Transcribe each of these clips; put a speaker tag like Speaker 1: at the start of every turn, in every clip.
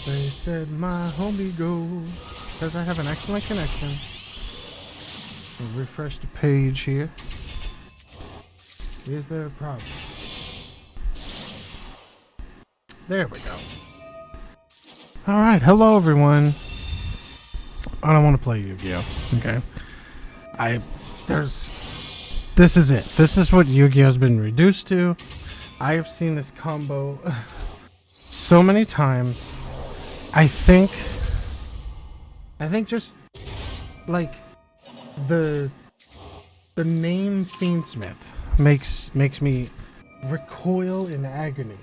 Speaker 1: They said my homie go. Says I have an excellent connection. I'll refresh the page here. Is there a problem? There we go. Alright, hello everyone. I don't want to play Yu-Gi-Oh! Okay. This is it. This is what Yu-Gi-Oh's been reduced to. I have seen this combo so many times. I think just like the name Fiendsmith makes me recoil in agony.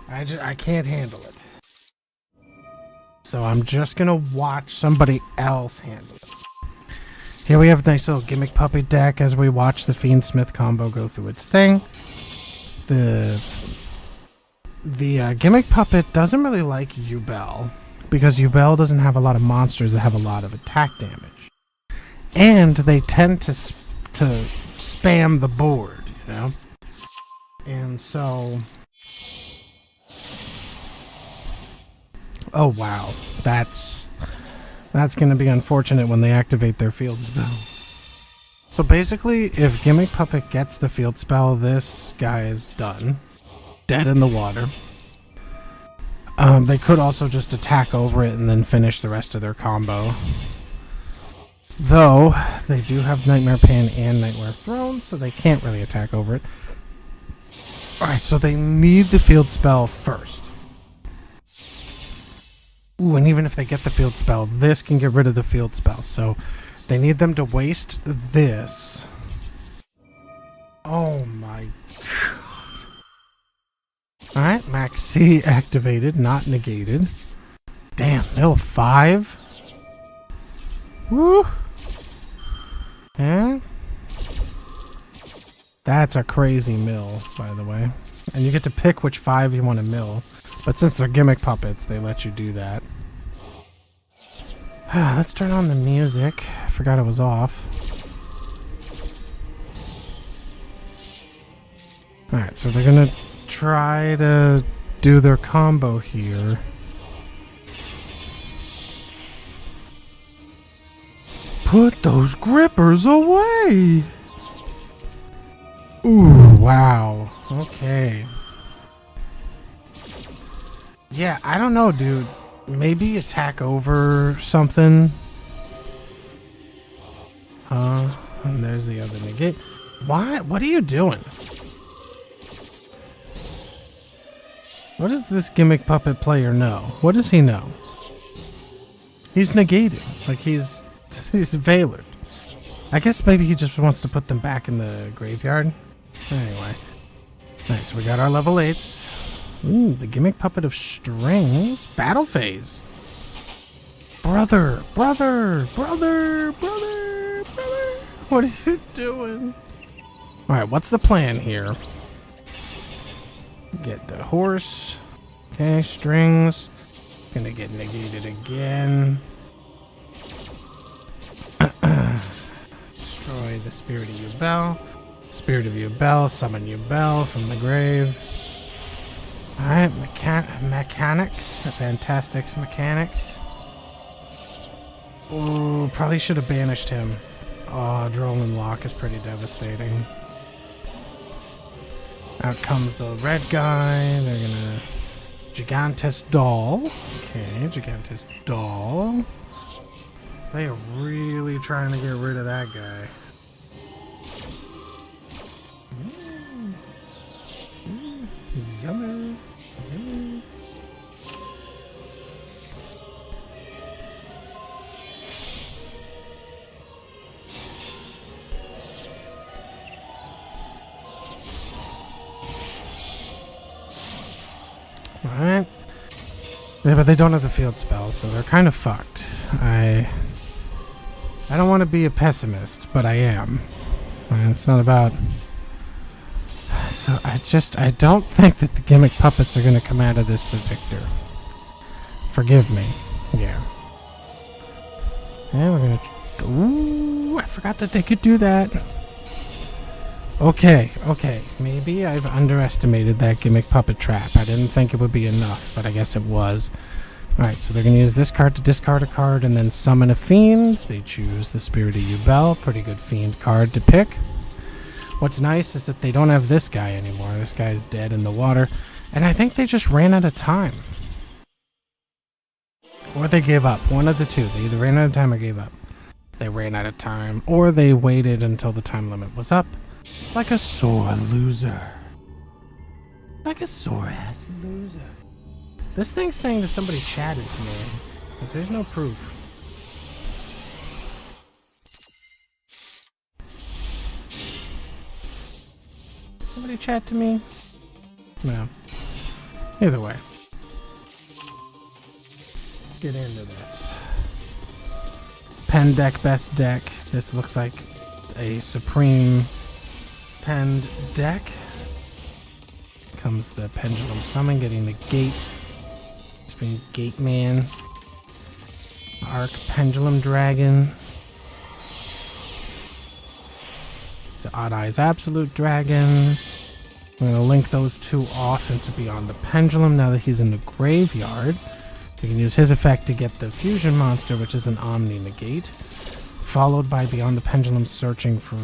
Speaker 1: I can't handle it. So I'm just gonna watch somebody else handle it. Here we have a nice little gimmick puppet deck as we watch the Fiendsmith combo go through its thing. The gimmick puppet doesn't really like Yubel because Yubel doesn't have a lot of monsters that have a lot of attack damage, and they tend to spam the board, you know. And so, oh wow, that's going to be unfortunate when they activate their field spell. So basically, if Gimmick Puppet gets the field spell, this guy is done. Dead in the water. They could also just attack over it and then finish the rest of their combo. Though, they do have Nightmare Pan and Nightmare Throne, so they can't really attack over it. Alright, so they need the field spell first. Ooh, and even if they get the field spell, this can get rid of the field spell. So they need them to waste this. Oh my god. Alright, Max C activated, not negated. Damn, mill 5? Woo! Yeah? That's a crazy mill, by the way. And you get to pick which 5 you want to mill. But since they're gimmick puppets, they let you do that. Let's turn on the music. I forgot it was off. Alright, so they're gonna try to do their combo here. Put those grippers away! Ooh, wow. Okay. Yeah, I don't know, dude. Maybe attack over something. And there's the other negate. Why? What are you doing? What does this gimmick puppet player know? What does he know? He's negated. Like he's veilered. I guess maybe he just wants to put them back in the graveyard. Anyway. Nice, we got our level 8s. Ooh, the gimmick puppet of strings. Battle phase. Brother. What are you doing? Alright, what's the plan here? Get the horse. Okay, strings. Gonna get negated again. Destroy the Spirit of Yubel. Spirit of Yubel. Summon Yubel from the grave. Alright, mechanics. The Fantastics mechanics. Ooh, probably should have banished him. Oh, Drolan Lock is pretty devastating. Out comes the red guy. They're gonna... Gigantes Doll. Okay, Gigantes Doll. They are really trying to get rid of that guy. Yummy. Alright. Yeah, but they don't have the field spell, so they're kind of fucked. I don't want to be a pessimist, but I am. And it's not about... So I don't think that the gimmick puppets are going to come out of this the victor. Forgive me. Yeah. And we're going to... Ooh, I forgot that they could do that. Okay, okay. Maybe I've underestimated that gimmick puppet trap. I didn't think it would be enough, but I guess it was. Alright, so they're going to use this card to discard a card and then summon a fiend. They choose the Spirit of Yubel. Pretty good fiend card to pick. What's nice is that they don't have this guy anymore. This guy's dead in the water. And I think they just ran out of time. Or they gave up. One of the two. They either ran out of time or gave up. They ran out of time, or they waited until the time limit was up. Like a sore loser. Like a sore-ass loser. This thing's saying that somebody chatted to me, but there's no proof. Somebody chat to me? No. Either way. Let's get into this. Pen deck, best deck. This looks like a supreme penned deck. Comes the Pendulum Summon, getting the Gate. Being Gate Man. Arc Pendulum Dragon. The Odd Eyes Absolute Dragon. We're going to link those two off into Beyond the Pendulum now that he's in the graveyard. We can use his effect to get the Fusion Monster, which is an Omni Negate, followed by Beyond the Pendulum searching for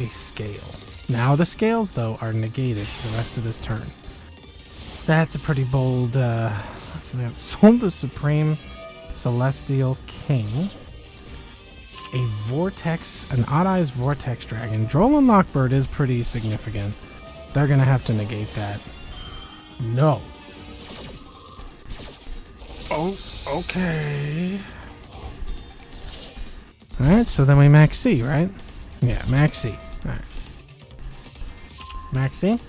Speaker 1: a Scale. Now the Scales, though, are negated for the rest of this turn. That's a pretty bold... So they sold the Supreme Celestial King. A Vortex, an Odd Eyes Vortex Dragon. Droll and Lockbird is pretty significant. They're going to have to negate that. No. Oh, okay. Alright, so then we Max C, right? Yeah, Max C. Alright. Max C?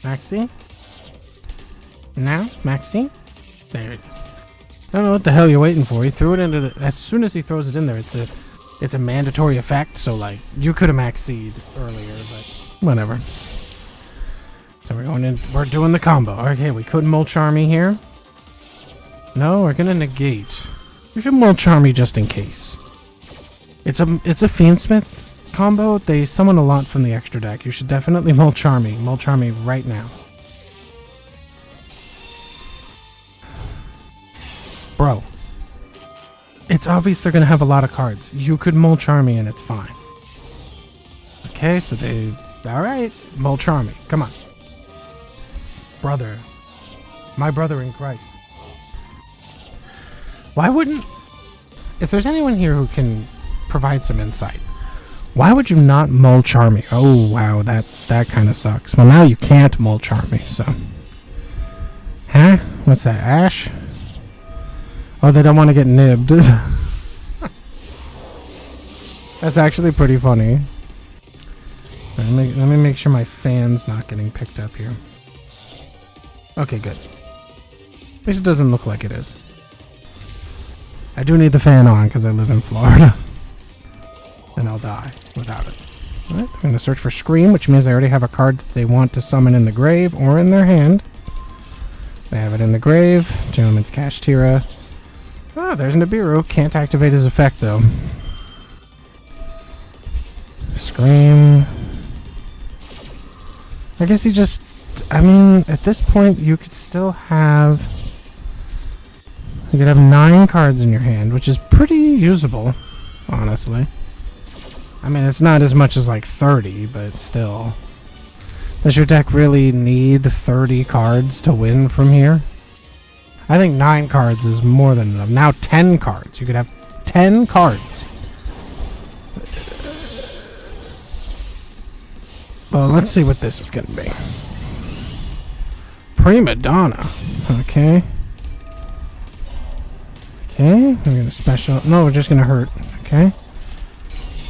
Speaker 1: Max C? Now, Maxine? There it is. I don't know what the hell you're waiting for. He threw it into the... As soon as he throws it in there, it's a mandatory effect, so, like, you could have Maxied earlier, but whatever. So we're going in... We're doing the combo. Okay, we could Mulcharmy here. No, we're gonna negate. We should Mulcharmy just in case. It's a Fiendsmith combo. They summon a lot from the extra deck. You should definitely Mulcharmy. Mulcharmy right now. Bro, it's obvious they're going to have a lot of cards. You could Mulcharmy and it's fine. Okay, so they... Alright, Mulcharmy. Come on. Brother. My brother in Christ. Why wouldn't... If there's anyone here who can provide some insight, why would you not Mulcharmy? Oh, wow, that kind of sucks. Well, now you can't Mulcharmy, so... Huh? What's that, Ash? Oh, they don't want to get nibbed. That's actually pretty funny. Let me make sure my fan's not getting picked up here. Okay, good. At least it doesn't look like it is. I do need the fan on because I live in Florida. And I'll die without it. Alright, I'm going to search for Scream, which means they already have a card that they want to summon in the grave or in their hand. They have it in the grave. Gentleman's Kashtira. Oh, there's Nibiru. Can't activate his effect, though. Scream. I guess he just... I mean, at this point, you could still have... You could have 9 cards in your hand, which is pretty usable, honestly. I mean, it's not as much as, like, 30, but still. Does your deck really need 30 cards to win from here? I think 9 cards is more than enough. Now 10 cards. You could have 10 cards. Well, let's see what this is going to be. Prima Donna. Okay. Okay. We're going to special... No, we're just going to hurt. Okay.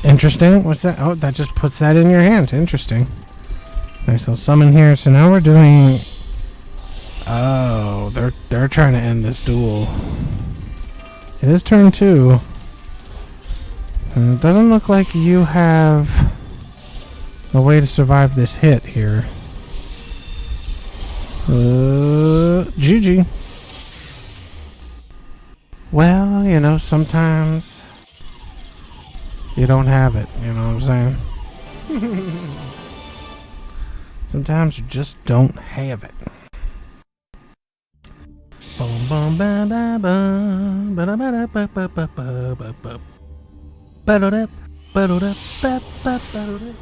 Speaker 1: Interesting. What's that? Oh, that just puts that in your hand. Interesting. Nice little summon here. So now we're doing... Oh, they're trying to end this duel. It is turn 2. And it doesn't look like you have a way to survive this hit here. GG. Well, you know, sometimes you don't have it, you know what I'm saying? Sometimes you just don't have it. Boom, boom, ba, ba, ba, ba, da, ba, da, ba, ba, ba, ba, ba, ba. Ba-do-da, ba-do-da, ba, ba, ba-do-da,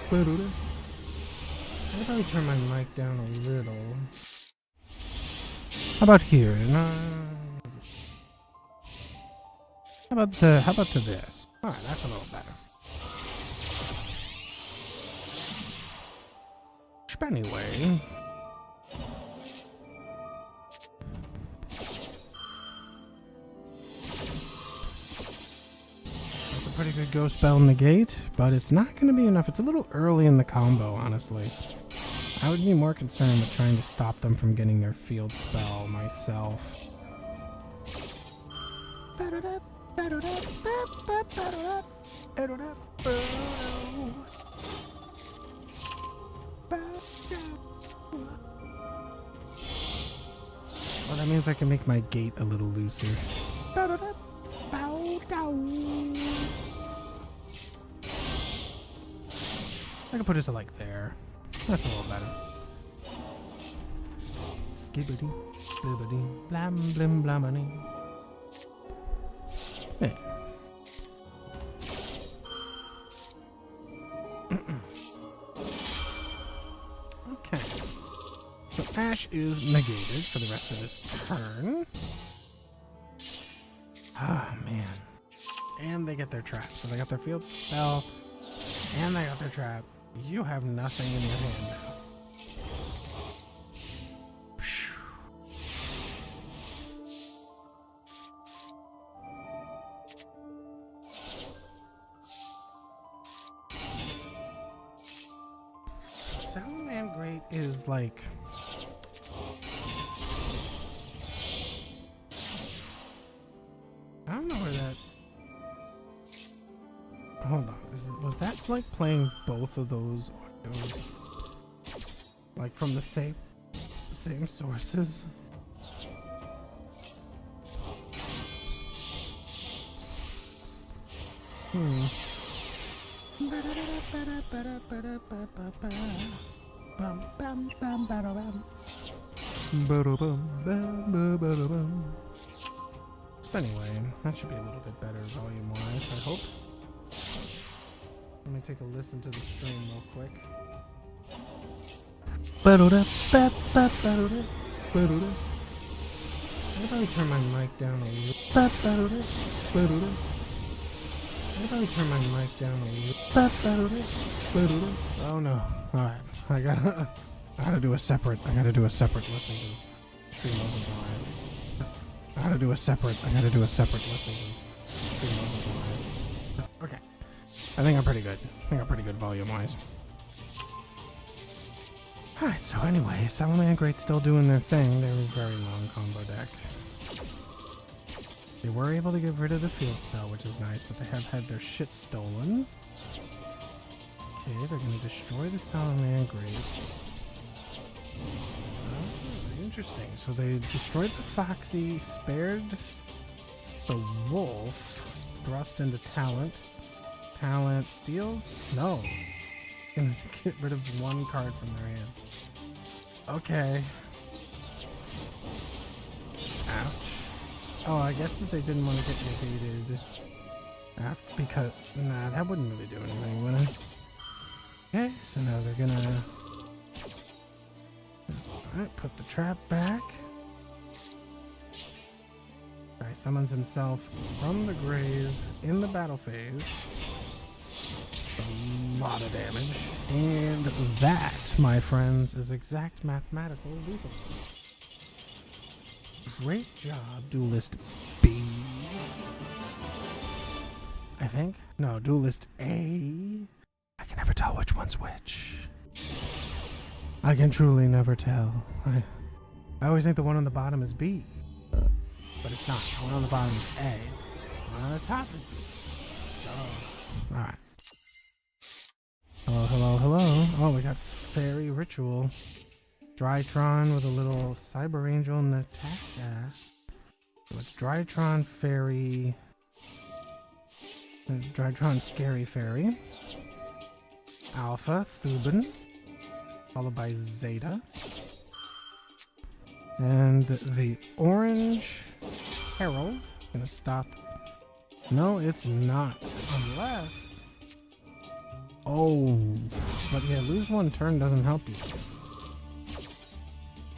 Speaker 1: ba-do-da. I'll probably turn my mic down a little. How about here? How about to this? Alright, that's a little better. Anyway. That's a pretty good ghost spell negate, but it's not going to be enough. It's a little early in the combo, honestly. I would be more concerned with trying to stop them from getting their field spell myself. Well, that means I can make my gate a little looser. I can put it to like there. That's a little better. Skibbity, blibbity, blam, blim, blamity. Yeah. Okay. So Ash is negated for the rest of this turn. Ah, man. And they get their trap. So they got their field spell, and they got their trap. You have nothing in your hand now. Soundman Great is like... I don't know where that... Hold on. Was that like playing both of those audios? Like from the same sources? So anyway, that should be a little bit better volume-wise, I hope. Let me take a listen to the stream real quick. I'll probably turn my mic down a little. I'll probably turn my mic down a little. Oh no. Alright. I gotta do a separate listen because stream wasn't live. I gotta do a separate listen because stream wasn't live. Okay. I think I'm pretty good. Volume-wise. Alright, so anyway, Salaman Great's still doing their thing. They're a very long combo deck. They were able to get rid of the field spell, which is nice, but they have had their shit stolen. Okay, they're going to destroy the Salaman Great. Oh, interesting. So they destroyed the Foxy, spared the Wolf, thrust into Talent. Talent steals? No. Gonna get rid of one card from their hand. Okay. Ouch. Oh, I guess that they didn't want to get negated. Because, nah, that wouldn't really do anything, would it? Okay, so now they're gonna... Alright, put the trap back. Alright, summons himself from the grave in the battle phase. A lot of damage. And that, my friends, is exact mathematical lethal. Great job, Duelist B. I think? No, Duelist A. I can never tell which one's which. I can truly never tell. I always think the one on the bottom is B. But it's not. The one on the bottom is A. The one on the top is B. Oh. Alright. Hello, hello, hello. Oh, we got Fairy Ritual. Drytron with a little Cyber Angel Natasha. So it's Drytron Fairy. Drytron Scary Fairy. Alpha, Thuban, followed by Zeta. And the orange Herald. Gonna stop. No, it's not. Unless... Oh. But yeah, lose one turn doesn't help you.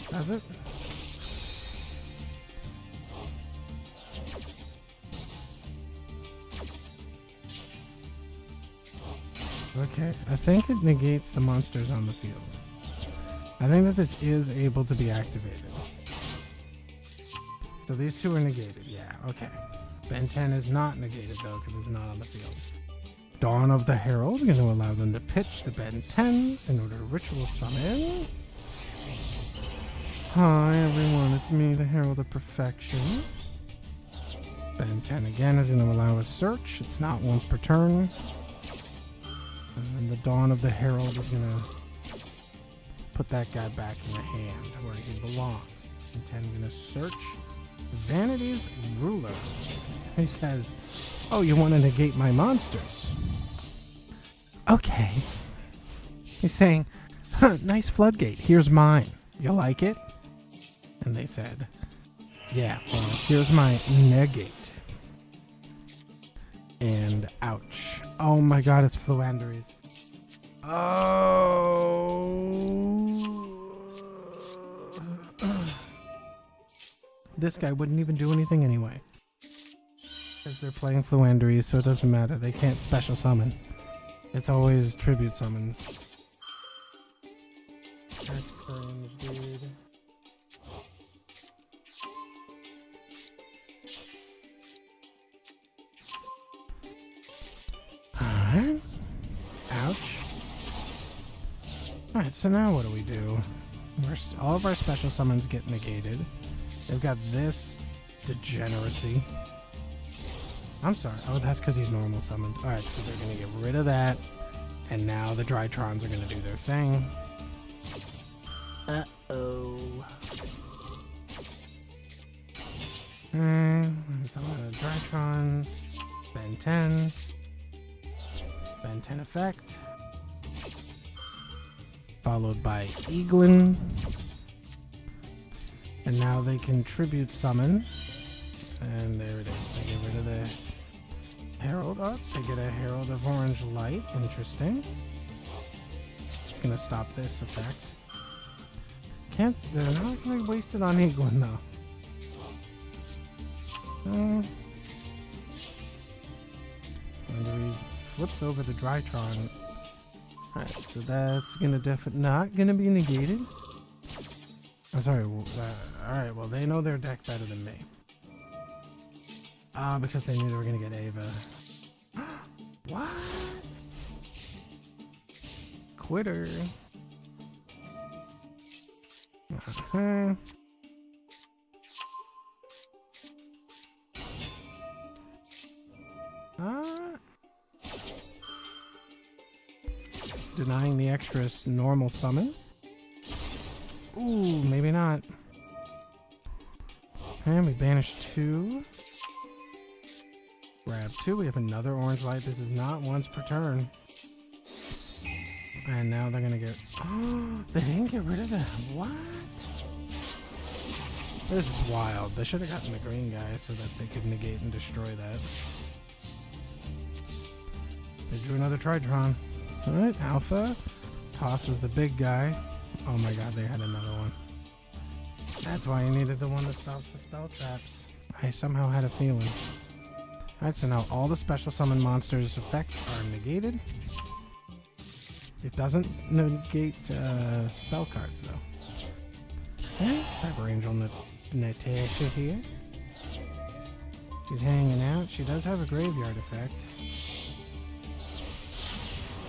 Speaker 1: Does it? Okay, I think it negates the monsters on the field. I think that this is able to be activated. So these two are negated, yeah, okay. Ben 10 is not negated though, because it's not on the field. Dawn of the Herald, going to allow them to pitch the Ben 10 in order to ritual summon. Hi everyone, it's me, the Herald of Perfection. Ben 10 again is going to allow a search, it's not once per turn. And then the Dawn of the Herald is going to put that guy back in the hand where he belongs. And 10 going to search Vanity's Ruler. He says, oh, you want to negate my monsters? Okay. He's saying, huh, nice floodgate, here's mine. You like it? And they said, yeah, well, here's my negate. And ouch. Oh my god, it's Fluanderies. Oh. This guy wouldn't even do anything anyway. Because they're playing Fluanderies, so it doesn't matter. They can't special summon. It's always tribute summons. That's cringe, dude. Alright. Ouch. Alright, so now what do? All of our special summons get negated. They've got this degeneracy. I'm sorry. Oh, that's because he's normal summoned. Alright, so they're going to get rid of that. And now the Drytrons are going to do their thing. Uh-oh. Summon a Drytron. Ben 10. Ben 10 effect. Followed by Eaglin. And now they can tribute summon. And there it is. They get rid of the Herald up. They get a Herald of Orange Light. Interesting. It's going to stop this effect. They're not going to waste it on Eaglin though. And he flips over the Drytron. Alright, so that's going to not going to be negated. I'm sorry. Alright, well, they know their deck better than me. Because they knew they were going to get Ava. What? Quitter. Uh-huh. Denying the extra normal summon. Ooh, maybe not. And we banish 2. Grab 2. We have another orange light. This is not once per turn. And now they're gonna get... Oh, they didn't get rid of that. What? This is wild. They should have gotten the green guy so that they could negate and destroy that. They drew another Tritron. Alright, Alpha tosses the big guy. Oh my god, they had another one. That's why you needed the one that stops the spell traps. I somehow had a feeling. Alright, so now all the special summon monsters' effects are negated. It doesn't negate spell cards though. Okay, Cyber Angel Natasha here. She's hanging out. She does have a graveyard effect.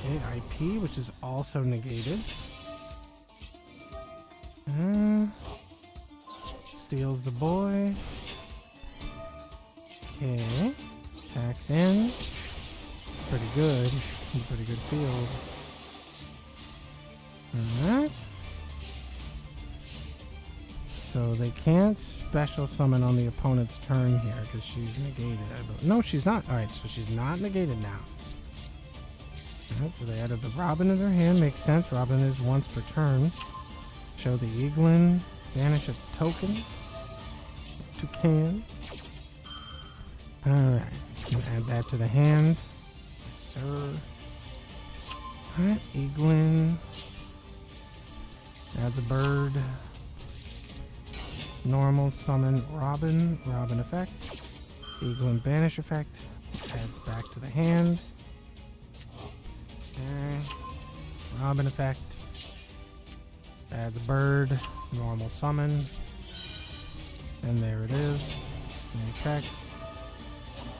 Speaker 1: Okay, IP, which is also negated. Steals the boy. Okay. Attacks in. Pretty good. Pretty good field. Alright. So they can't special summon on the opponent's turn here because she's negated. No, she's not. Alright, so she's not negated now. Alright, so they added the Robin in their hand. Makes sense. Robin is once per turn. Show the Eaglin. Banish a token. Toucan. Alright. Add that to the hand. Yes, sir. Alright, Eaglin. Adds a bird. Normal summon Robin. Robin effect. Eaglin banish effect. Adds back to the hand. Okay. Robin effect. Adds a bird. Normal summon. And there it is. No effects.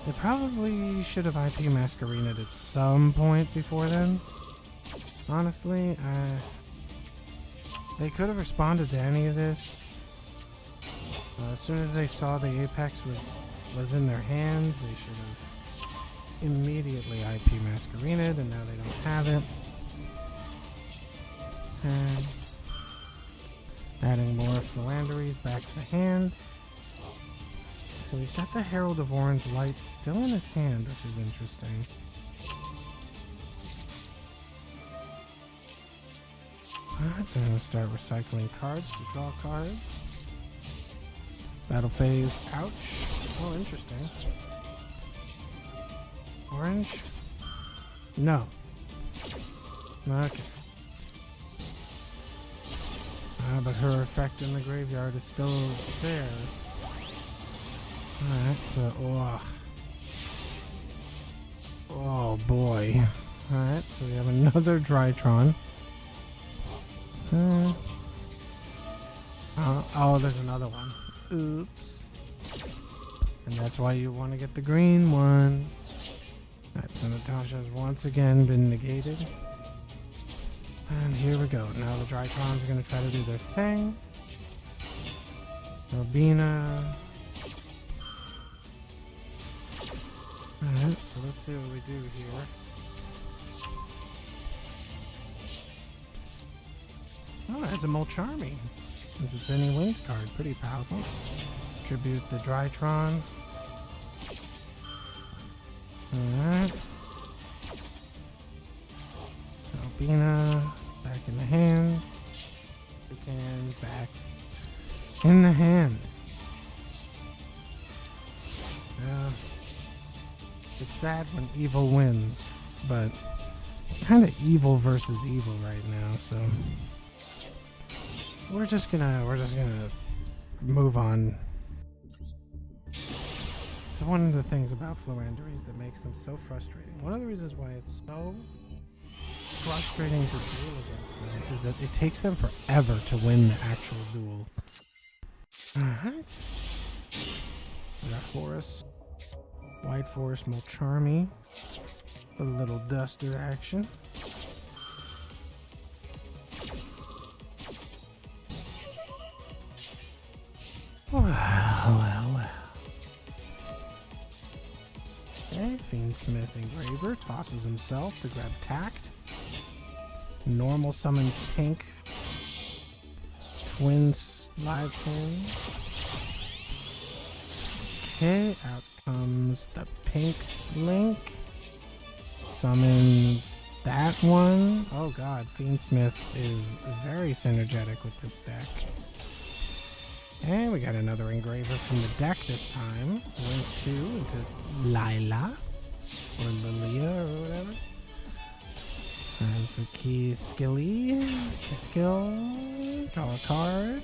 Speaker 1: They probably should have IP Masqueraded at some point before then. Honestly, they could have responded to any of this. As soon as they saw the Apex was in their hand, they should have immediately IP Masqueraded, and now they don't have it. And adding more Philanderies back to the hand. So he's got the Herald of Orange Light still in his hand, which is interesting. Alright, then we'll start recycling cards to draw cards. Battle phase, ouch. Oh, interesting. Orange? No. Okay. But her effect in the graveyard is still there. Alright, so, oh boy. Alright, so we have another Drytron. Oh, there's another one. Oops. And that's why you want to get the green one. Alright, so Natasha has once again been negated. And here we go. Now the Drytrons are going to try to do their thing. Robina. Alright, so let's see what we do here. Oh, that's a Molcharmy. Since it's any linked card, pretty powerful. Tribute the Drytron. Alright. Albina back in the hand. Toucan back in the hand. It's sad when evil wins, but it's kind of evil versus evil right now, so we're just gonna move on. So one of the things about Philanderies that makes them so frustrating, one of the reasons why it's so frustrating to duel against them, is that it takes them forever to win the actual duel. Alright. We got Horus. White Forest Molcharmy. A little duster action. Well. Okay, Fiendsmith Engraver tosses himself to grab Tact. Normal summon pink. Twins live twins. Okay, out comes the pink Link. Summons that one. Oh god, Fiendsmith is very synergetic with this deck. And we got another engraver from the deck this time. Link 2 into Lila. Or Lilia or whatever. There's the key skilly. Skill. Draw a card.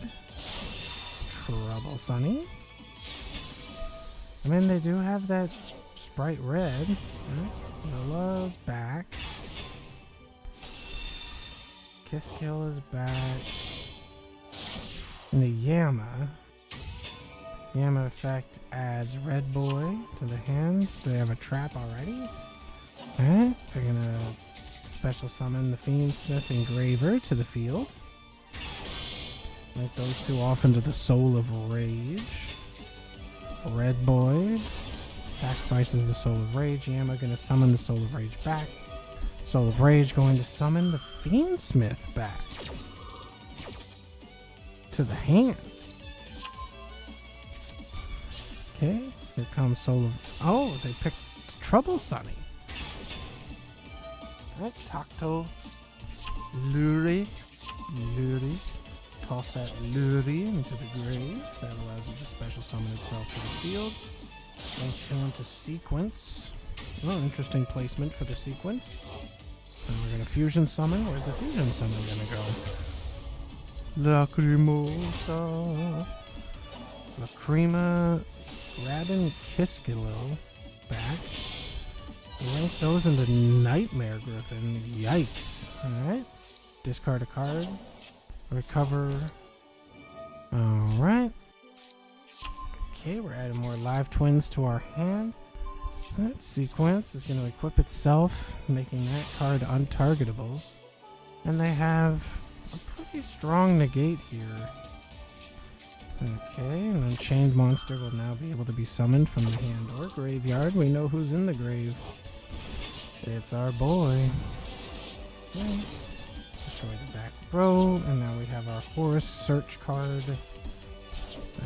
Speaker 1: Trouble Sunny. I mean, they do have that Sprite Red. Lila's back. Kiss Kill is back. And the Yama effect adds Red Boy to the hand. Do they have a trap already? Alright, they're gonna special summon the Fiendsmith Engraver to the field. Like those two off into the Soul of Rage. Red Boy sacrifices the Soul of Rage. Yama gonna summon the Soul of Rage back. Soul of Rage going to summon the Fiendsmith back to the hand. Okay, here comes Soul of... Oh, they picked Trouble Sunny. Alright, Tacto. Luri. Toss that Luri into the grave. That allows it to special summon itself to the field. Link 2 into sequence. Oh, interesting placement for the sequence. And we're gonna fusion summon. Where's the fusion summon gonna go? Lacrimosa. Lacrima. Grabbing Kiskilo back. Link those into Nightmare Griffin. Yikes. Alright. Discard a card. Recover. Alright. Okay, we're adding more live twins to our hand. That sequence is going to equip itself, making that card untargetable. And they have a pretty strong negate here. Okay, an Unchained monster will now be able to be summoned from the hand or graveyard. We know who's in the grave. It's our boy. Okay. Destroy the back row, and now we have our Forest Search card.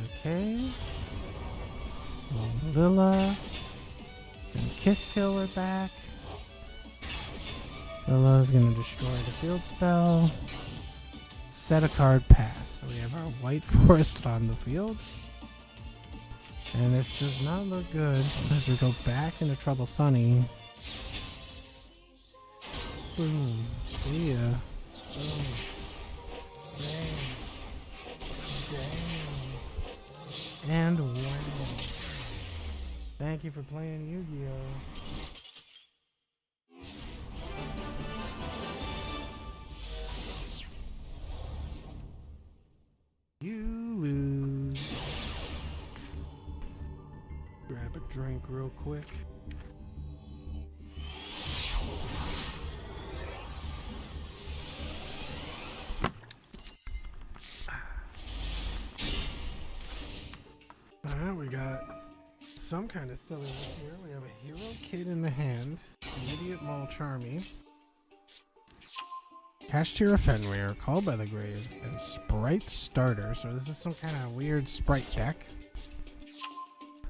Speaker 1: Okay. Lilla. And Kiskill are back. Lilla is going to destroy the field spell. Set a card, pass. So we have our White Forest on the field. And this does not look good as we go back into Trouble Sunny. Boom. See ya. Boom. Bang. And wow. Thank you for playing Yu-Gi-Oh! You lose. Grab a drink real quick. Alright, we got some kind of silliness here. We have a Hero Kid in the hand, Immediate Mole Charmy, Kashtira Fenrir, Called by the Grave, and Sprite Starter. So this is some kind of weird Sprite deck.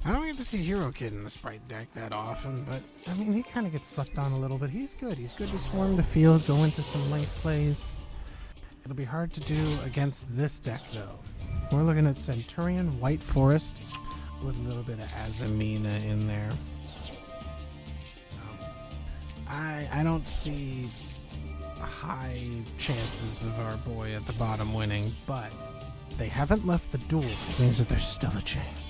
Speaker 1: I don't get to see Hero Kid in the Sprite deck that often, but I mean, he kind of gets slept on a little bit. He's good. He's good to swarm the field, go into some late plays. It'll be hard to do against this deck, though. We're looking at Centurion, White Forest, with a little bit of Azamina in there. I don't see high chances of our boy at the bottom winning, but they haven't left the duel, which means that there's still a chance.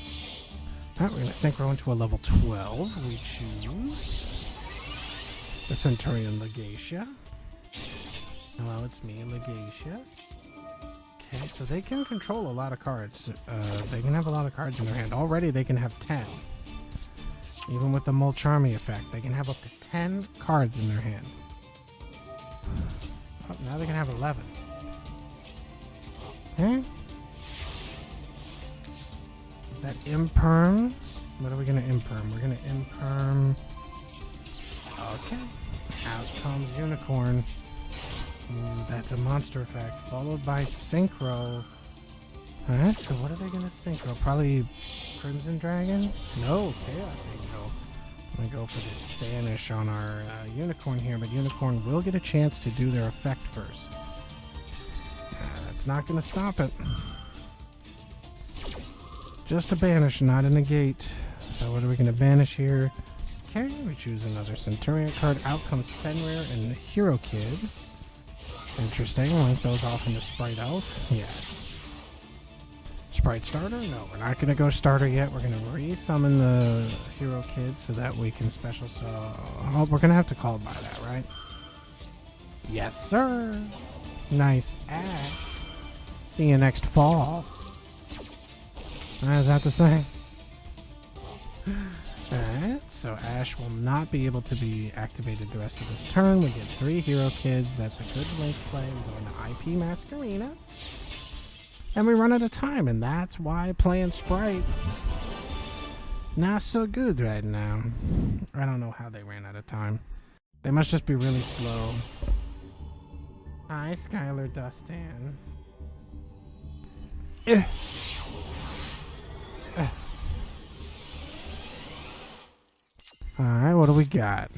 Speaker 1: Alright, we're going to synchro into a level 12. We choose the Centurion Legacia. Hello, it's me, Legacia. Okay, so they can control a lot of cards. They can have a lot of cards in their hand. Already they can have 10. Even with the Molcharmy effect, they can have up to 10 cards in their hand. Oh, now they can have 11. Okay. That Imperm. What are we going to Imperm? We're going to Imperm. Okay. Out comes Unicorn. That's a monster effect, followed by Synchro. Alright, so what are they going to Synchro? Probably Crimson Dragon? No, Chaos Angel. I'm going to go for the Banish on our Unicorn here, but Unicorn will get a chance to do their effect first. That's not going to stop it. Just a Banish, not a Negate. So what are we going to banish here? Okay, we choose another Centurion card. Out comes Fenrir and Hero Kid. Interesting. Link those off into Sprite Elf. Yeah. Sprite Starter? No, we're not going to go Starter yet. We're going to re-summon the Hero Kid so that we can special. So, oh, we're going to have to call it by that, right? Yes, sir. Nice Ash. See you next fall. Is that the same? Alright, so Ash will not be able to be activated the rest of this turn. We get 3 Hero Kids. That's a good link play. We go into IP Masquerena. And we run out of time, and that's why playing Sprite not so good right now. I don't know how they ran out of time. They must just be really slow. Hi, Skylar Dustin. Alright, what do we got?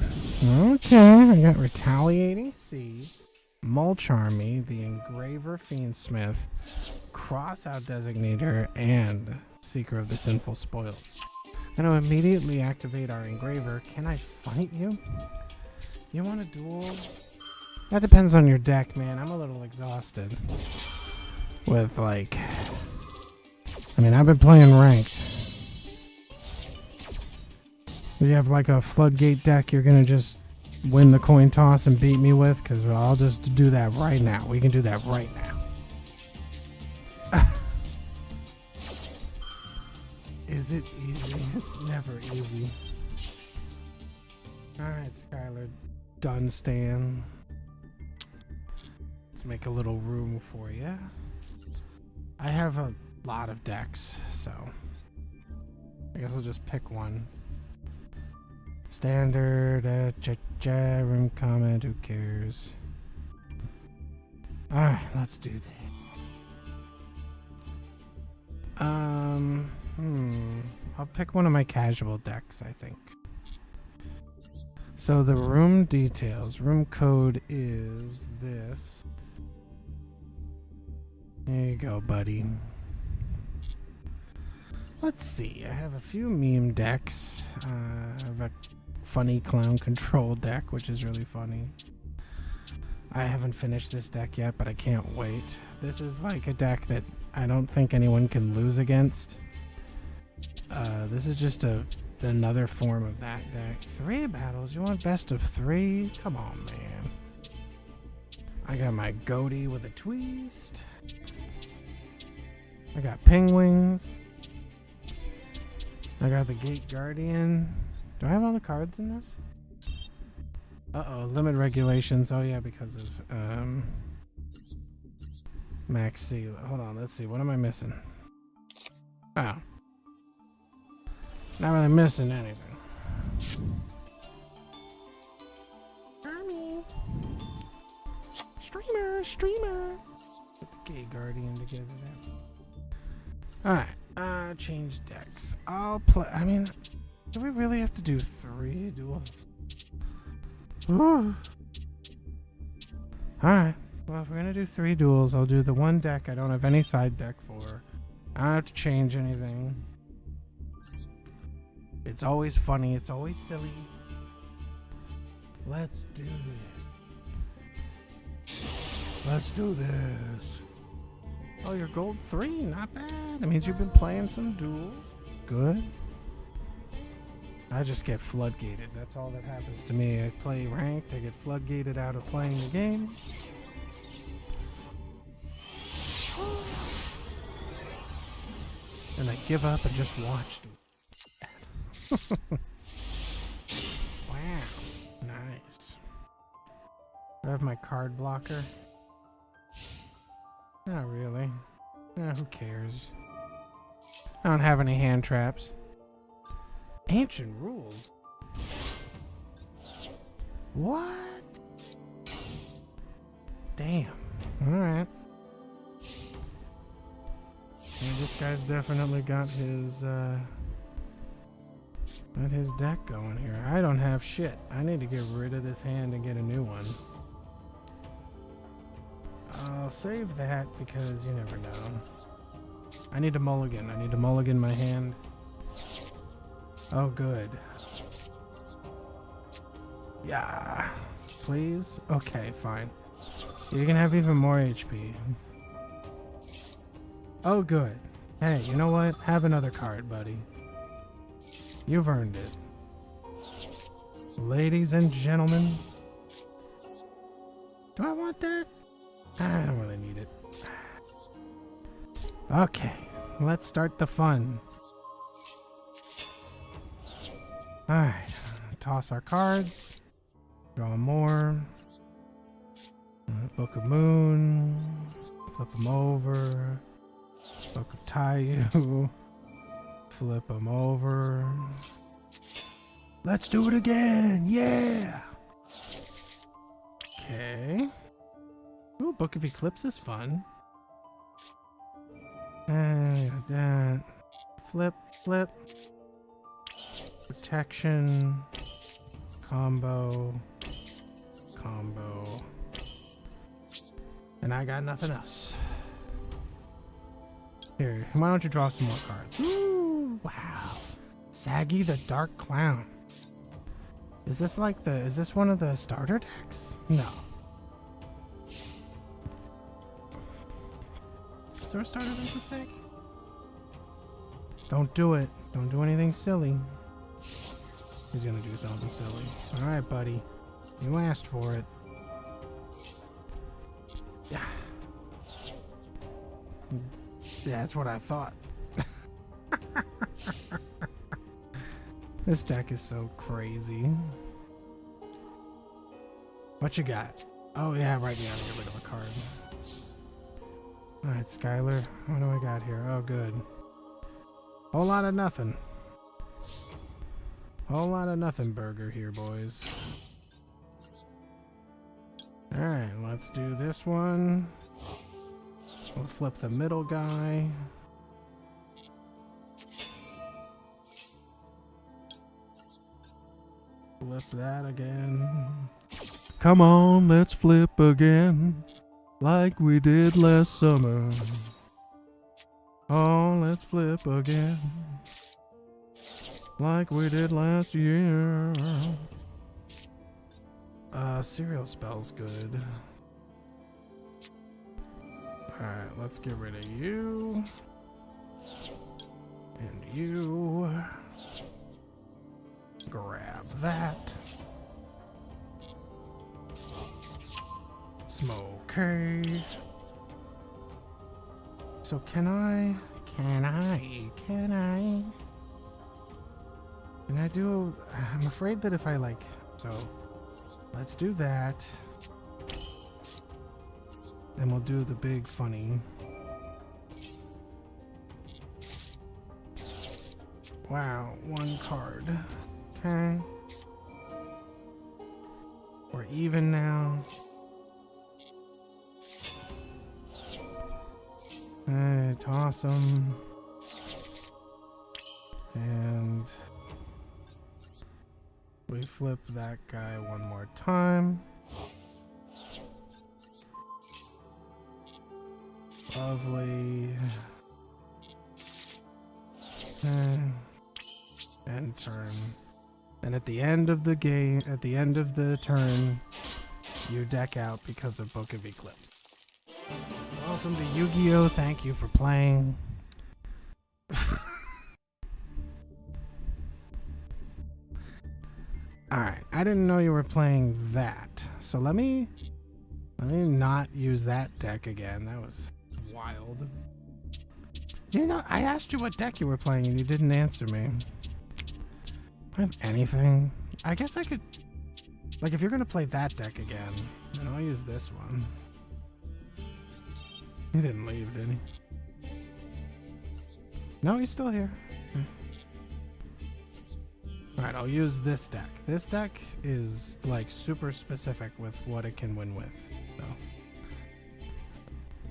Speaker 1: Okay, I got Retaliating Sea, Mulch Army, the Engraver Fiendsmith, Crossout Designator, and Seeker of the Sinful Spoils. I'm going to immediately activate our Engraver. Can I fight you? You want a duel? That depends on your deck, man. I'm a little exhausted. With, like... I mean, I've been playing ranked. If you have, like, a Floodgate deck, you're going to just win the coin toss and beat me with? Because I'll just do that right now. We can do that right now. Is it easy? It's never easy. Alright, Skylar Dunstan. Let's make a little room for you. I have a lot of decks, so I guess I'll just pick one. Standard, room comment, who cares? Alright, let's do that. I'll pick one of my casual decks, I think. So the room details, room code is this. There you go, buddy. Let's see, I have a few meme decks. I have a funny clown control deck, which is really funny. I haven't finished this deck yet, but I can't wait. This is like a deck that I don't think anyone can lose against. This is just another form of that deck. 3 battles? You want best of 3? Come on, man. I got my goatee with a twist. I got penguins. I got the Gate Guardian. Do I have all the cards in this? Uh-oh, limit regulations. Oh yeah, because of Max C. Hold on, let's see. What am I missing? Oh. Not really missing anything. Mommy. Streamer. Put the Gate Guardian together there. Alright, change decks. I'll play. I mean, do we really have to do 3 duels? Alright. Well, if we're gonna do 3 duels, I'll do the one deck I don't have any side deck for. I don't have to change anything. It's always funny. It's always silly. Let's do this. Oh, you're gold 3. Not bad. That means you've been playing some duels. Good. I just get floodgated. That's all that happens to me. I play ranked. I get floodgated out of playing the game. And I give up and just watch. Wow. Nice. Do I have my card blocker? Not really. Who cares? I don't have any hand traps. Ancient rules? What? Damn. Alright. Yeah, this guy's definitely got his deck going here. I don't have shit. I need to get rid of this hand and get a new one. I'll save that because you never know. I need to mulligan. I need to mulligan my hand. Oh, good. Yeah. Please? Okay, fine. You can have even more HP. Oh, good. Hey, you know what? Have another card, buddy. You've earned it. Ladies and gentlemen. Do I want that? I don't really need it. Okay, let's start the fun. Alright, toss our cards. Draw more. Book of Moon. Flip them over. Book of Taiyu. Flip them over. Let's do it again! Yeah! Okay. Ooh, Book of Eclipse is fun. Got that. Flip. Protection. Combo. Combo. And I got nothing else. Here, why don't you draw some more cards? Ooh, wow. Saggy the Dark Clown. Is this like the, is this one of the starter decks? No. Is there a starter deck with Saggy? Don't do it. Don't do anything silly. He's gonna do something silly. Alright, buddy. You asked for it. Yeah. Yeah, that's what I thought. This deck is so crazy. What you got? Oh yeah, right now, get rid of a card. Alright, Skylar. What do I got here? Oh, good. Whole lot of nothing. Whole lot of nothing burger here, boys. Alright, let's do this one. We'll flip the middle guy. Flip that again. Come on, let's flip again. Like we did last summer. Oh, let's flip again. Like we did last year. Cereal spell's good. Alright, let's get rid of you. And you. Grab that. Smokey. So can I do, I'm afraid that if I like, so let's do that. And we'll do the big funny. Wow, one card. Okay. We're even now. Toss them. And we flip that guy one more time. Lovely. And turn. And at the end of the game, at the end of the turn, you deck out because of Book of Eclipse. Welcome to Yu-Gi-Oh! Thank you for playing. Alright, I didn't know you were playing that. So let me not use that deck again. That was wild. You know, I asked you what deck you were playing and you didn't answer me. I have anything. I guess I could, like, if you're gonna play that deck again, then I'll use this one. He didn't leave, did he? No, he's still here. Alright, I'll use this deck. This deck is like super specific with what it can win with. So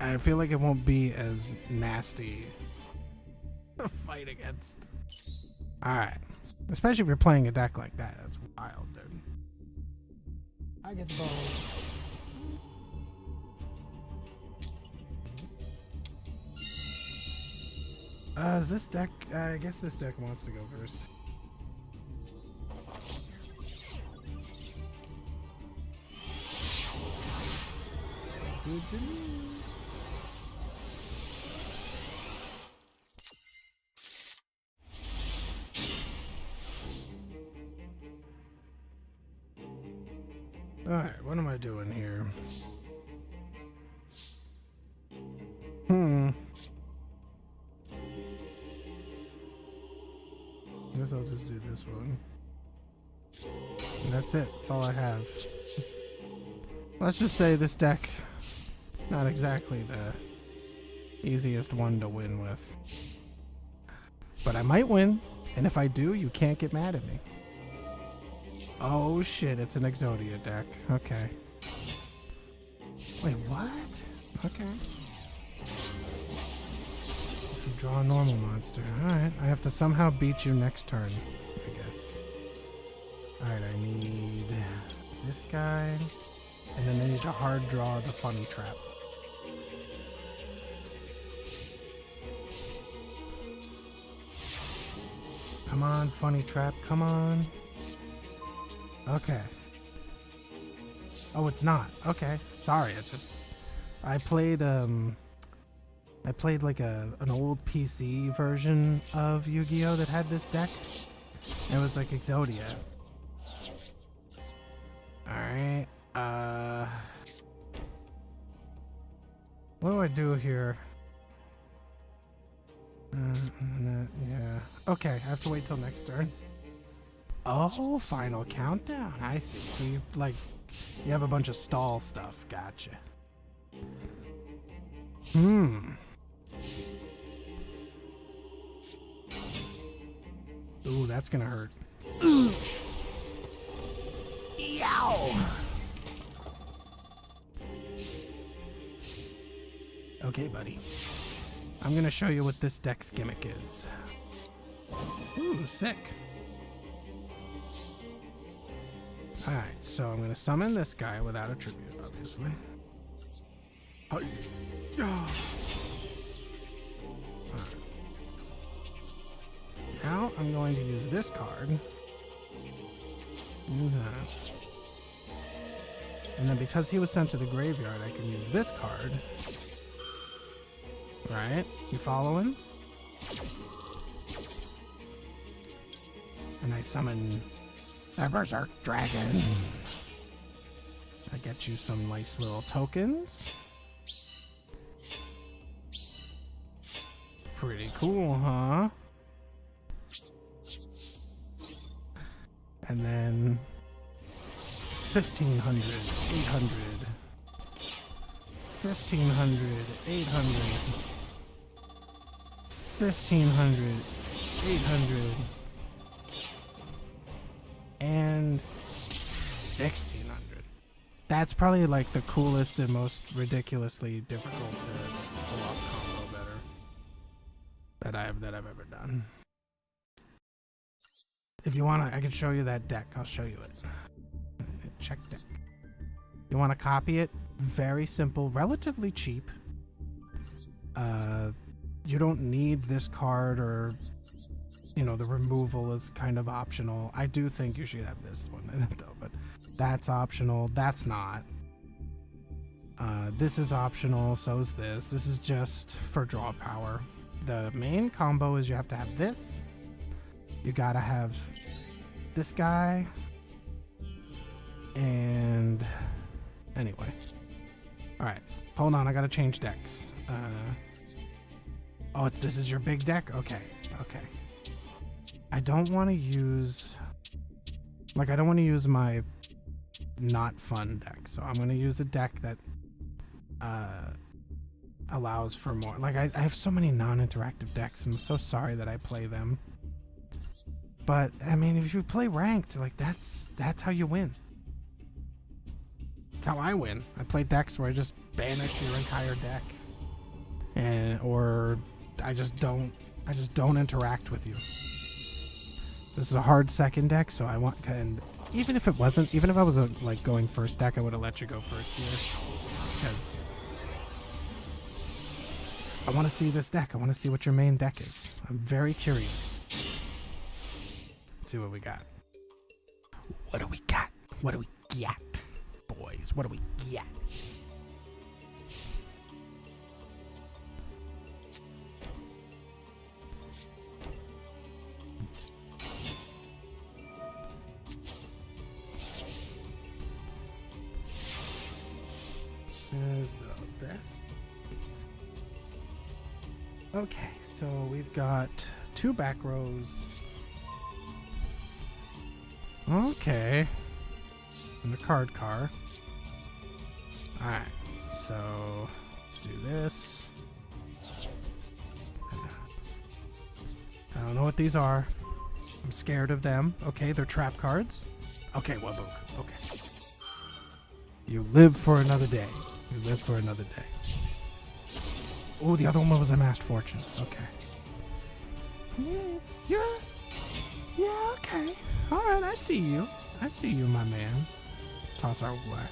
Speaker 1: I feel like it won't be as nasty to fight against. Alright. Especially if you're playing a deck like that. That's wild, dude. I get the ball. Is this deck? I guess this deck wants to go first. Alright, what am I doing here? I guess I'll just do this one. And that's it. That's all I have. Let's just say this deck, not exactly the easiest one to win with. But I might win, and if I do, you can't get mad at me. Oh shit, it's an Exodia deck. Okay. Wait, what? Okay. If you draw a normal monster. Alright, I have to somehow beat you next turn, I guess. Alright, I need this guy. And then I need to hard draw the funny trap. Come on, funny trap, come on. Okay. Oh, it's not. Okay. Sorry, it's just I played like an old PC version of Yu-Gi-Oh that had this deck. It was like Exodia. Alright. What do I do here? Yeah. Okay, I have to wait till next turn. Oh, final countdown. I see. So you have a bunch of stall stuff. Gotcha. Ooh, that's gonna hurt. Yow! Okay, buddy. I'm gonna show you what this deck's gimmick is. Ooh, sick. Alright, so I'm gonna summon this guy without a tribute, obviously. Now I'm going to use this card. And then because he was sent to the graveyard, I can use this card. Right? You following? And I summon the Berserk Dragon. I get you some nice little tokens. Pretty cool, huh? And then 1,500, 800, 1,500, 800, 1,500, 800, and 1,600. That's probably like the coolest and most ridiculously difficult to pull off combo better that I've ever done. If you want to, I can show you that deck. I'll show you it. Check deck. You want to copy it? Very simple, relatively cheap. You don't need this card, or the removal is kind of optional. I do think you should have this one in it though, but that's optional. That's not. This is optional, so is this. This is just for draw power. The main combo is you have to have this. You gotta have this guy. And anyway. Alright. Hold on, I gotta change decks. Oh, this is your big deck? Okay. Okay. I don't want to use... I don't want to use my not fun deck. So I'm going to use a deck that allows for more. I have so many non-interactive decks. I'm so sorry that I play them. But, I mean, if you play ranked, that's how you win. That's how I win. I play decks where I just banish your entire deck. Or I just don't interact with you. This is a hard second deck, so I want, and even if I was going first deck, I would have let you go first here, because I want to see this deck. I want to see what your main deck is. I'm very curious. Let's see what we got. What do we got? What do we get, boys? What do we get? Is the best. Okay, so we've got 2 back rows. Okay. And a card car. Alright, so let's do this. I don't know what these are. I'm scared of them. Okay, they're trap cards. Okay, Wabook. Okay. You live for another day. You live for another day. Oh, the other one was Amassed Fortunes. Okay. Yeah, okay. Alright, I see you. I see you, my man. Let's toss our what?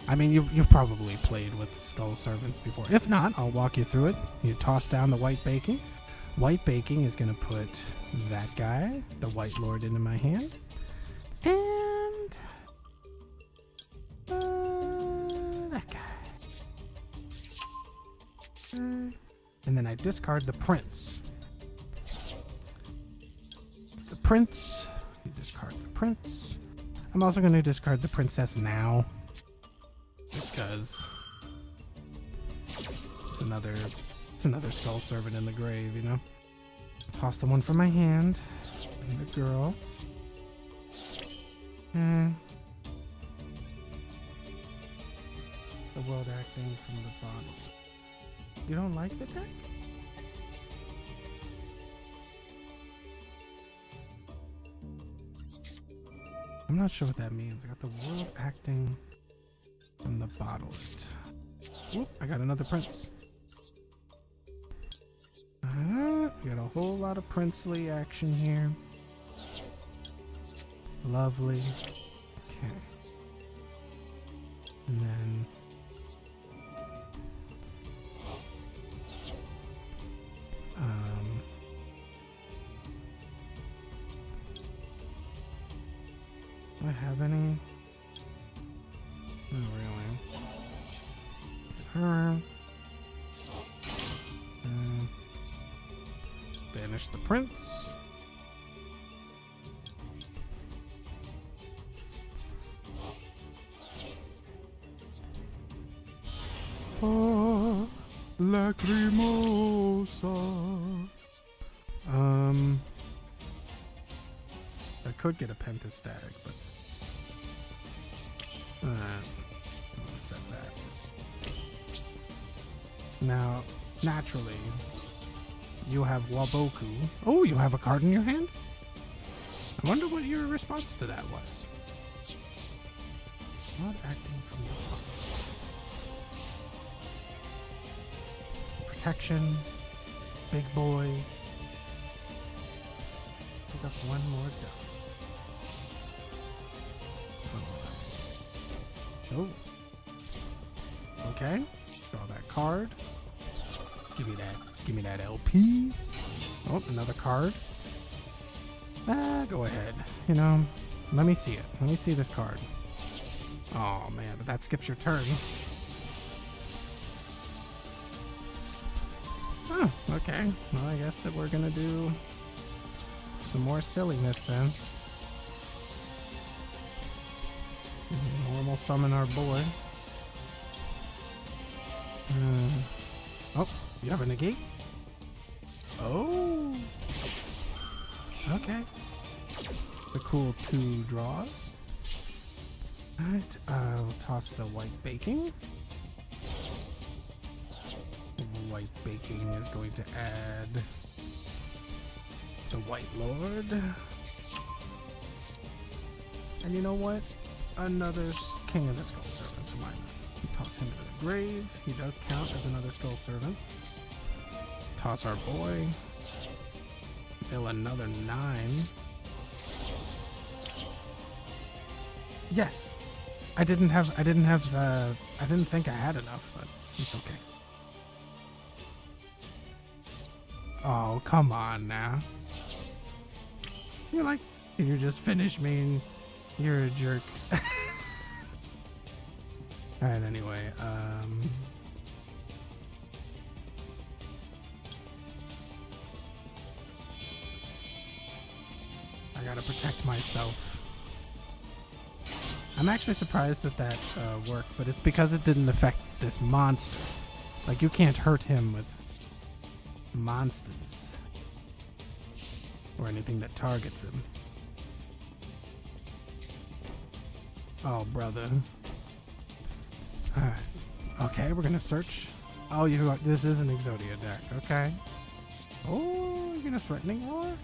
Speaker 1: I mean, you've probably played with Skull Servants before. If not, I'll walk you through it. You toss down the white baking. White baking is going to put that guy, the White Lord, into my hand. And that guy. And then I discard the prince. The prince. You discard the prince. I'm also going to discard the princess now. Just because it's another Skull Servant in the grave, you know? Toss the one from my hand. And the girl. The world acting from the bottom. You don't like the deck? I'm not sure what that means. I got the world acting from the bottled. Oop, I got another prince. We got a whole lot of princely action here. Lovely. Okay. And then do I have any? Not really. Her. Banish the prince. Oh, Lacrimosa. I could get a pentastag, but I'll set that. Now, naturally, you have Waboku. Oh, you have a card in your hand? I wonder what your response to that was. Not acting from the top. Protection. Big boy. Pick up one more dot. Oh. Okay. Draw that card. Give me that LP. Oh, another card. Go ahead. You know, let me see it. Let me see this card. Oh man, but that skips your turn. Oh, okay. Well, I guess that we're gonna do some more silliness then. Normal summon our boy. Oh, you have a negate? Oh! Okay. It's a cool 2 draws. Alright, we'll toss the white baking. The white baking is going to add the White Lord. And you know what? Another King of the Skull Servants. Why not? Toss him into the grave. He does count as another Skull Servant. Toss our boy. Mill another 9. Yes. I didn't think I had enough, but it's okay. Oh, come on now. You're like, you just finished me and you're a jerk. Alright, anyway, I gotta protect myself. I'm actually surprised that worked, but it's because it didn't affect this monster. Like, you can't hurt him with monsters or anything that targets him. Oh, brother. Alright. Okay, we're gonna search. Oh, this is an Exodia deck. Okay. Oh, you're gonna Threatening Roar?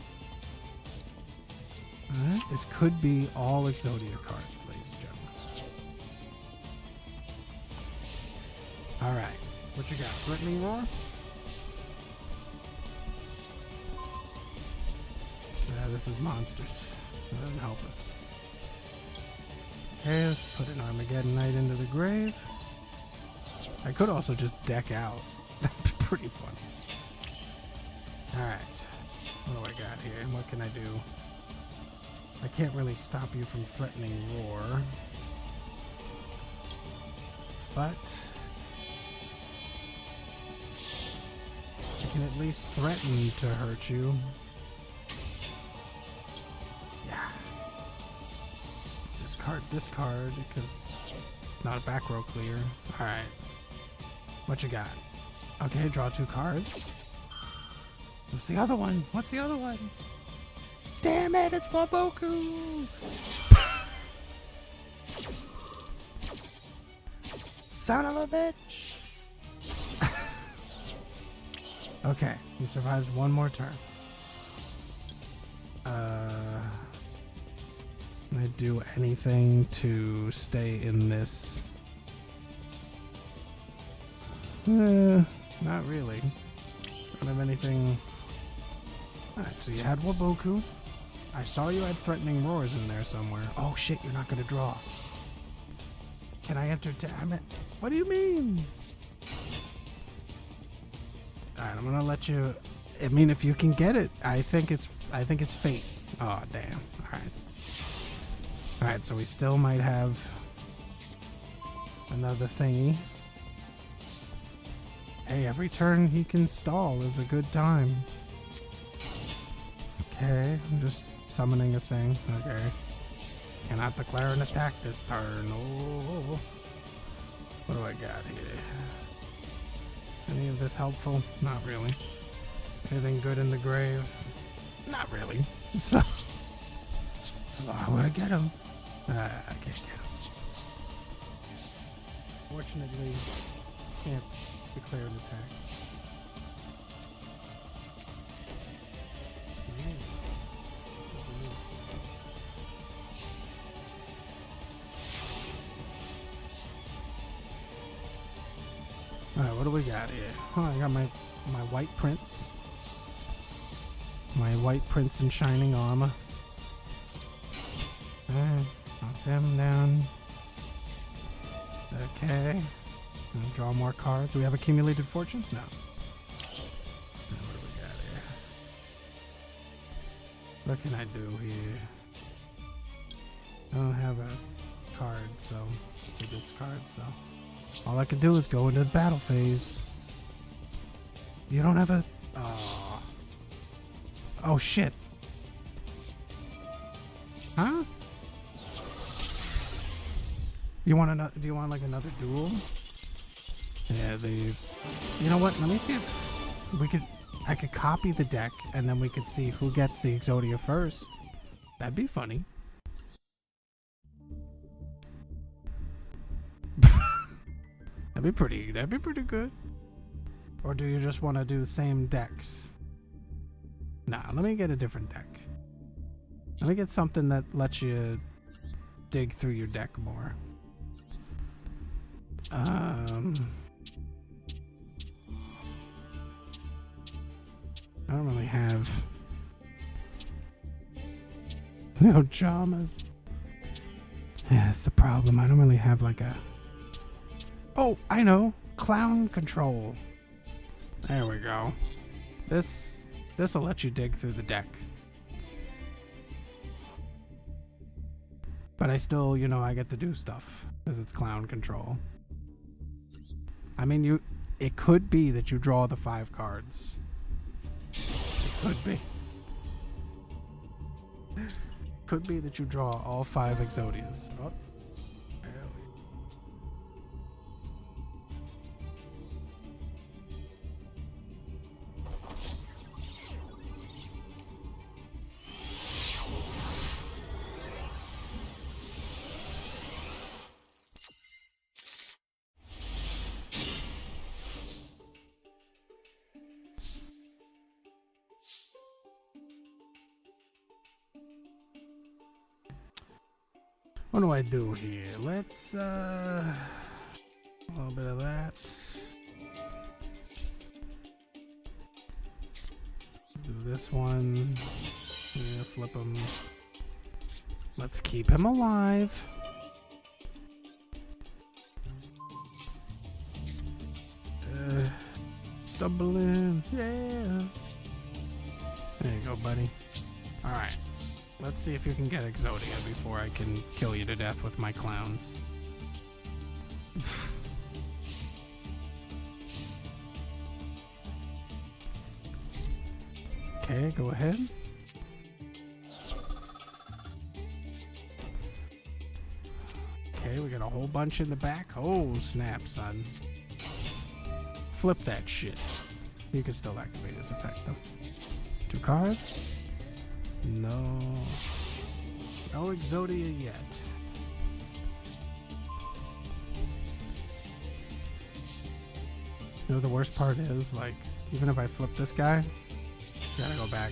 Speaker 1: Alright, this could be all Exodia cards, ladies and gentlemen. Alright, what you got? Threatening Roar? This is monsters. That doesn't help us. Okay, let's put an Armageddon Knight into the grave. I could also just deck out. That'd be pretty funny. Alright. What do I got here? What can I do? I can't really stop you from threatening Roar. But I can at least threaten to hurt you. Yeah. Discard, because not a back row clear. Alright. What you got? Okay, draw 2 cards. What's the other one? What's the other one? Damn it, it's Waboku! Son of a bitch! Okay, he survives one more turn. Can I do anything to stay in this? Not really. Don't have anything. Alright, so you had Waboku. I saw you had threatening roars in there somewhere. Oh shit, you're not gonna draw. Can I enter? Damn it. What do you mean? Alright, I'm gonna let you. I mean, if you can get it, I think it's fate. Oh damn. Alright. Alright, so we still might have another thingy. Hey, every turn he can stall is a good time. Okay, I'm just summoning a thing. Okay. Cannot declare an attack this turn. Oh. What do I got here? Any of this helpful? Not really. Anything good in the grave? Not really. So, how would I get him? I can't get him. Fortunately, can't declare an attack. Alright, what do we got here? Oh, I got my white prince. My white prince in shining armor. Alright, toss him down. Okay. I'll draw more cards. Do we have accumulated fortunes? No. What do we got here? What can I do here? I don't have a card, so to discard, so all I could do is go into the battle phase. You don't have a. Oh. Oh shit. Huh? You want another? Do you want like another duel? Yeah, you know what? Let me see if we could. I could copy the deck, and then we could see who gets the Exodia first. That'd be funny. That'd be pretty good. Or do you just want to do the same decks? Nah, let me get a different deck. Let me get something that lets you dig through your deck more. I don't really have no dramas. Yeah, that's the problem. I don't really have like a. Oh, I know. Clown control. There we go. This'll let you dig through the deck. But I still, I get to do stuff because it's clown control. I mean, it could be that you draw the 5 cards. It could be. Could be that you draw all 5 Exodias. Oh. What do I do here? Let's, a little bit of that. Do this one. Yeah, flip him. Let's keep him alive. stumbling, yeah. There you go, buddy. Alright. Let's see if you can get Exodia before I can kill you to death with my clowns. Okay, go ahead. Okay, we got a whole bunch in the back. Oh, snap, son. Flip that shit. You can still activate this effect, though. 2 cards. No. No Exodia yet. You know, the worst part is, like, even if I flip this guy, gotta go back.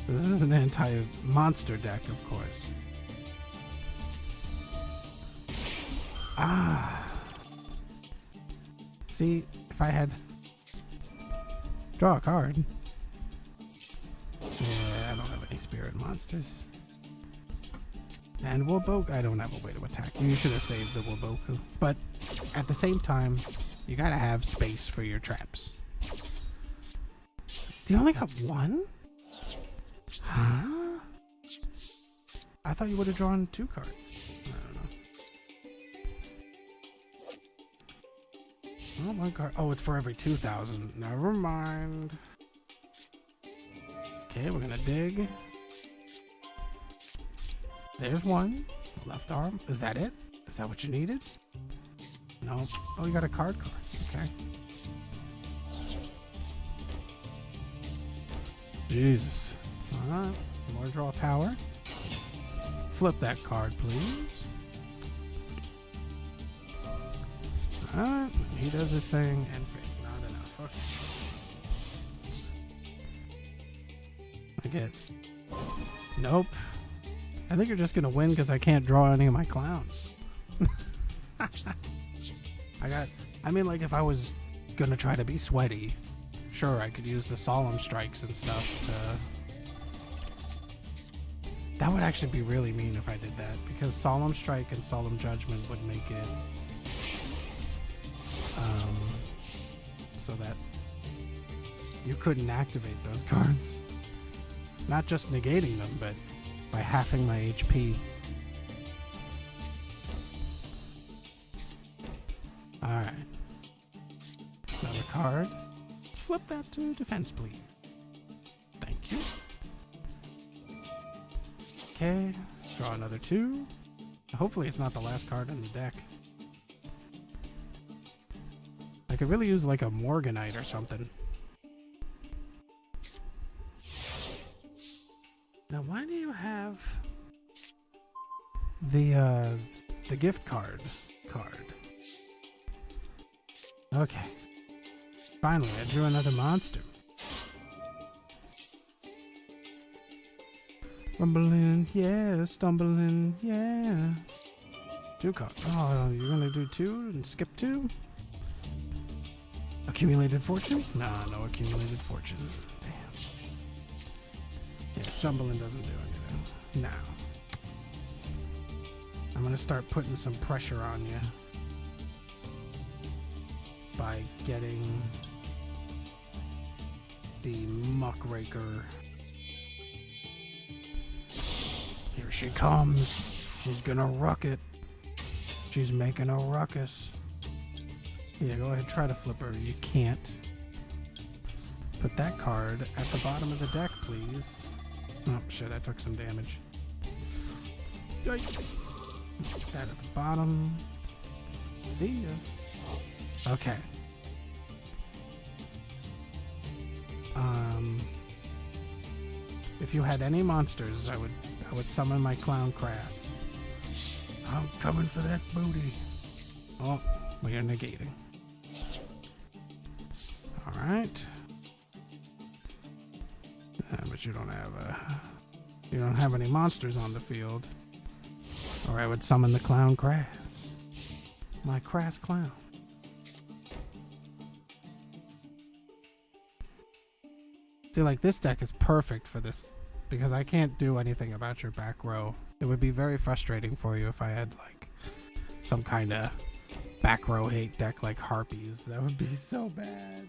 Speaker 1: This is an anti-monster deck, of course. Ah. See, if I had... Draw a card. Yeah, I don't have any spirit monsters. And Woboku, I don't have a way to attack. You should have saved the Woboku. But at the same time, you gotta have space for your traps. Do you only got 1? Huh? I thought you would have drawn 2 cards. I don't know. Oh, 1 card. Oh, it's for every 2,000. Never mind. Okay, we're gonna dig. There's 1. Left arm. Is that it? Is that what you needed? No. Oh, you got a card. Okay. Jesus. Alright. More draw power. Flip that card, please. Alright. He does his thing and face. Not enough. Okay. I get. Nope. I think you're just gonna win because I can't draw any of my clowns. I mean, like, if I was gonna try to be sweaty, sure, I could use the solemn strikes and stuff to... That would actually be really mean if I did that, because solemn strike and solemn judgment would make it so that you couldn't activate those cards. Not just negating them, but by halving my HP. Alright. Another card. Flip that to defense, please. Thank you. Okay. Draw another 2. Hopefully it's not the last card in the deck. I could really use like a Morganite or something. Now, why do you have the gift card? Okay. Finally, I drew another monster. Rumbling, yeah, stumbling, yeah. 2 cards. Oh, you're gonna do 2 and skip 2? Accumulated fortune? Nah, no accumulated fortune. Damn. Yeah, stumbling doesn't do anything. Now. I'm gonna start putting some pressure on you by getting the muckraker. Here she comes. She's gonna ruck it. She's making a ruckus. Yeah, go ahead, try to flip her. You can't. Put that card at the bottom of the deck, please. Oh, shit, I took some damage. Yikes. Put that at the bottom. See ya. Okay. If you had any monsters, I would summon my Clown Crass. I'm coming for that booty. Oh, we are negating. Alright. But you don't have any monsters on the field. Or I would summon the Clown Crass. My Crass Clown. See, like, this deck is perfect for this because I can't do anything about your back row. It would be very frustrating for you if I had, like, some kind of back row hate deck like harpies. That would be so bad.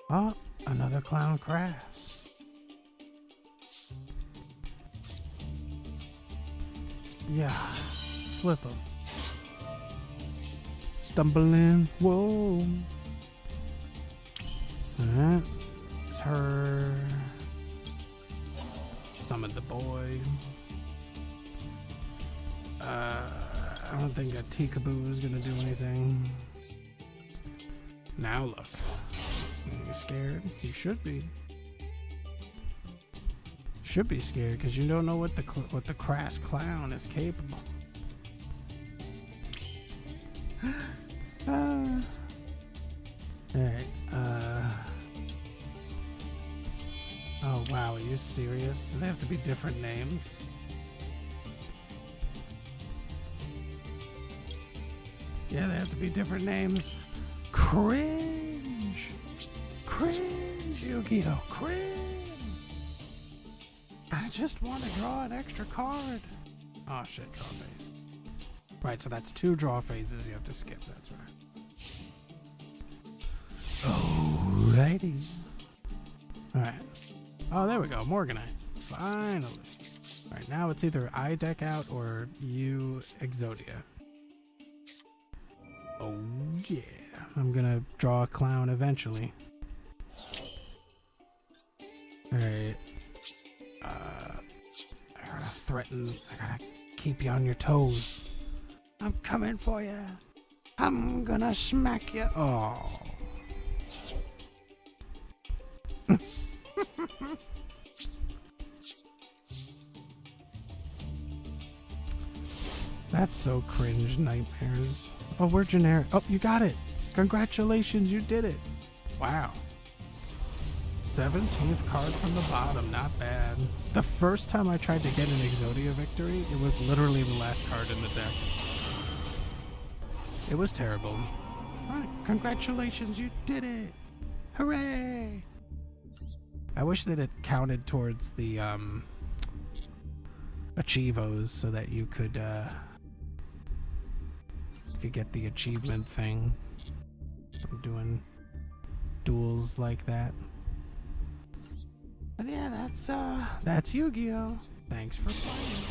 Speaker 1: Oh, another clown crass. Yeah, flip him. Stumbling, whoa. Alright, it's her. Summon the boy. I don't think a Teekaboo is gonna do anything. Now look. Are you scared? You should be. Should be scared because you don't know what the crass clown is capable. Alright, oh wow, are you serious? Do they have to be different names? Yeah, they have to be different names. Cringe! Cringe, Yu-Gi-Oh! Cringe! I just want to draw an extra card. Oh shit, draw phase. Right, so that's 2 draw phases you have to skip, that's right. Alrighty. Alright. Oh, there we go, Morganite. Finally. Alright, now it's either I deck out or you Exodia. Oh yeah. I'm gonna draw a clown eventually. Alright. I gotta threaten. I gotta keep you on your toes. I'm coming for you. I'm gonna smack you. Oh. That's so cringe, nightmares. Oh, we're generic. Oh, you got it. Congratulations, you did it. Wow. 17th card from the bottom, not bad. The first time I tried to get an Exodia victory, it was literally the last card in the deck. It was terrible. Alright, congratulations, you did it. Hooray! I wish that it counted towards the Achievos so that you could get the achievement thing. I'm doing duels like that. But yeah, that's Yu-Gi-Oh! Thanks for playing.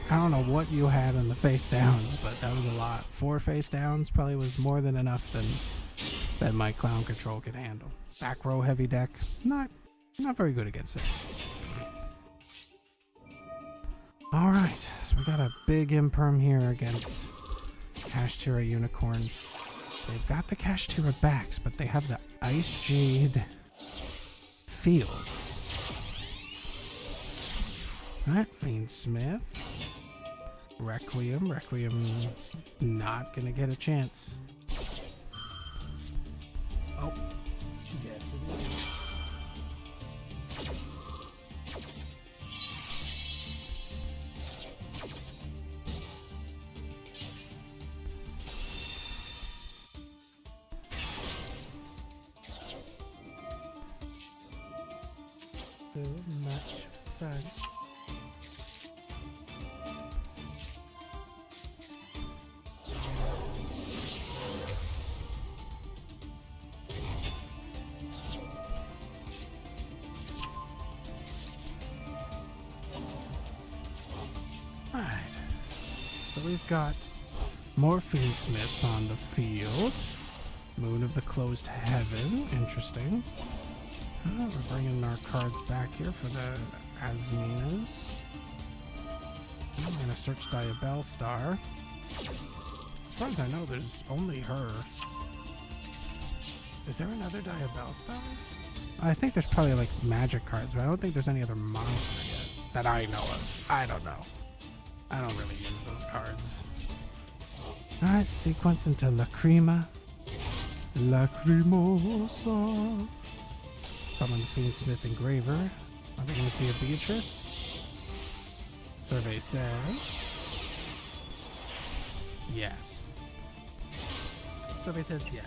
Speaker 1: I don't know what you had on the face downs, but that was a lot. 4 face downs probably was more than enough that my clown control could handle. Back row heavy deck, not very good against it. All right, so we got a big imperm here against Kashtira Unicorn. They've got the Kashtira backs, but they have the Ice Jade Field. Alright, Fiend Smith. Requiem. Requiem not gonna get a chance. Oh, yes it is. So much fun. Alright, so we've got more Fiend Smiths on the field. Moon of the Closed Heaven, interesting. We're bringing our cards back here for the Asminas. I'm going to search Diabell Star. As far as I know, there's only her. Is there another Diabell Star? I think there's probably like magic cards, but I don't think there's any other monster yet that I know of. I don't know. I don't really use those cards. Alright, sequence into Lacrima. Lacrimosa. Summon the Fiendsmith Engraver. Are we going to see a Beatrice? Survey says yes. Survey says yeah.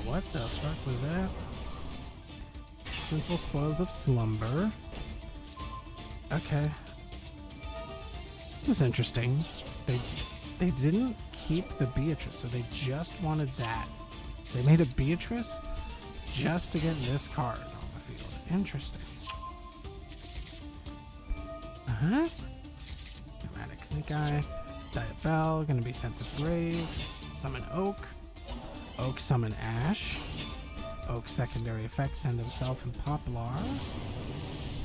Speaker 1: What the fuck was that? Sinful spoils of slumber. Okay. This is interesting. They didn't keep the Beatrice, so they just wanted that. They made a Beatrice just to get this card on the field. Interesting. Dramatic Snake Eye. Diabell, gonna be sent to Grave. Summon Oak. Oak summon Ash. Oak secondary effect, send himself and Poplar.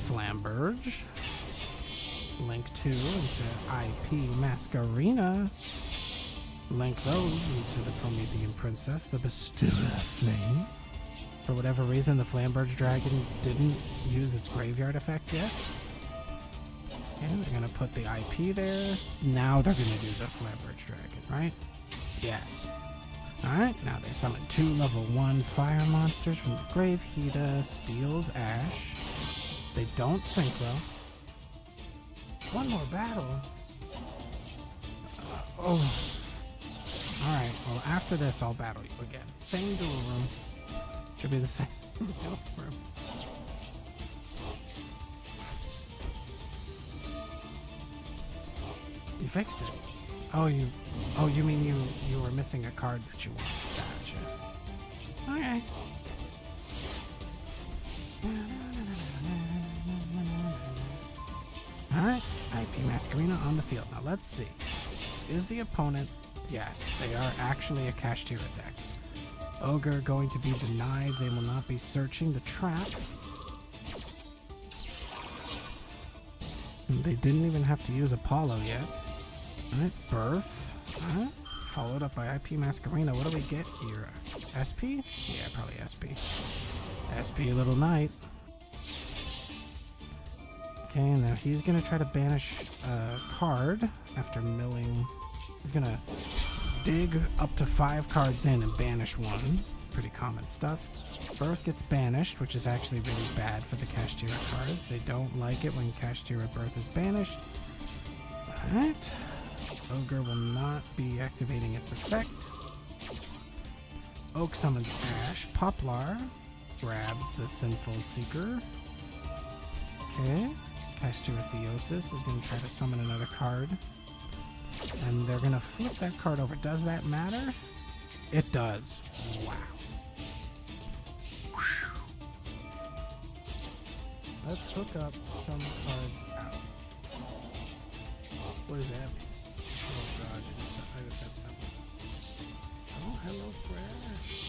Speaker 1: Flamberge. Link 2 into IP Masquerena. Link those into the Promethean Princess, the Bestower of Flames. For whatever reason, the Flamberge Dragon didn't use its graveyard effect yet. And they're gonna put the IP there. Now they're gonna do the Flamberge Dragon, right? Yes. Alright, now they summon 2 level 1 fire monsters from the grave. Hida steals Ash. They don't synchro. One more battle. Oh. Alright, well after this I'll battle you again. Same duel room. Should be the same duel room. You fixed it. Oh, you mean you were missing a card that you want. Gotcha. Okay. Alright, IP Masquerena on the field. Now let's see. Is the opponent... Yes, they are actually a Kashtira deck. Ogre going to be denied. They will not be searching the trap. They didn't even have to use Apollo yet. Alright, Birth. Alright, followed up by IP Masquerena. What do we get here? SP? Yeah, probably SP. SP Little Knight. Okay, and now he's gonna try to banish a card after milling. He's gonna dig up to 5 cards in and banish 1. Pretty common stuff. Birth gets banished, which is actually really bad for the Kashtira cards. They don't like it when Kashtira Birth is banished. Alright. Ogre will not be activating its effect. Oak summons Ash. Poplar grabs the Sinful Seeker. Okay. Kashtira Theosis is going to try to summon another card. And they're going to flip that card over. Does that matter? It does. Wow. Let's hook up some cards out. What does that mean? Oh gosh, I just said something. Oh, hello, Fresh.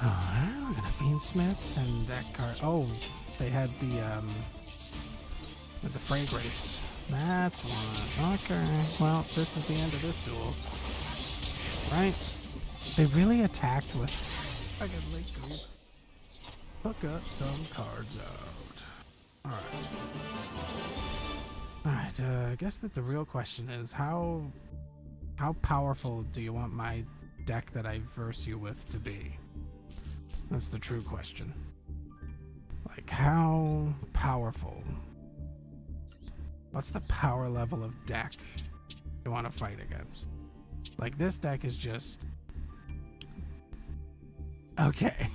Speaker 1: Alright, we're gonna Fiendsmiths and that card. Oh, they had the Fragrance. That's one. Okay, well, this is the end of this duel. Right? They really attacked with... I got late group. Hook up some cards out. Alright, I guess that the real question is how powerful do you want my deck that I verse you with to be? That's the true question. Like, how powerful? What's the power level of deck you want to fight against? Like, this deck is just... Okay.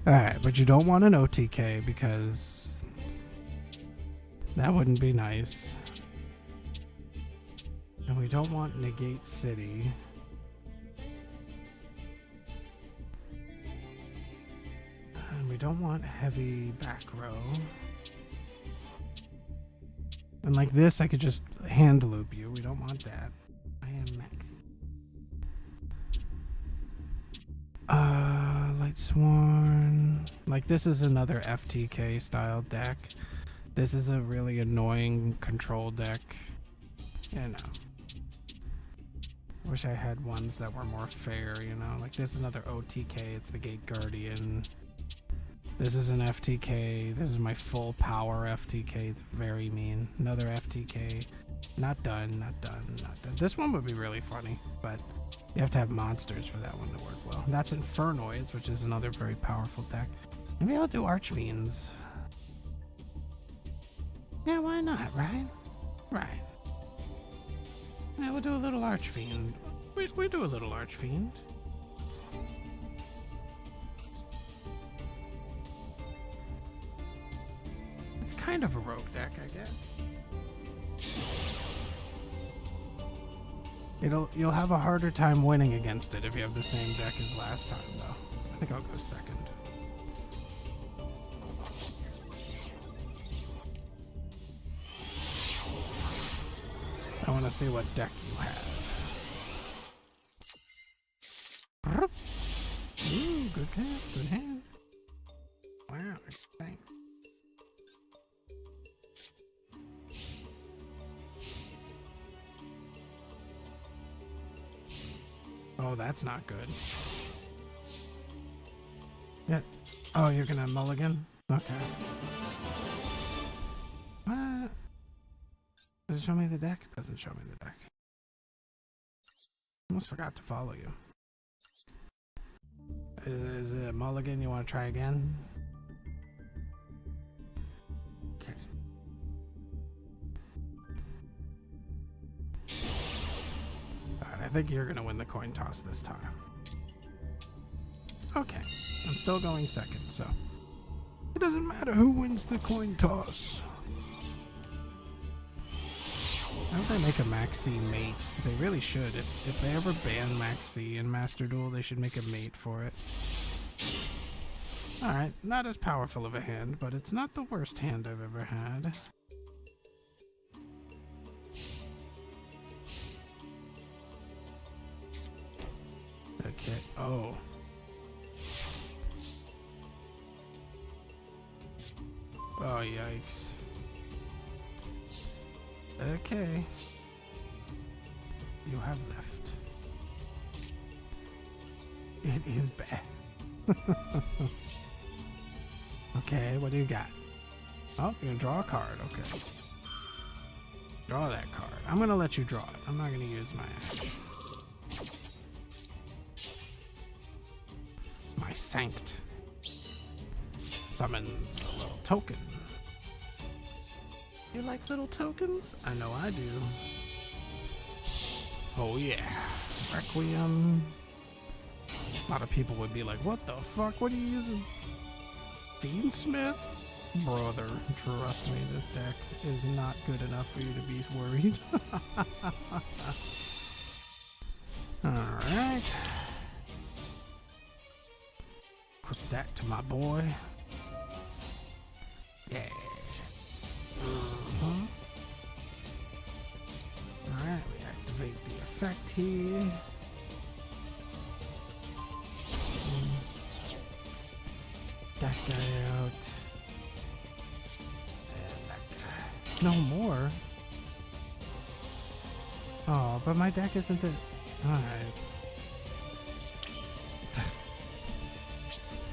Speaker 1: Alright, but you don't want an OTK because that wouldn't be nice. And we don't want Negate City. And we don't want heavy back row. And like this, I could just hand loop you. We don't want that. I am maxi. Lightsworn. Like, this is another FTK style deck. This is a really annoying control deck. You know. Wish I had ones that were more fair, you know? Like this is another OTK, it's the Gate Guardian. This is an FTK, this is my full power FTK, it's very mean. Another FTK. Not done, not done, not done. This one would be really funny, but you have to have monsters for that one to work well. That's Infernoids, which is another very powerful deck. Maybe I'll do Archfiends. Yeah, why not, right? Right. Yeah, we'll do a little Archfiend. We do a little Archfiend. It's kind of a rogue deck, I guess. You'll have a harder time winning against it if you have the same deck as last time, though. I think I'll go second. I want to see what deck you have. Ooh, good hand, good hand. Wow, thanks. Oh, that's not good. Yeah. Oh, you're gonna mulligan? Okay. What? Does it show me the deck? It doesn't show me the deck. Almost forgot to follow you. Is it a mulligan? You want to try again? Okay. Alright, I think you're gonna win the coin toss this time. Okay. I'm still going second, so it doesn't matter who wins the coin toss. I hope they make a Max C mate. They really should. If they ever ban Max C in Master Duel, they should make a mate for it. Alright, not as powerful of a hand, but it's not the worst hand I've ever had. Okay, oh. Oh, yikes. Okay. You have left. It is bad. Okay, what do you got? Oh, you're gonna draw a card, okay. Draw that card. I'm gonna let you draw it. I'm not gonna use my action. My Sanct summons a little token. You like little tokens? I know I do. Oh yeah. Requiem. A lot of people would be like, what the fuck? What are you using? Fiendsmith? Brother, trust me, this deck is not good enough for you to be worried. Alright. Put that to my boy. Yeah. Alright, we activate the effect here. That guy out. And that guy. No more? Oh, but my deck isn't the... Alright.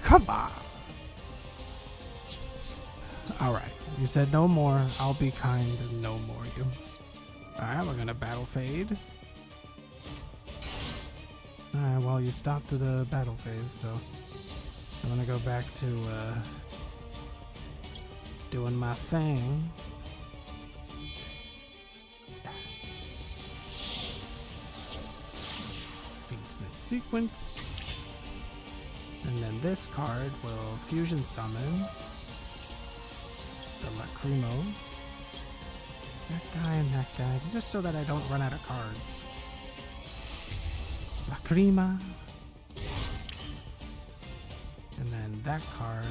Speaker 1: Come on! Alright, you said no more. I'll be kind and no more you. Alright, we're gonna battle fade. Alright, well, you stopped to the battle phase, so I'm gonna go back to doing my thing. Fiendsmith sequence. And then this card will fusion summon the Lacrimo. That guy and that guy, just so that I don't run out of cards. Lacrima. And then that card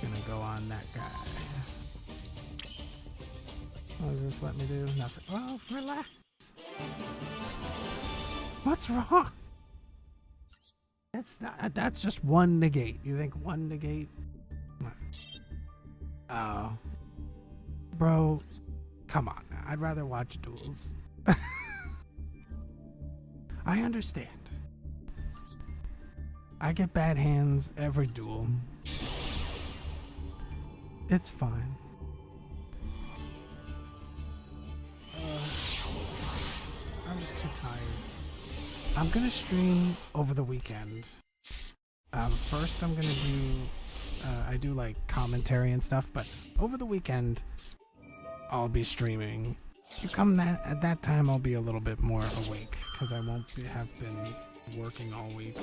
Speaker 1: gonna go on that guy. What does this let me do? Nothing. Oh, relax. What's wrong? That's not. That's just one negate. You think one negate? Oh, bro, come on now. I'd rather watch duels. I understand. I get bad hands every duel. It's fine. I'm just too tired. I'm gonna stream over the weekend. First I'm gonna do, I do like commentary and stuff, but over the weekend I'll be streaming. You come at that time, I'll be a little bit more awake because I won't have been working all week.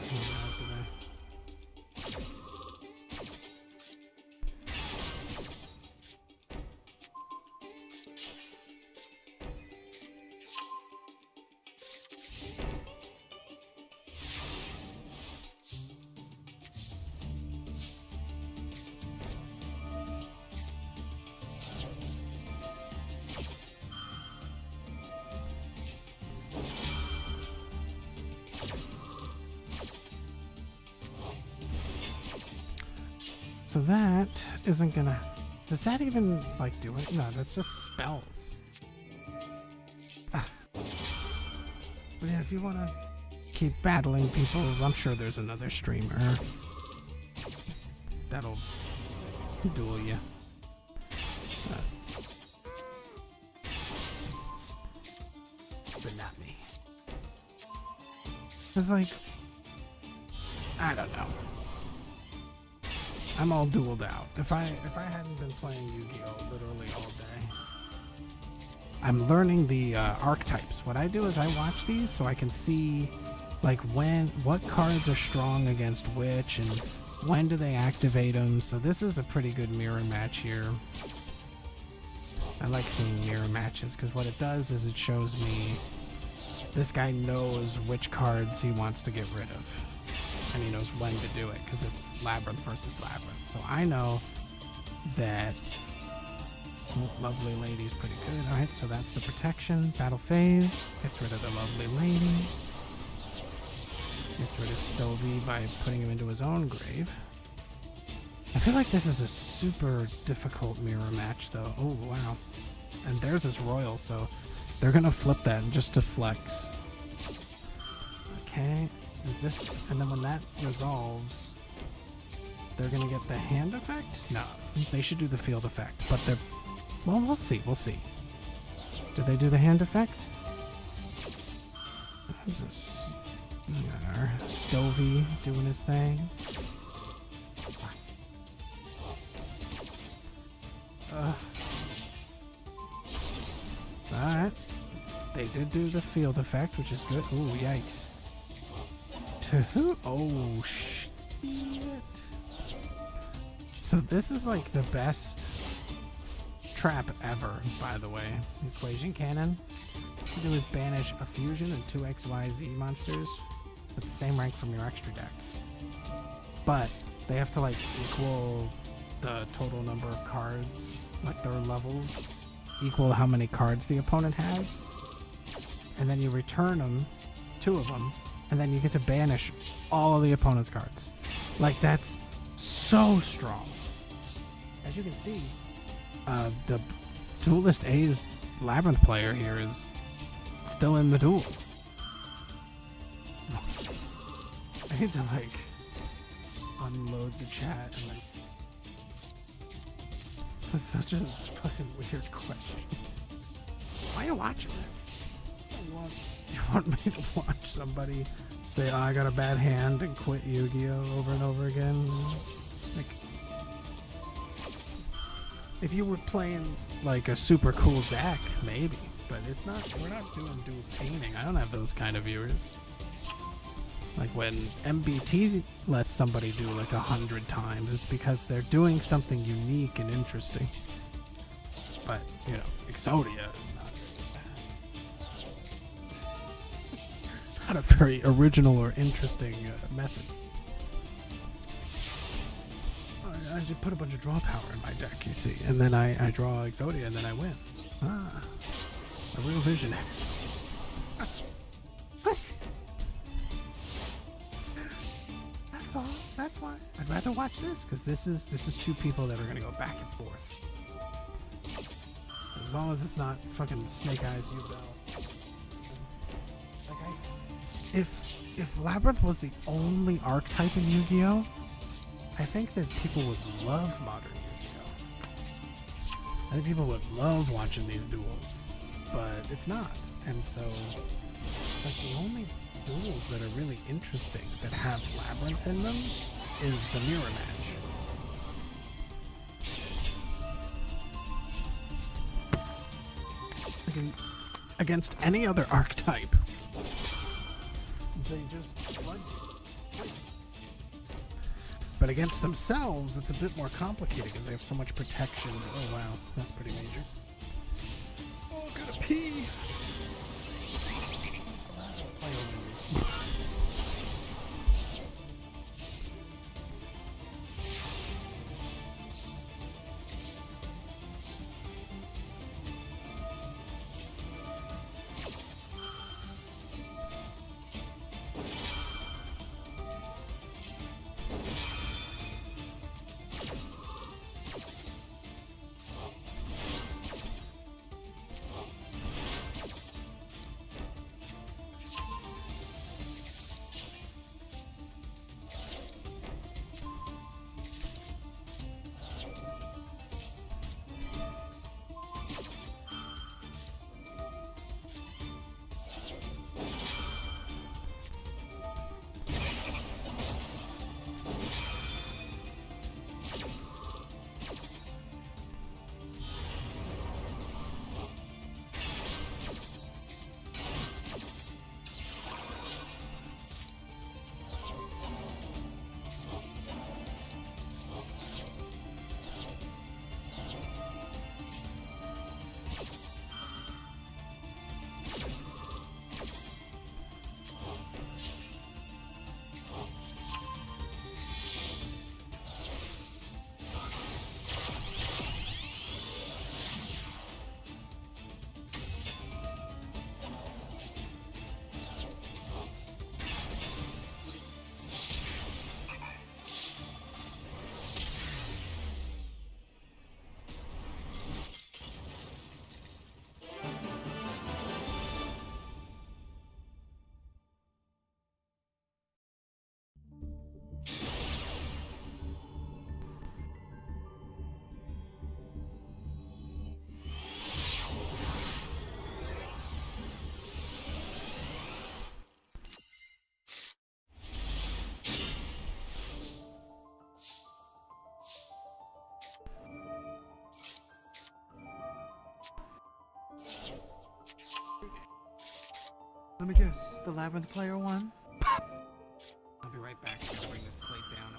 Speaker 1: So that isn't gonna... Does that even, like, do it? No, that's just spells. But yeah, if you want to keep battling people, I'm sure there's another streamer that'll duel you. But not me. It's like... I don't know. I'm all dueled out. If I hadn't been playing Yu-Gi-Oh! Literally all day. I'm learning the archetypes. What I do is I watch these so I can see like what cards are strong against which and when do they activate them. So this is a pretty good mirror match here. I like seeing mirror matches because what it does is it shows me this guy knows which cards he wants to get rid of. And he knows when to do it because it's Labyrinth versus Labyrinth. So I know that Lovely Lady's pretty good. Alright, so that's the protection. Battle phase. Gets rid of the Lovely Lady. Gets rid of Stovey by putting him into his own grave. I feel like this is a super difficult mirror match though. Oh wow. And theirs is royal, so they're gonna flip that just to flex. Okay. Is this, and then when that resolves, they're gonna get the hand effect? No, they should do the field effect, but they're, well, we'll see. Do they do the hand effect? This is Stovey doing his thing. Alright, they did do the field effect, which is good. Ooh, yikes. Oh shit. So this is like the best trap ever, by the way. Equation cannon. What you do is banish a fusion and 2 XYZ monsters with the same rank from your extra deck. But they have to like equal the total number of cards, like their levels, equal how many cards the opponent has. And then you return them, 2 of them, and then you get to banish all of the opponent's cards. Like, that's so strong. As you can see, the Duelist A's Labyrinth player here is still in the duel. I need to, like, unload the chat and, like... This is such a fucking weird question. Why are you watching it? You want me to watch somebody say, oh, I got a bad hand and quit Yu-Gi-Oh! Over and over again? Like, if you were playing like a super cool deck, maybe, but it's not. We're not doing dual painting. I don't have those kind of viewers. Like when MBT lets somebody do like 100 times, it's because they're doing something unique and interesting. But you know, Exodia is not a very original or interesting method. I just put a bunch of draw power in my deck, you see, and then I draw Exodia, and then I win. Ah, a real visionary. That's all. That's why I'd rather watch this, because this is 2 people that are gonna go back and forth. As long as it's not fucking Snake Eyes Ubel. Like if Labyrinth was the only archetype in Yu-Gi-Oh, I think that people would love modern Yu-Gi-Oh. I think people would love watching these duels, but it's not. And so, like, the only duels that are really interesting that have Labyrinth in them is the mirror match. Against any other archetype, they just flood you. But against themselves, it's a bit more complicated because they have so much protection. Oh wow, that's pretty major. Oh, gotta pee. Play over these. Let me guess, the Labyrinth player won? I'll be right back. I gotta bring this plate down.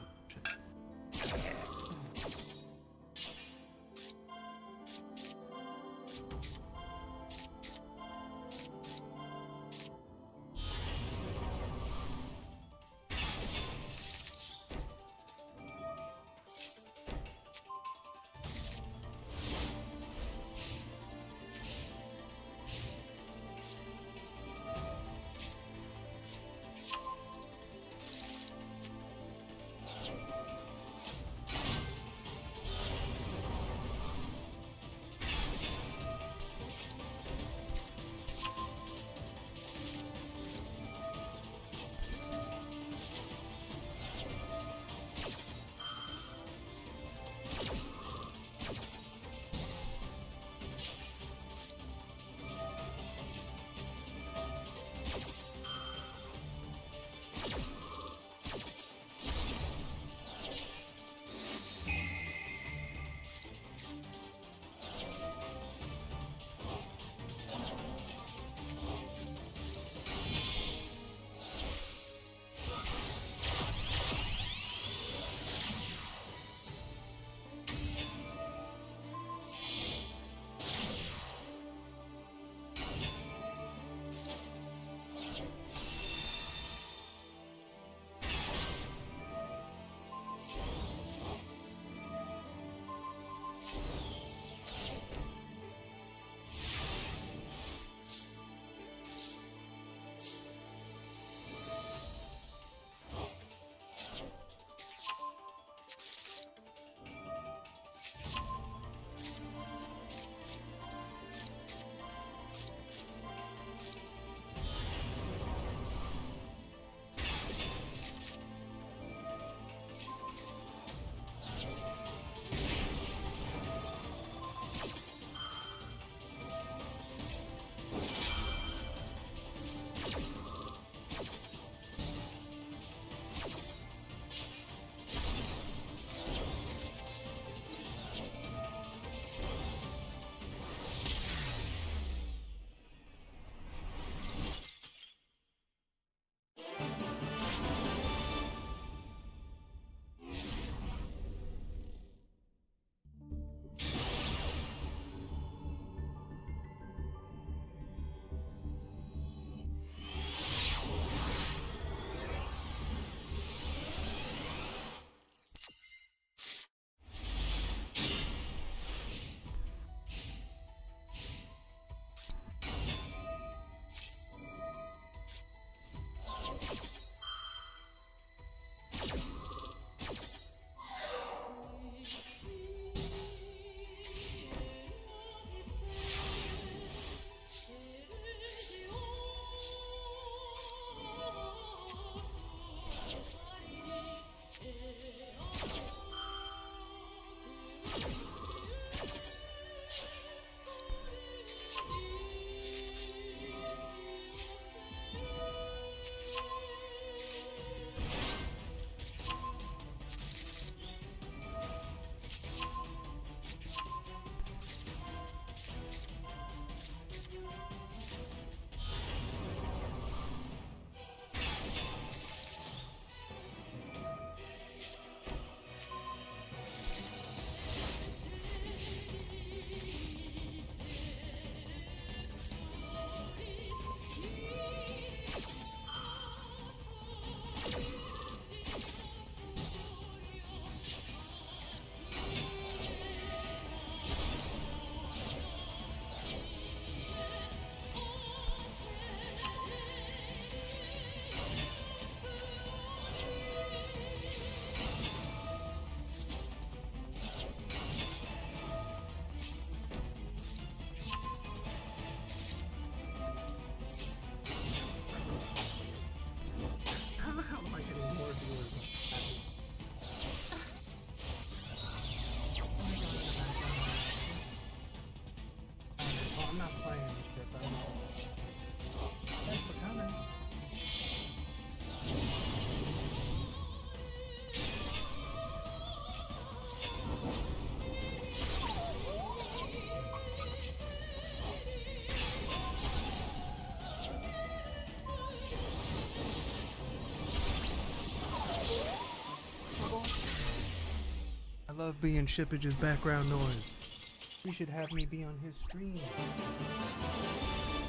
Speaker 1: love being Shippage's background noise. He should have me be on his stream.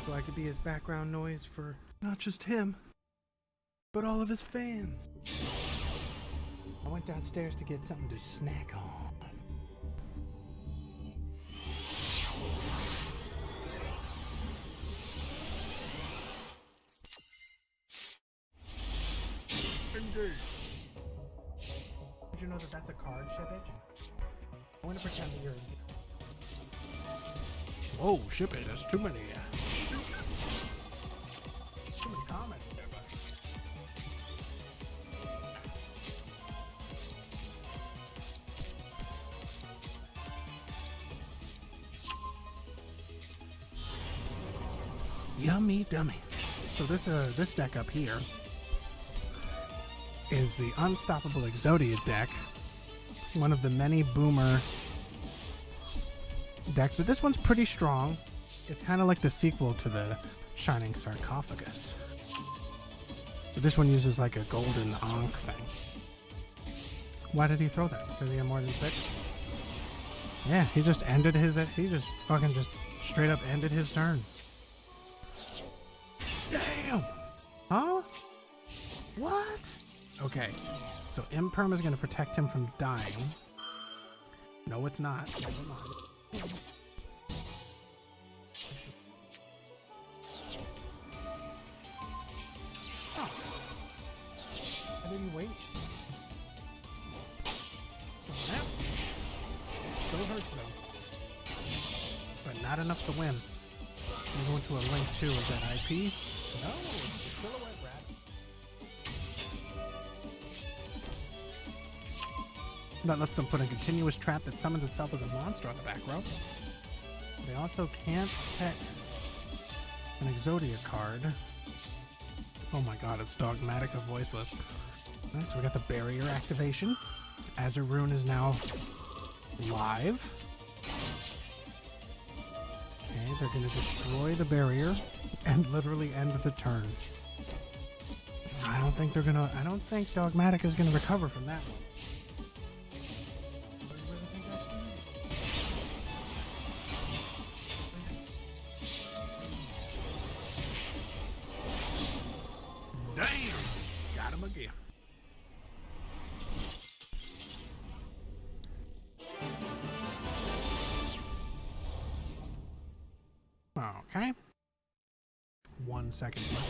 Speaker 1: So I could be his background noise for not just him, but all of his fans. I went downstairs to get something to snack on. Indeed. Did you know that that's a card, Shippage? I want to pretend that you're... Whoa, Shippage, that's too many. Too many comments there, buddy. Yummy dummy. So this deck up here is the Unstoppable Exodia deck, one of the many boomer decks, but this one's pretty strong. It's kind of like the sequel to the Shining Sarcophagus. But this one uses like a golden Ankh thing. Why did he throw that? Because he had more than 6? Yeah, he just fucking straight up ended his turn. Damn! Huh? What? Okay, so Imperm is going to protect him from dying. No, it's not. Never mind. Oh. Why didn't you wait? Snap. Still hurts though. But not enough to win. I'm going to a link 2 of that IP. No, it's the silhouette rat. That lets them put a continuous trap that summons itself as a monster on the back row. They also can't set an Exodia card. Oh my god, it's Dogmatica Voiceless. Alright, so we got the barrier activation. Azure Rune is now live. Okay, they're going to destroy the barrier and literally end the turn. I don't think Dogmatica is going to recover from that one. Again. Okay. 1 second left.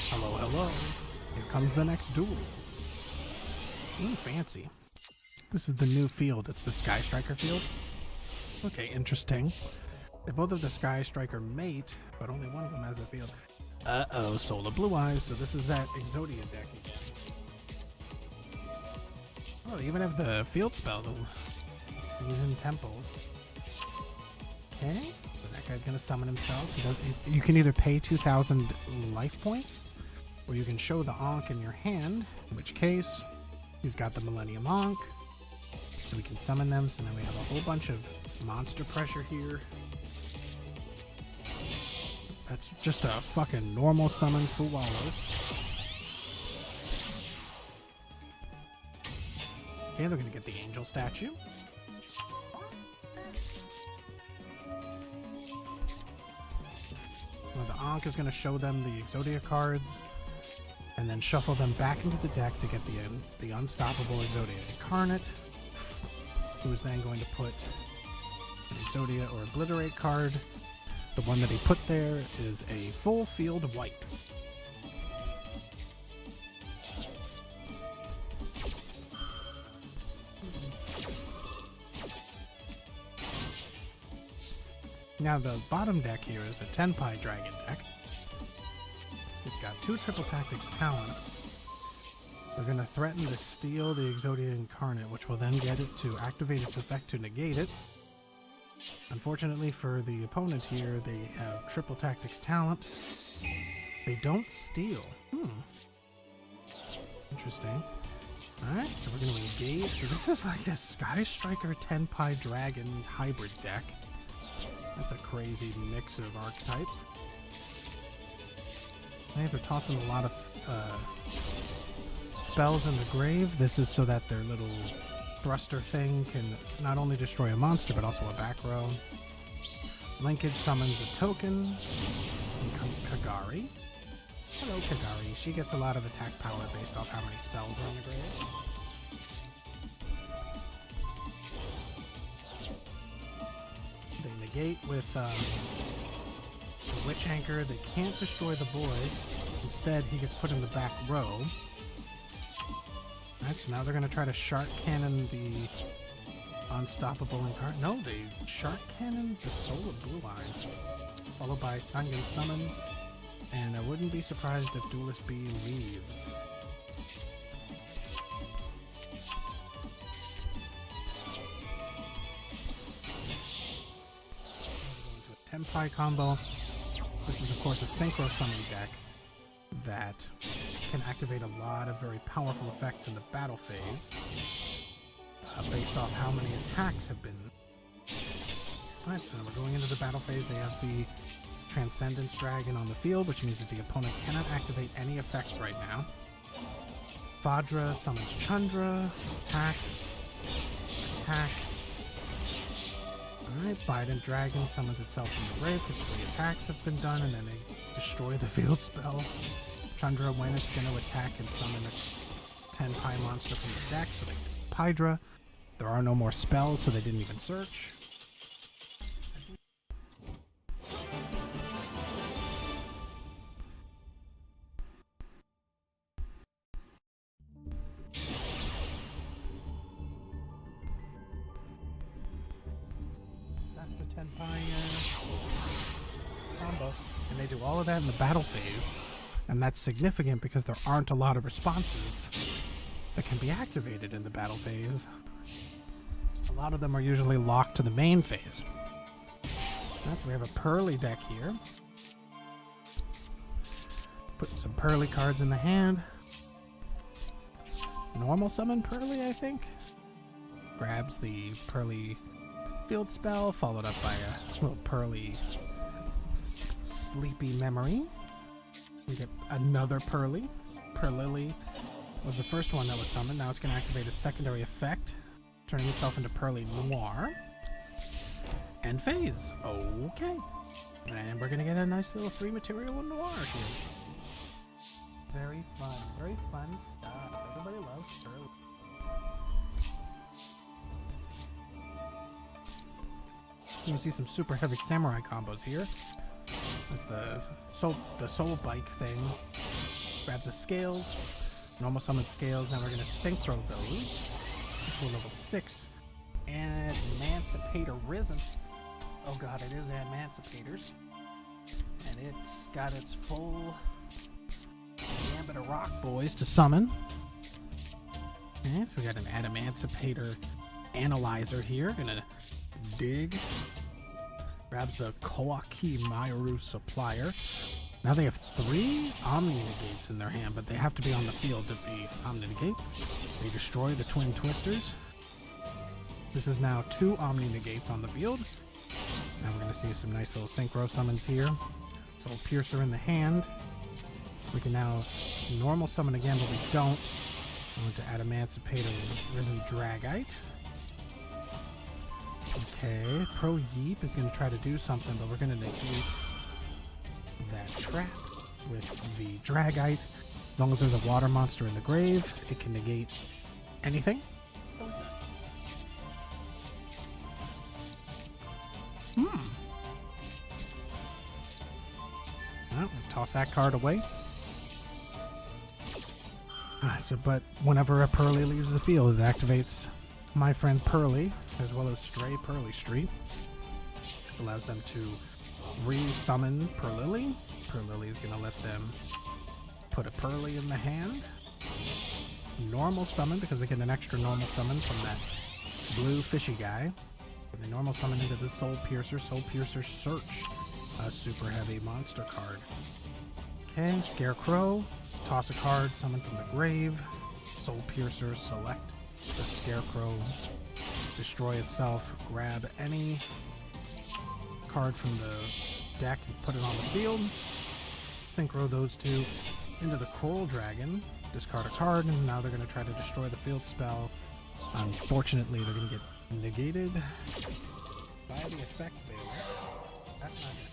Speaker 1: Hello, hello. Here comes the next duel. Ooh, fancy. This is the new field. It's the Sky Striker field. Okay, interesting. They both have the Sky Striker mate, but only one of them has a field. Uh-oh, Solar Blue Eyes, so this is that Exodia deck again. Oh, they even have the field spell to use in Temple. Okay, so that guy's gonna summon himself. You can either pay 2,000 life points, or you can show the Ankh in your hand, in which case, he's got the Millennium Ankh, so we can summon them, so now we have a whole bunch of monster pressure here. That's just a fucking normal summon for Wallows. Okay, they're gonna get the angel statue. Well, the Ankh is gonna show them the Exodia cards, and then shuffle them back into the deck to get the Unstoppable Exodia Incarnate, who's then going to put an Exodia or Obliterate card. The one that he put there is a full field wipe. Now the bottom deck here is a Tenpai Dragon deck. It's got 2 Triple Tactics talents. They're going to threaten to steal the Exodia Incarnate, which will then get it to activate its effect to negate it. Unfortunately for the opponent here, they have Triple Tactics talent. They don't steal. Interesting. Alright, so we're going to engage. So this is like a Sky Striker Tenpai Dragon hybrid deck. That's a crazy mix of archetypes. Okay, they're tossing a lot of spells in the grave. This is so that their little thruster thing can not only destroy a monster, but also a back row. Linkage summons a token. In comes Kagari. Hello, Kagari. She gets a lot of attack power based off how many spells are in the grave. They negate with the Witch Anchor. They can't destroy the boy. Instead, he gets put in the back row. Alright, so now they're going to try to Shark Cannon the Unstoppable Incarnate. No, they Shark Cannon the Soul of Blue Eyes. Followed by Sangan Summon. And I wouldn't be surprised if Duelist B leaves. Into a Tenpai combo. This is of course a Synchro Summon deck that can activate a lot of very powerful effects in the battle phase based off how many attacks have been. Alright, so now we're going into the battle phase. They have the Transcendence Dragon on the field, which means that the opponent cannot activate any effects right now. Vajra summons Chandra. Attack. Attack. Alright, Bident Dragon summons itself from the grave because 3 attacks have been done, and then they destroy the field spell. Chandra, when it's going to attack and summon a Tenpai monster from the deck, so they Pydra. There are no more spells, so they didn't even search. That's the Tenpai combo. And they do all of that in the battle phase. And that's significant because there aren't a lot of responses that can be activated in the battle phase. A lot of them are usually locked to the main phase. So we have a Pearly deck here. Putting some Pearly cards in the hand. Normal summon Pearly, I think. Grabs the Pearly field spell, followed up by a little Pearly Sleepy Memory. We get another Pearly. Pearlily was the first one that was summoned. Now it's going to activate its secondary effect, turning itself into Pearly Noir. End phase. Okay. And we're going to get a nice little 3 material Noir here. Very fun stuff. Everybody loves Pearly. You can see some super heavy samurai combos here. As the soul bike thing grabs the scales, normal summon scales. Now we're going to synchro those to level 6. And Emancipator Risen. Oh god, it is Emancipators. And it's got its full gambit of rock boys to summon. Okay, so we got an Emancipator Analyzer here. Gonna dig. Grabs the Koaki Maioru Supplier. Now they have 3 Omni Negates in their hand, but they have to be on the field to be Omni Negate. They destroy the Twin Twisters. This is now 2 Omni Negates on the field. Now we're going to see some nice little Synchro Summons here. Soul Piercer in the hand. We can now normal summon again, but we don't. I'm going to add Emancipator Risen Dragite. Okay, Pro Yeep is going to try to do something, but we're going to negate that trap with the Dragite. As long as there's a water monster in the grave, it can negate anything. Well, we'll toss that card away. But whenever a Pearly leaves the field, it activates my friend Pearly, as well as Stray Pearly Street. This allows them to re-summon Pearlily. Pearlily is going to let them put a Pearly in the hand. Normal summon, because they get an extra normal summon from that blue fishy guy. And they normal summon into the Soul Piercer. Soul Piercer Search, a super heavy monster card. Okay, Scarecrow. Toss a card, summon from the grave. Soul Piercer select the Scarecrow, destroy itself, grab any card from the deck and put it on the field. synchro those two into the Coral Dragon, discard a card, and now they're going to try to destroy the field spell. Unfortunately, they're going to get negated by the effect failure. That's not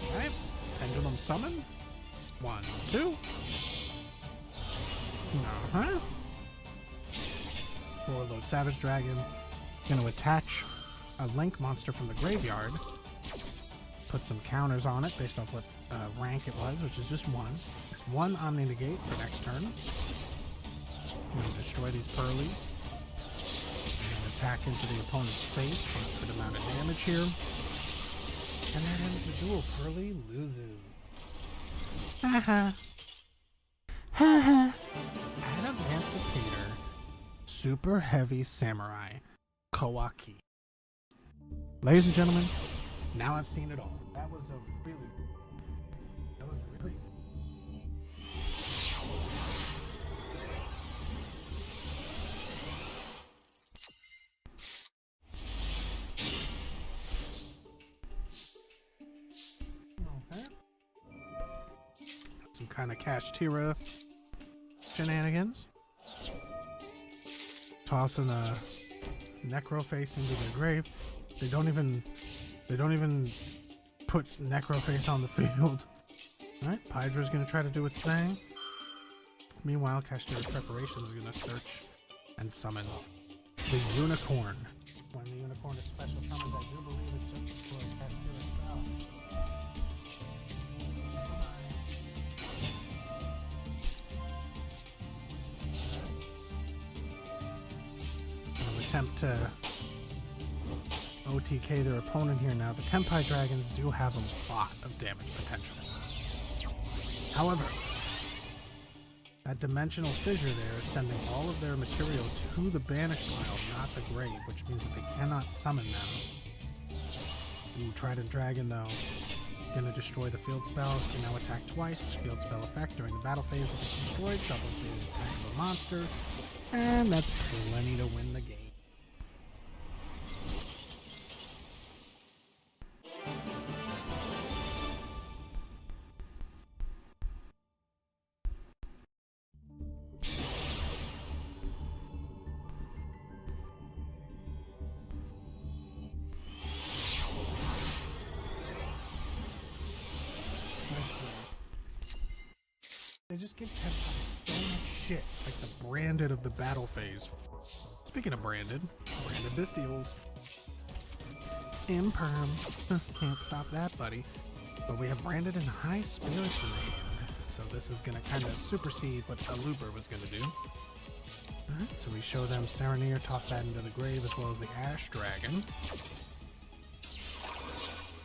Speaker 1: good. Alright, Pendulum Summon. 1, 2. Warlord Savage Dragon. Going to attach a Link monster from the graveyard. Put some counters on it based off what rank it was, which is just 1. It's 1 Omni Negate for next turn. I'm going to destroy these Pearlies. And attack into the opponent's face for a good amount of damage here. And that ends the duel. Pearly loses. Haha. Haha. Adamantipator. Super Heavy Samurai. Kawaki. Ladies and gentlemen, now I've seen it all. That was really. Okay. Some kind of Kashtira shenanigans. Tossing a Necroface into the grave. They don't even put Necroface on the field. Alright, Pydra's gonna try to do its thing. Meanwhile, Kashtira Preparations is gonna search and summon the Unicorn. When the Unicorn is special summoned, I do believe it searches for a Kashtira spell. Attempt to OTK their opponent here now. The Tempai Dragons do have a lot of damage potential. However, that Dimensional Fissure there is sending all of their material to the Banished Pile, not the grave, which means that they cannot summon them. Ooh, Trident Dragon though, gonna destroy the field spell, can now attack twice. Field spell effect during the battle phase if it's destroyed, doubles the attack of a monster, and that's plenty to win the game. They just give Tempai so much shit, like the branded of the battle phase. Speaking of branded Bestials. Imperm. Can't stop that, buddy. But we have branded and High Spirits in the hand. So this is going to kind of supersede what Aluber was going to do. Alright, so we show them Serenir, toss that into the grave, as well as the Ash Dragon.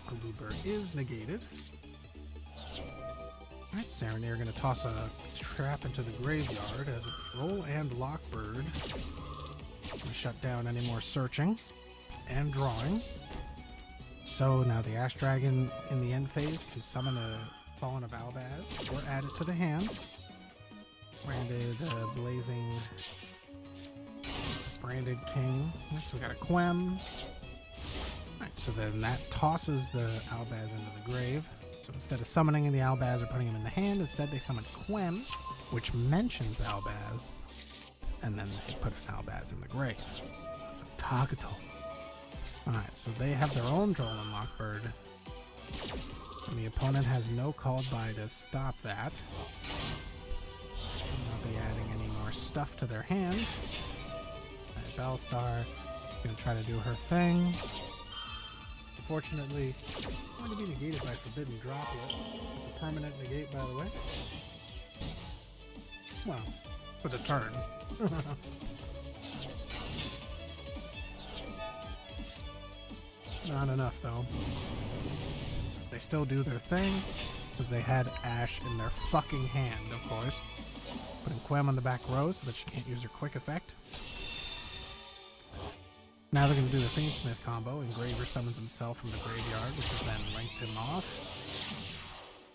Speaker 1: Aluber is negated. Alright, Serenir going to toss a trap into the graveyard as a Droll and Lockbird. Gonna shut down any more searching and drawing. So now the Ash Dragon in the end phase can summon a Fallen of Albaz or add it to the hand. Branded Blazing Branded King. So we got a Quem. Alright, so then that tosses the Albaz into the grave. So instead of summoning the Albaz or putting him in the hand, instead they summon Quem, which mentions Albaz, and then they put an Albaz in the grave. So Tagato. Alright, so they have their own Droll and Lockbird, and the opponent has no called by to stop that. They'll be adding any more stuff to their hand. Bellstar gonna try to do her thing. Unfortunately, going to be negated by Forbidden Droplet. It's a permanent negate, by the way. Well, for the turn. Not enough, though. They still do their thing, because they had Ash in their fucking hand, of course. Putting Quem on the back row so that she can't use her quick effect. Now they're going to do the Fiendsmith combo. Engraver summons himself from the graveyard, which is then linked him off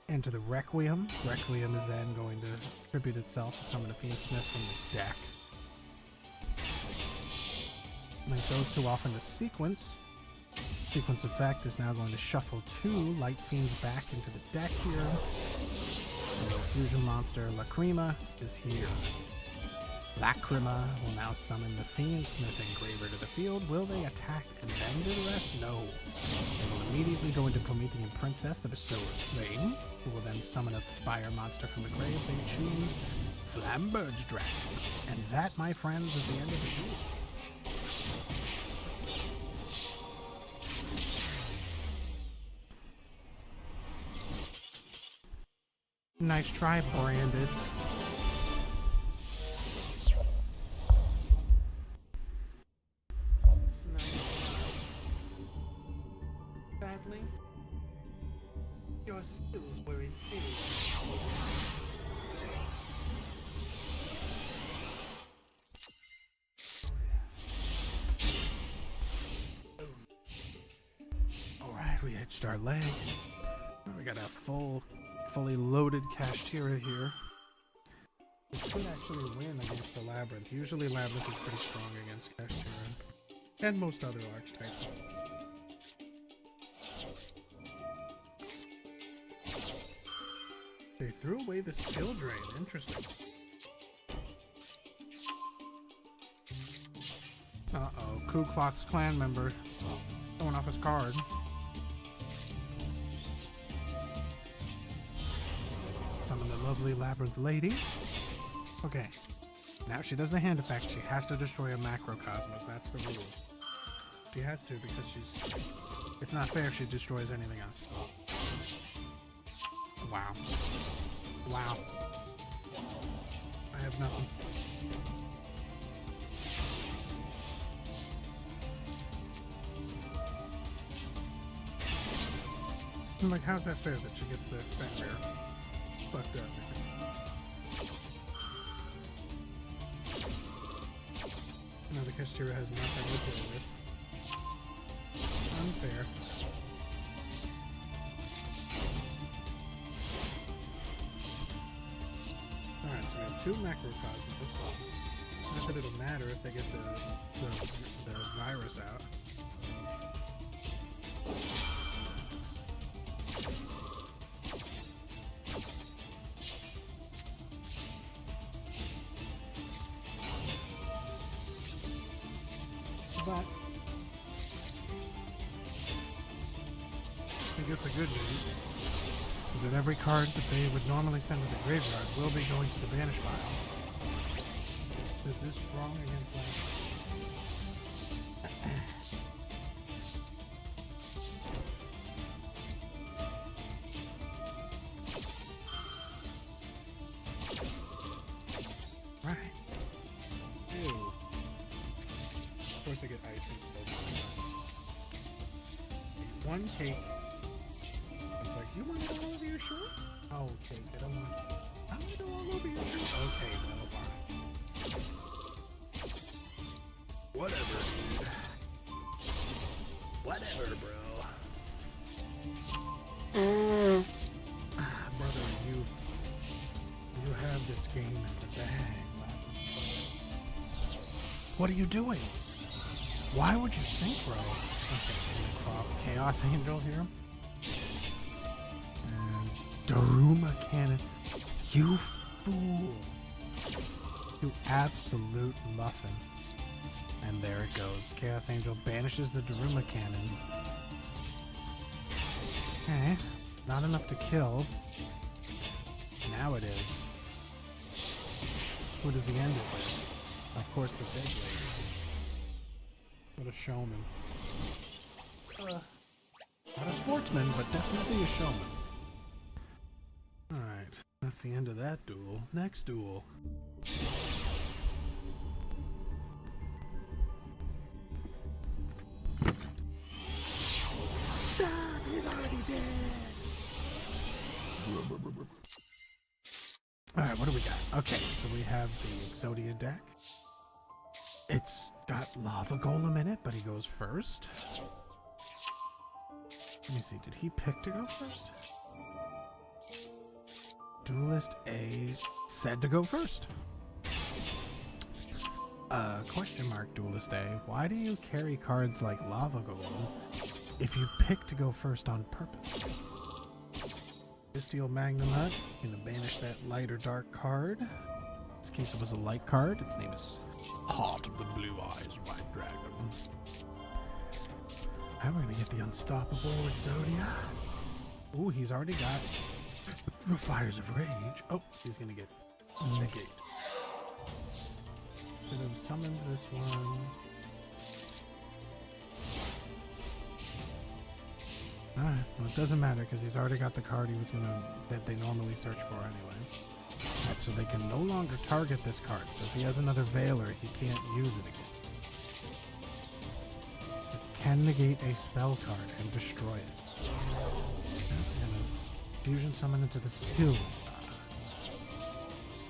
Speaker 1: into the Requiem. Requiem is then going to tribute itself to summon a Fiendsmith from the deck. Link those two off into sequence. Sequence effect is now going to shuffle 2 Light Fiends back into the deck here. And the fusion monster Lacrima is here. Lacrima will now summon the Fiend Smith Engraver to the field. Will they attack and then do the rest? No. They will immediately go into Promethean Princess, the Bestower of Flame, who will then summon a fire monster from the grave. They choose Flamberge Dragon. And that, my friends, is the end of the duel. Nice try, Branded. Sadly, your skills were inferior. Alright, we hitched our legs. We got a fully loaded Kashtira here. We could actually win against the Labyrinth. Usually Labyrinth is pretty strong against Kashtira. And most other archetypes. They threw away the skill drain. Interesting. Uh-oh. Ku Klux Klan member throwing off his card. Summon the lovely Labyrinth Lady. Okay. Now she does the hand effect. She has to destroy a Macrocosmos. That's the rule. She has to because she's... It's not fair if she destroys anything else. Wow. Wow. I have nothing. I'm like, how's that fair that she gets the effect there? Fucked up. Now the Kashtira has nothing to play with. Unfair. Alright, so we have 2 Macrocosmos. Not that it'll matter if they get the virus out. But I guess the good news is that every card that they would normally send to the graveyard will be going to the banish pile. Is this strong against that? Right. Ew. Of course I get icing. 1 cake. It's like, you want it all over your shirt? Oh, cake, I don't want it. I want it all over your shirt. Okay, well, fine. Whatever, dude. Whatever, bro. Brother, you have this game in the bag. What are you doing? Why would you sink, bro? Okay, Chaos Angel here. And Daruma Cannon. You fool. You absolute muffin. And there it goes. Chaos Angel banishes the Daruma Cannon. Okay. Not enough to kill. Now it is. Who does he end it with? Of course, the big lady. What a showman. Not a sportsman, but definitely a showman. Alright, that's the end of that duel. Next duel. Stop! He's already dead! Alright, what do we got? Okay, so we have the Exodia deck. It's got Lava Golem in it, but he goes first. Let me see, did he pick to go first? Duelist A said to go first. Question mark, Duelist A. Why do you carry cards like Lava Golem if you pick to go first on purpose. Steel Magnum Hut, gonna banish that light or dark card. In this case it was a light card. Its name is Heart of the Blue Eyes White Dragon. Now we're gonna get the Unstoppable Exodia. Ooh, he's already got the Fires of Rage. Oh, he's gonna get negate. Should have summoned this one. Alright, well it doesn't matter because he's already got the card that they normally search for anyway. Alright, so they can no longer target this card. So if he has another Veiler, he can't use it again. This can negate a spell card and destroy it. And his fusion summon into the Silver.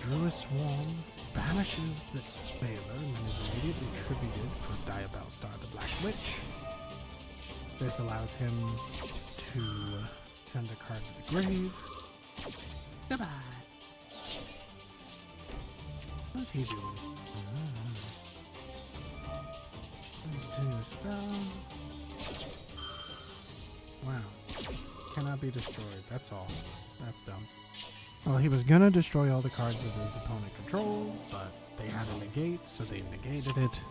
Speaker 1: Druid Swarm banishes the Veiler and then is immediately tributed for Diabell Star the Black Witch. This allows him to send a card to the grave. Goodbye. What's he doing? Continue spell. Wow. Cannot be destroyed. That's all. That's dumb. Well, he was gonna destroy all the cards that his opponent controlled, but they had a negate, so they negated it.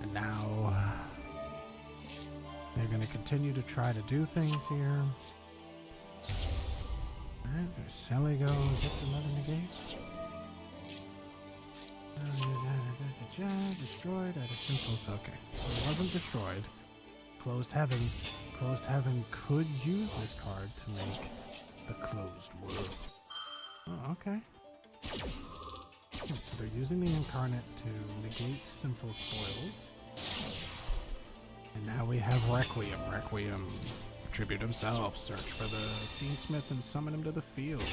Speaker 1: And now they're going to continue to try to do things here. Alright, there's Celigo. Is this another negate? Destroyed at a simple. Okay. It wasn't destroyed. Closed Heaven. Closed Heaven could use this card to make the Closed World. Oh, okay. So they're using the Incarnate to negate Sinful Spoils. And now we have Requiem. Requiem, tribute himself, search for the Fiendsmith and summon him to the field.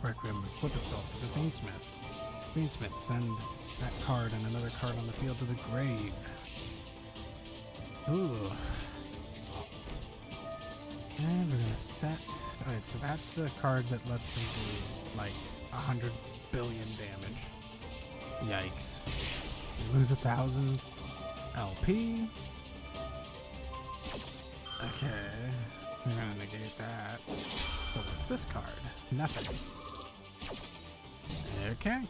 Speaker 1: Requiem, equip itself to the Fiendsmith. Fiendsmith, send that card and another card on the field to the grave. Ooh. And we're gonna set. Alright, so that's the card that lets them do like 100 billion damage. Yikes. You lose 1,000 LP. Okay. We're gonna negate that. So what's this card? Nothing. Okay.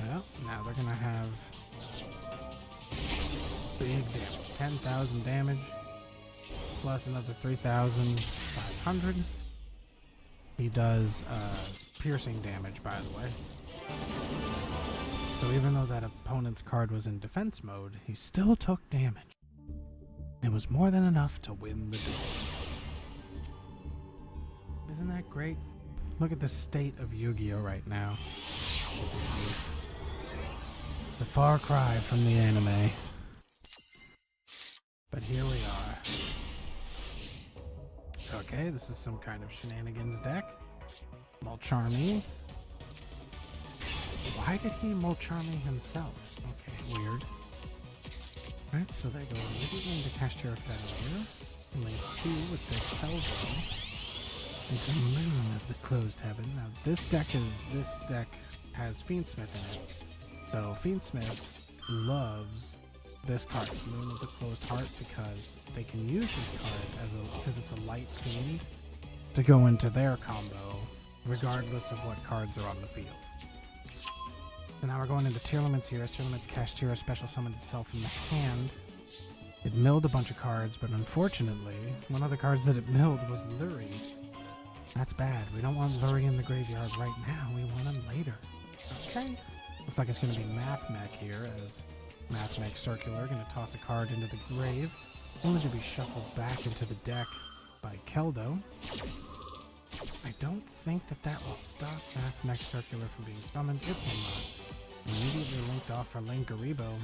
Speaker 1: Well, now they're gonna have big damage. 10,000 damage. Plus another 3,500. He does piercing damage, by the way. So even though that opponent's card was in defense mode, he still took damage. It was more than enough to win the duel. Isn't that great? Look at the state of Yu-Gi-Oh! Right now. It's a far cry from the anime. But here we are. Okay, this is some kind of shenanigans deck. Mulcharmy. Why did he Mulcharmy himself? Okay, weird. Alright, so they go immediately into Castura Failure. Link 2 with the Kelvin. Into Moon of the Closed Heaven. Now this deck has Fiendsmith in it. So Fiendsmith loves this card, Moon of the Closed Heart, because they can use this card because it's a light fiend to go into their combo, regardless of what cards are on the field. So now we're going into Tearlaments here. Tearlaments Kashtira special summoned itself from the hand. It milled a bunch of cards, but unfortunately, one of the cards that it milled was Lurie. That's bad. We don't want Lurie in the graveyard right now. We want him later. Okay. Looks like it's going to be Math Mech here, as Math Mech Circular going to toss a card into the grave, only to be shuffled back into the deck by Keldo. I don't think that will stop Math Mech Circular from being summoned. It will not. Immediately linked off for Linkaribo.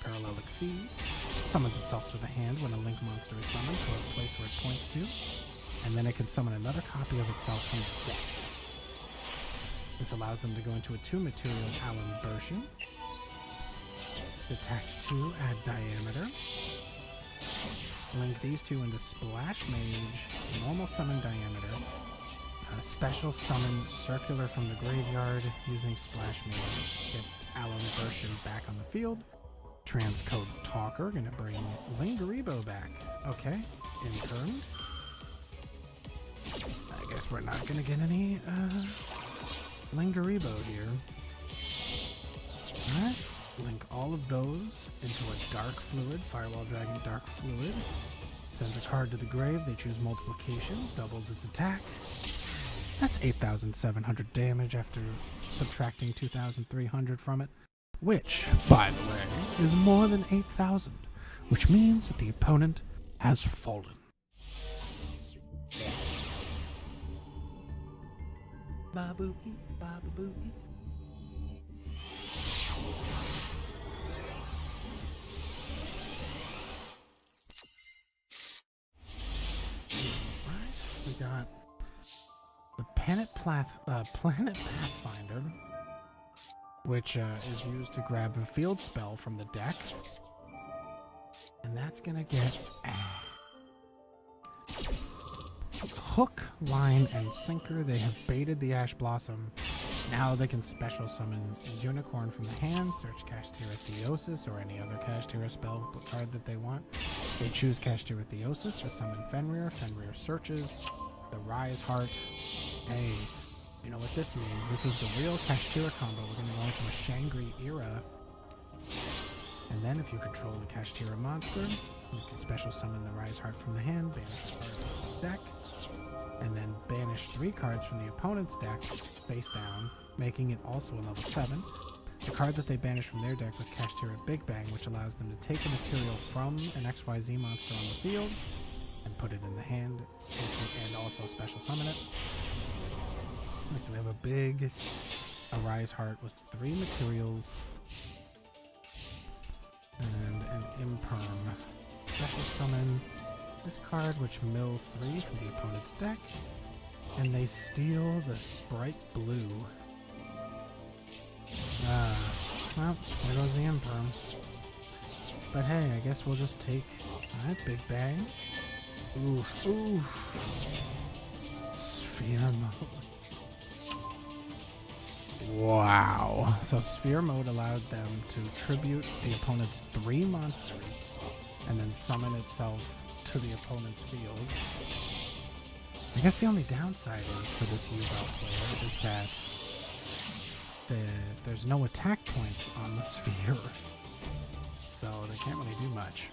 Speaker 1: Parallel Exceed summons itself to the hand when a Link monster is summoned to a place where it points to, and then it can summon another copy of itself from the deck. This allows them to go into a 2-material Alan Bershon. Detach 2, add Diameter. Link these two into Splash Mage, normal summon Diameter, special summon Circular from the graveyard using Splash Mage. Get Alan Bershon back on the field. Transcode Talker, gonna bring Lingeribo back. Okay, interned. I guess we're not gonna get any Lingeribo here. Alright, link all of those into a Dark Fluid, Firewall Dragon Dark Fluid. Sends a card to the grave, they choose Multiplication, doubles its attack. That's 8,700 damage after subtracting 2,300 from it. Which, by the way, is more than 8,000, which means that the opponent has fallen. Ba-boo-ee, ba-ba-boo-ee. Right, we got the Planet Pathfinder, which is used to grab a field spell from the deck. And that's gonna get Hook, Line, and Sinker. They have baited the Ash Blossom. Now they can special summon Unicorn from the hand, search Kashtira Theosis or any other Kashtira spell card that they want. They choose Kashtira Theosis to summon Fenrir. Fenrir searches the Rise Heart. Hey, you know what this means? This is the real Kashtira combo. We're going to go into a Shangri era. And then if you control the Kashtira monster, you can special summon the Rise Heart from the hand, banish a card from the deck, and then banish 3 cards from the opponent's deck face down, making it also a level 7. The card that they banished from their deck was Kashtira Big Bang, which allows them to take a material from an XYZ monster on the field and put it in the hand, and also special summon it. So we have a big Rise Heart with 3 materials and an Imperm. Special summon this card, which mills 3 from the opponent's deck, and they steal the Sprite Blue. Well, there goes the Imperm. But hey, I guess we'll just take that Big Bang. Oof, oof. Sphere mode. Wow. So Sphere mode allowed them to tribute the opponent's 3 monsters and then summon itself to the opponent's field. I guess the only downside is for this U-Belt player is that there's no attack points on the Sphere. So they can't really do much.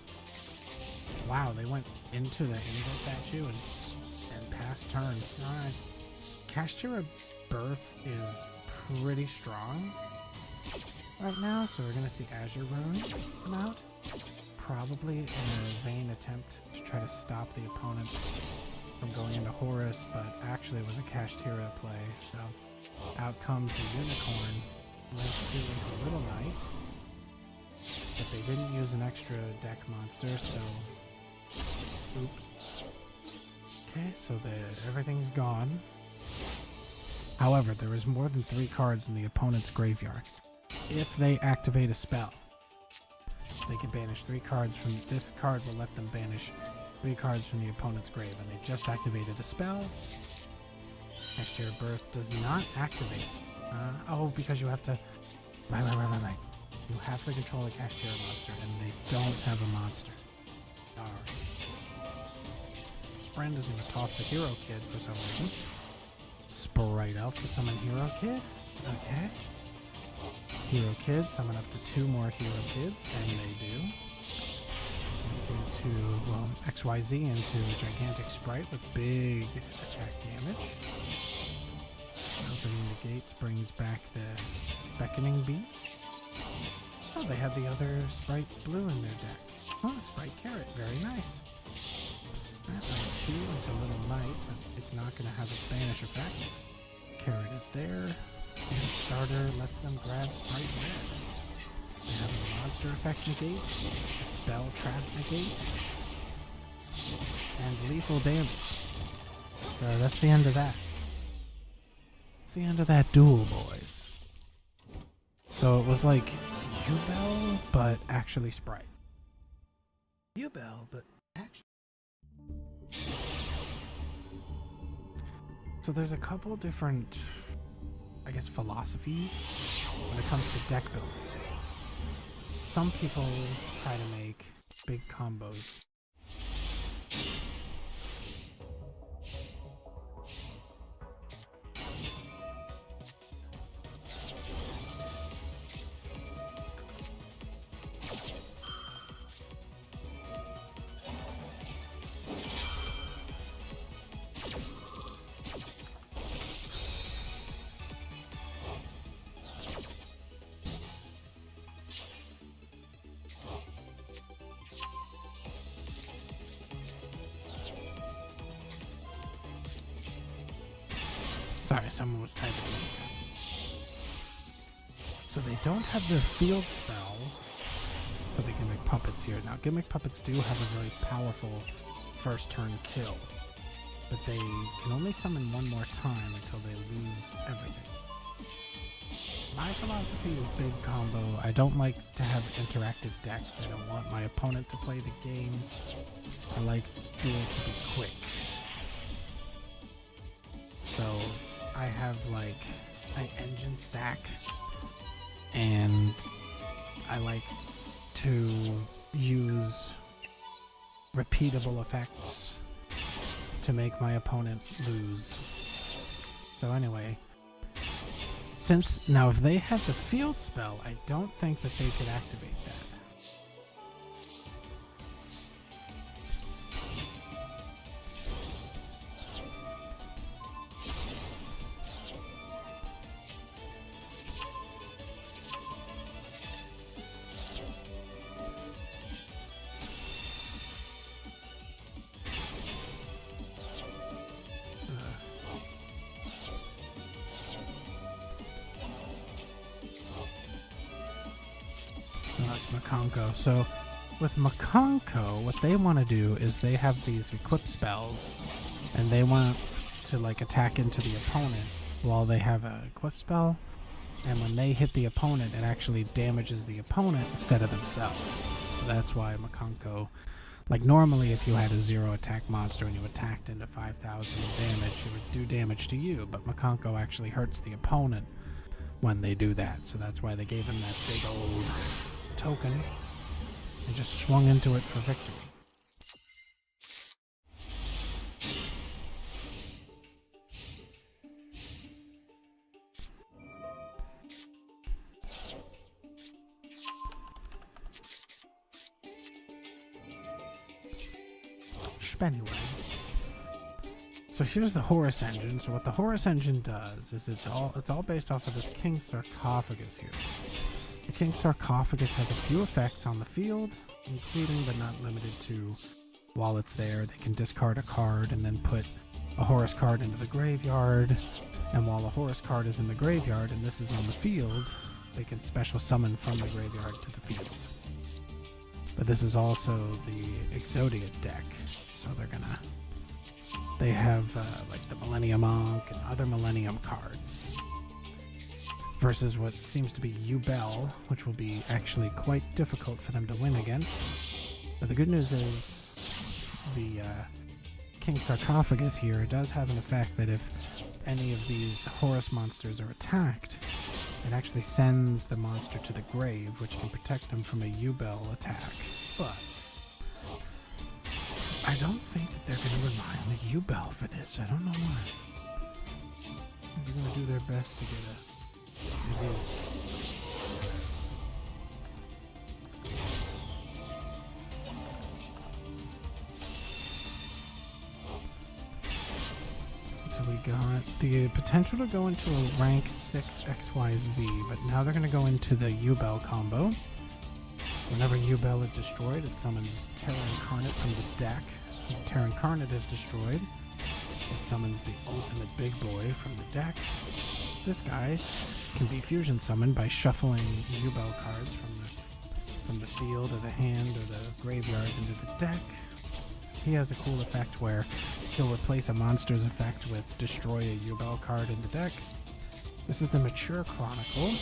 Speaker 1: Wow, they went into the Angel statue and passed turn. Alright. Kashtira Birth is pretty strong right now, so we're going to see Azure Rune come out. Probably in a vain attempt to try to stop the opponent from going into Horus, but actually it was a Kashtira play, so out comes the Unicorn. Let's do into Little Knight. But they didn't use an extra deck monster, so oops. Okay, so everything's gone. However, there is more than 3 cards in the opponent's graveyard. If they activate a spell, they can banish 3 cards from this card. Will let them banish 3 cards from the opponent's grave, and they just activated a spell. Kashtira Birth does not activate. Oh, because you have to. Right. You have to control a Kashtira monster, and they don't have a monster. Alright. Sprend is going to toss the Hero Kid for some reason. Sprite Elf to summon Hero Kid. Okay. Hero Kid, summon up to 2 more Hero Kids, and they do. XYZ into Gigantic Sprite with big attack damage. Opening the gates brings back the Beckoning Beast. Oh, they have the other Sprite Blue in their deck. Oh, Sprite Carrot, very nice. That 2 into Little Knight, but it's not going to have a banish effect. Carrot is there. And Starter lets them grab Sprite Red. They have a monster effect negate, a spell trap negate, and lethal damage. So that's the end of that. That's the end of that duel, boys. So it was like U-Bell, but actually Sprite. U-Bell, but actually. So there's a couple different, I guess, philosophies when it comes to deck building. some people try to make big combos. Sorry, someone was typing in. So they don't have their field spell for the Gimmick Puppets here. Now, Gimmick Puppets do have a very powerful first turn kill, but they can only summon one more time until they lose everything. My philosophy is big combo. I don't like to have interactive decks. I don't want my opponent to play the game. I like duels to be quick. So I have like an engine stack, and I like to use repeatable effects to make my opponent lose. So anyway, since now if they have the field spell, I don't think that they could activate that. That's Makonko. So with Makonko, what they want to do is they have these equip spells, and they want to like attack into the opponent while they have an equip spell, and when they hit the opponent, it actually damages the opponent instead of themselves. So that's why Makonko, like normally if you had a 0 attack monster and you attacked into 5,000 damage, it would do damage to you, but Makonko actually hurts the opponent when they do that. So that's why they gave him that big old token and just swung into it for victory. Anyway, so here's the Horus engine. So what the Horus engine does is it's all based off of this King Sarcophagus here. The King Sarcophagus has a few effects on the field, including but not limited to, while it's there, they can discard a card and then put a Horus card into the graveyard, and while a Horus card is in the graveyard and this is on the field, they can special summon from the graveyard to the field. But this is also the Exodia deck, so they have like the Millennium Ankh and other Millennium cards, versus what seems to be Yubel, which will be actually quite difficult for them to win against. But the good news is the King Sarcophagus here does have an effect that if any of these Horus monsters are attacked, it actually sends the monster to the grave, which can protect them from a Yubel attack. But I don't think that they're going to rely on the Yubel for this. I don't know why. They're going to do their best to get a deal. So we got the potential to go into a rank 6 XYZ, but now they're going to go into the Yubel combo. Whenever Yubel is destroyed, it summons Terra Incarnate from the deck. When Terra Incarnate is destroyed, it summons the ultimate big boy from the deck. This guy can be fusion summoned by shuffling Yubel cards from the field or the hand or the graveyard into the deck. He has a cool effect where he'll replace a monster's effect with destroy a Yubel card in the deck. This is the Mature Chronicle.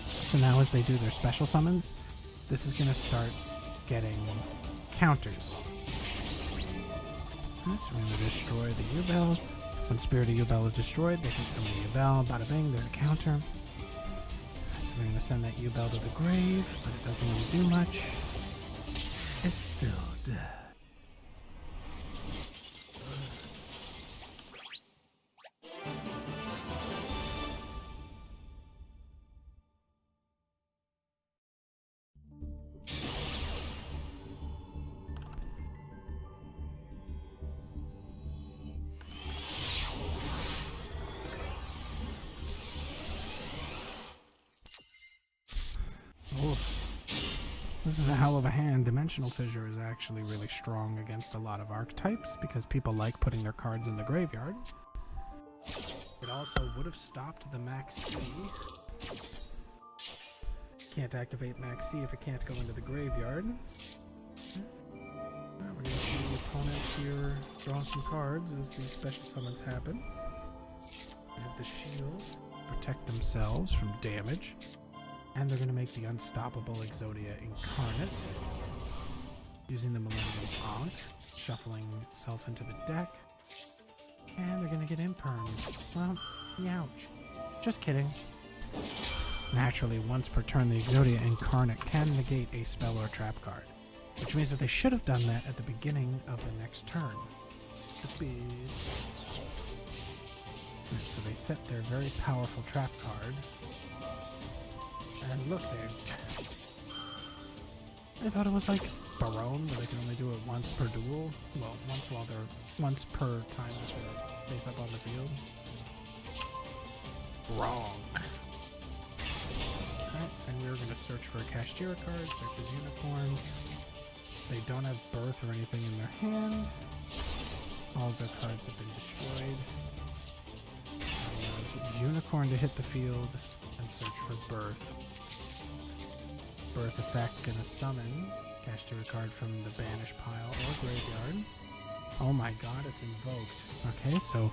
Speaker 1: So now as they do their special summons, this is going to start getting counters. Alright, so we're going to destroy the Yubel. When Spirit of Yubel is destroyed, they can summon the Yubel. Bada bing, there's a counter. so they're gonna send that U-Bell to the grave, but it doesn't really do much. It's still dead. This is a hell of a hand. Dimensional Fissure is actually really strong against a lot of archetypes because people like putting their cards in the graveyard. It also would have stopped the Max C. Can't activate Max C if it can't go into the graveyard. We're going to see the opponent here draw some cards as these special summons happen. They have the shield, protect themselves from damage. And they're going to make the unstoppable Exodia Incarnate, using the Millennium Ankh, shuffling itself into the deck. And they're going to get impermed. Well, youch. Just kidding. Naturally, once per turn, the Exodia Incarnate can negate a spell or trap card, which means that they should have done that at the beginning of the next turn. So they set their very powerful trap card. And look there. I thought it was like Barone, where they can only do it once per duel. Well, once per time that they're face up on the field. Wrong. Alright, and we're gonna search for a Kashtira card, search as Unicorn. They don't have Birth or anything in their hand. All of their cards have been destroyed. Unicorn to hit the field and search for Birth. Birth effect gonna summon Kashtira card from the banish pile or graveyard. Oh my god, it's invoked. Okay, so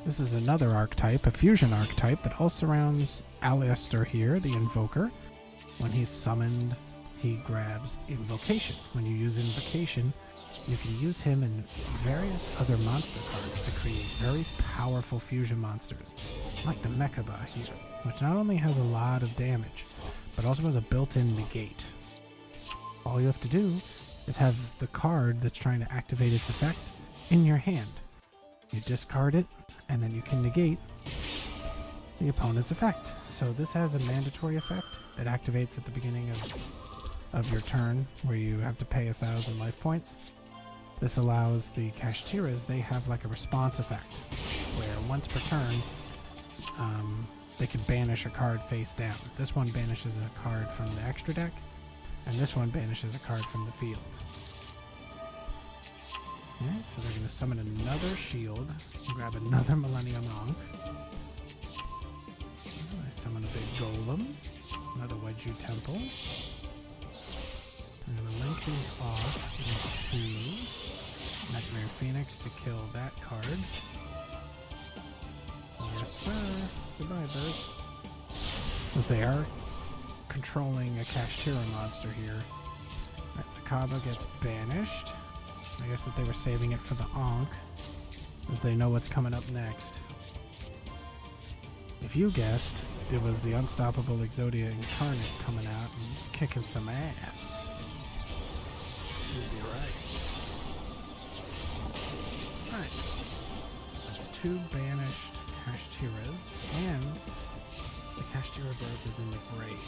Speaker 1: this is another archetype, a fusion archetype that also surrounds Aleister here, the Invoker. When he's summoned, he grabs Invocation. When you use Invocation, you can use him and various other monster cards to create very powerful fusion monsters, like the Mechaba here, which not only has a lot of damage, but also has a built-in negate. All you have to do is have the card that's trying to activate its effect in your hand. You discard it, and then you can negate the opponent's effect. So this has a mandatory effect that activates at the beginning of your turn, where you have to pay 1,000 life points. This allows the Kashtiras, they have like a response effect, where once per turn, they can banish a card face down. This one banishes a card from the extra deck, and this one banishes a card from the field. Okay, so they're going to summon another shield, grab another Millennium Ankh. I summon a big golem, another Wedju Temple. I'm going to link these off into Nightmare Phoenix to kill that card. Yes, sir. Goodbye, bird. As they are controlling a Kashtira monster here. Right, the Kaba gets banished. I guess that they were saving it for the Ankh, as they know what's coming up next. If you guessed, it was the unstoppable Exodia Incarnate coming out and kicking some ass. You'd be right. Alright. That's 2 banished Kashtiras, and the Kashtira Birth is in the grave.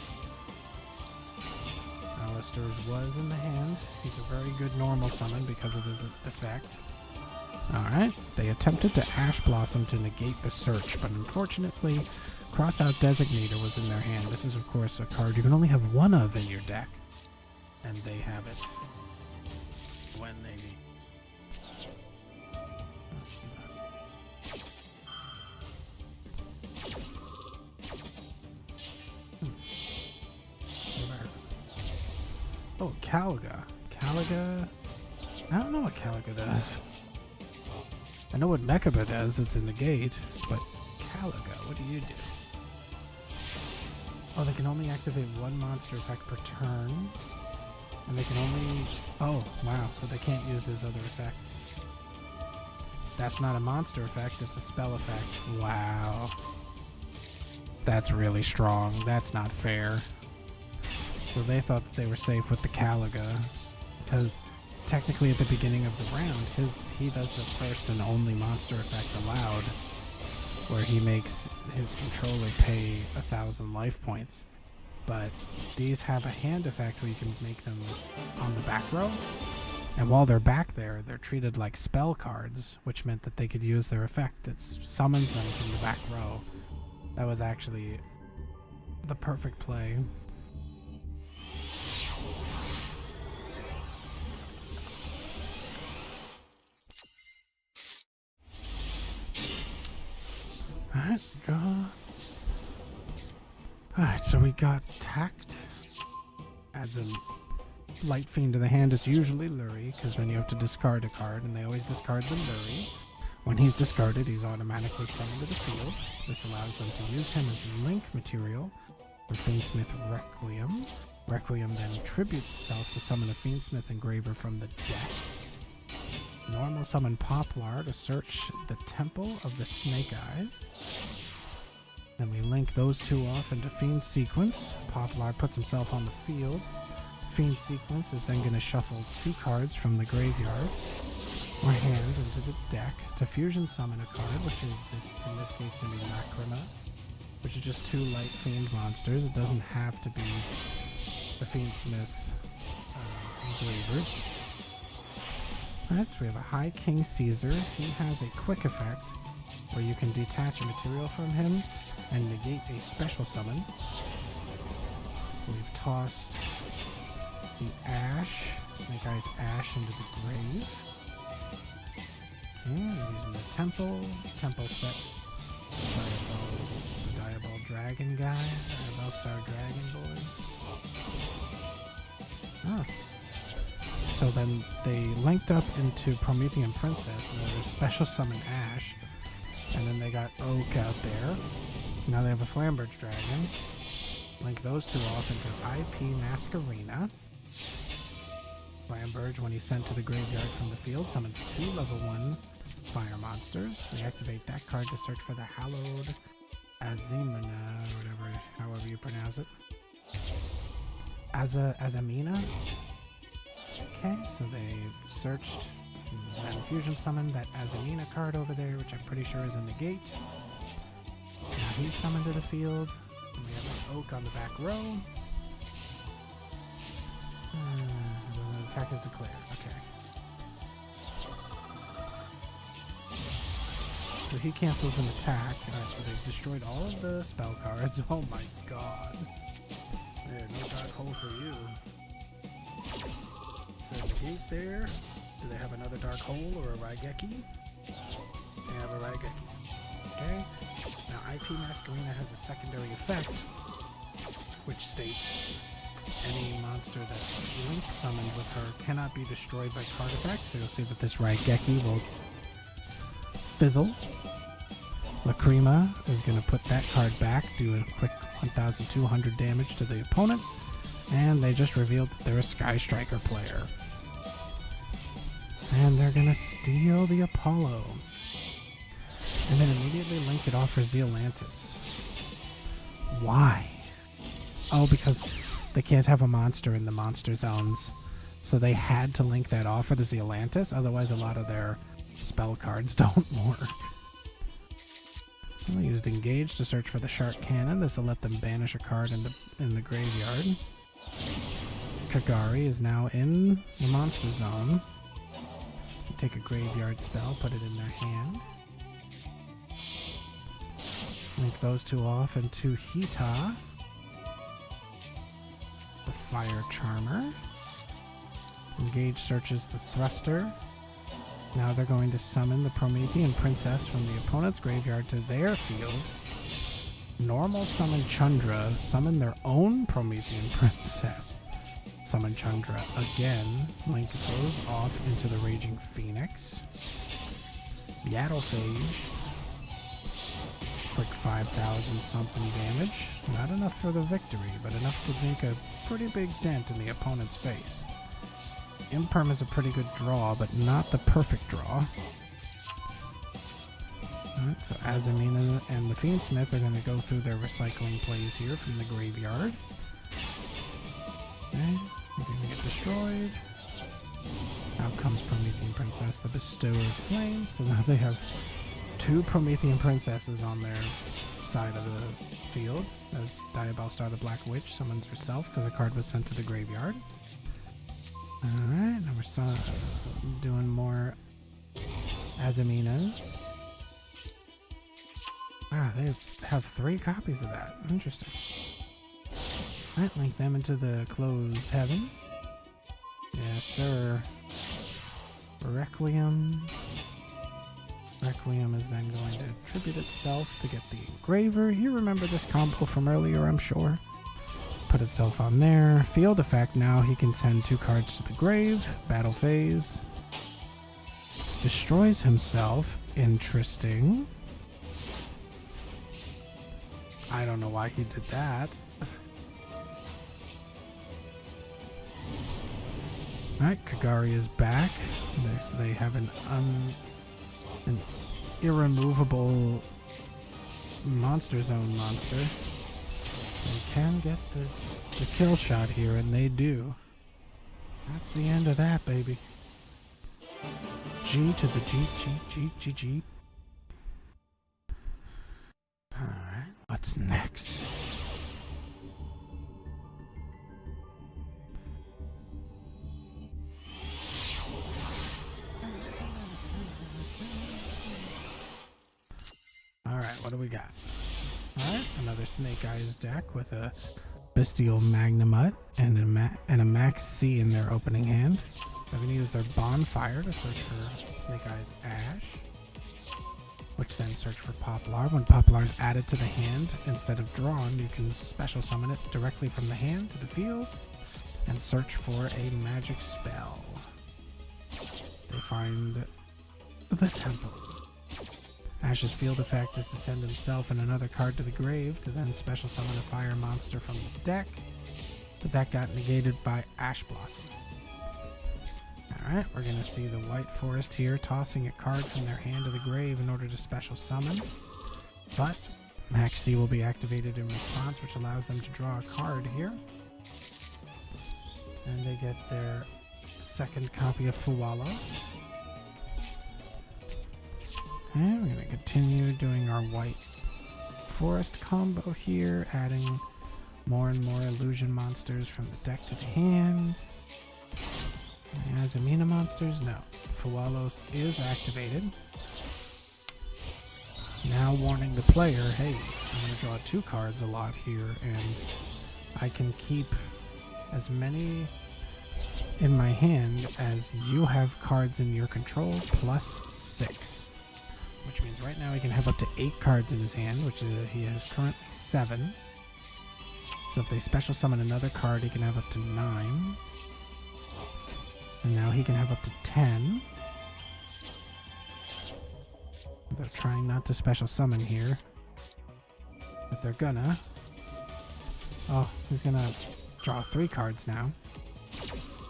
Speaker 1: Aleister's was in the hand. He's a very good normal summon because of his effect. Alright, they attempted to Ash Blossom to negate the search, but unfortunately, Crossout Designator was in their hand. This is, of course, a card you can only have one of in your deck, and they have it when they need. Oh, Caliga. Caliga. I don't know what Caliga does. I know what Mechaba does, it's a negate, but Caliga, what do you do? Oh, they can only activate one monster effect per turn. And they can only... Oh, wow, so they can't use his other effects. That's not a monster effect, it's a spell effect. Wow. That's really strong. That's not fair. So they thought that they were safe with the Caliga, because technically at the beginning of the round, he does the first and only monster effect allowed, where he makes his controller pay 1,000 life points. But these have a hand effect where you can make them on the back row, and while they're back there, they're treated like spell cards, which meant that they could use their effect. It summons them from the back row. That was actually the perfect play. Alright, draw. Alright, so we got Tact. Adds a Light Fiend to the hand. It's usually Lurie, because then you have to discard a card, and they always discard the Lurie. When he's discarded, he's automatically summoned to the field. This allows them to use him as link material for Fiendsmith Requiem. Requiem then tributes itself to summon a Fiendsmith Engraver from the deck. Normal summon Poplar to search the Temple of the Snake Eyes. Then we link those two off into Fiend Sequence. Poplar puts himself on the field. Fiend Sequence is then going to shuffle 2 cards from the graveyard or hand into the deck to fusion summon a card, which is in this case going to be Lacrima, which is just 2 Light Fiend monsters. It doesn't have to be the Fiendsmith Engravers. Alright, so we have a High King Caesar. He has a quick effect where you can detach a material from him and negate a special summon. We've tossed the Ash, Snake Eyes Ash, into the grave. Okay, we're using the Temple. Temple sets the Diabol Dragon guy, Diabol Star Dragon boy. Oh. So then they linked up into Promethean Princess in order to special summon Ash, and then they got Oak out there. Now they have a Flamberge Dragon. Link those two off into IP Masquerena. Flamberge, when he's sent to the graveyard from the field, summons 2 level 1 fire monsters. They activate that card to search for the Hallowed Azimina, or whatever, however you pronounce it. Azamina? Okay, so they searched and fusion summoned that Azamina card over there, which I'm pretty sure is a negate. Now he's summoned to the field. And we have an Oak on the back row. Attack is declared. Okay. So he cancels an attack. Alright, so they've destroyed all of the spell cards. Oh my god. Yeah, no dark hole for you. So negate there. Do they have another dark hole or a Raigeki? They have a Raigeki. Okay. Now IP Masquerena has a secondary effect, which states any monster that's link summoned with her cannot be destroyed by card effects. So you'll see that this Raigeki will fizzle. Lacrima is going to put that card back, do a quick 1,200 damage to the opponent, and they just revealed that they're a Sky Striker player. And they're going to steal the Apollo. And then immediately link it off for Zealantis. Why? Oh, because they can't have a monster in the monster zones. So they had to link that off for the Zealantis, otherwise a lot of their spell cards don't work. They used Engage to search for the Shark Cannon. This will let them banish a card in the graveyard. Kagari is now in the monster zone. Take a graveyard spell, put it in their hand. Link those two off into Hita, the Fire Charmer. Engage searches the Thruster. Now they're going to summon the Promethean Princess from the opponent's graveyard to their field. Normal summon Chandra, summon their own Promethean Princess. Summon Chandra again, link those off into the Raging Phoenix. Yaddle Phase. Quick 5,000 something damage. Not enough for the victory, but enough to make a pretty big dent in the opponent's face. Imperm is a pretty good draw, but not the perfect draw.
Speaker 2: Alright, so Azamina and the Fiendsmith are going to go through their recycling plays here from the graveyard. Okay, they're going to get destroyed. Out comes Promethean Princess, the Bestower of Flames. So now they have 2 Promethean Princesses on their side of the field, as Diabellstar the Black Witch summons herself because a card was sent to the graveyard. Alright, now we're doing more Azaminas. Wow, they have 3 copies of that. Interesting. Alright, link them into the closed heaven. Yes, sir. Requiem. Requiem is then going to tribute itself to get the engraver. You remember this combo from earlier, I'm sure. Put itself on there. Field effect, now he can send 2 cards to the grave. Battle phase. Destroys himself. Interesting. I don't know why he did that. Alright, Kagari is back. They have an irremovable monster zone monster. They can get the kill shot here, and they do. That's the end of that, baby. G to the G. Alright, what's next? Alright, what do we got? Alright, another Snake Eyes deck with a Bestial Magnemite and a Max C in their opening hand. They're going to use their Bonfire to search for Snake Eyes Ash, which then search for Poplar. When Poplar is added to the hand instead of drawn, you can special summon it directly from the hand to the field and search for a magic spell. They find the Temple. Ash's field effect is to send himself and another card to the grave to then special summon a fire monster from the deck, but that got negated by Ash Blossom. Alright, we're going to see the White Forest here tossing a card from their hand to the grave in order to special summon, but Max C will be activated in response, which allows them to draw a card here, and they get their second copy of Fuwalos. And we're going to continue doing our White Forest combo here, adding more and more illusion monsters from the deck to the hand. Azamina monsters? No. Fuwalos is activated. Now warning the player, hey, I'm going to draw 2 cards a lot here, and I can keep as many in my hand as you have cards in your control, plus 6. Which means right now he can have up to 8 cards in his hand, which he has currently 7. So if they special summon another card, he can have up to 9. And now he can have up to 10. They're trying not to special summon here, but they're gonna. Oh, he's gonna draw 3 cards now,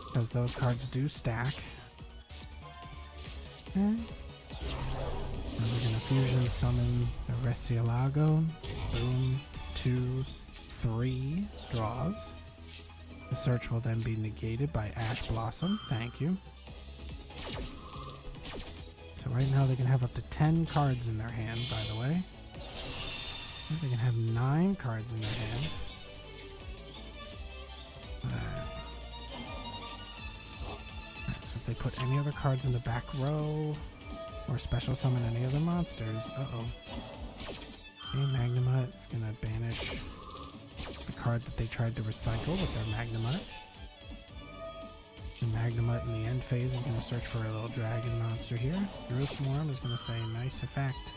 Speaker 2: because those cards do stack. Okay. Now we're gonna fusion summon a Resialago. Boom. 2, 3 draws. The search will then be negated by Ash Blossom. Thank you. So right now they can have up to 10 cards in their hand, by the way. They can have 9 cards in their hand. So if they put any other cards in the back row, or special summon any other monsters, Okay, Magnemite is going to banish the card that they tried to recycle with their Magnemite. The Magnemite in the end phase is going to search for a little dragon monster here. Swarm is going to say, nice effect.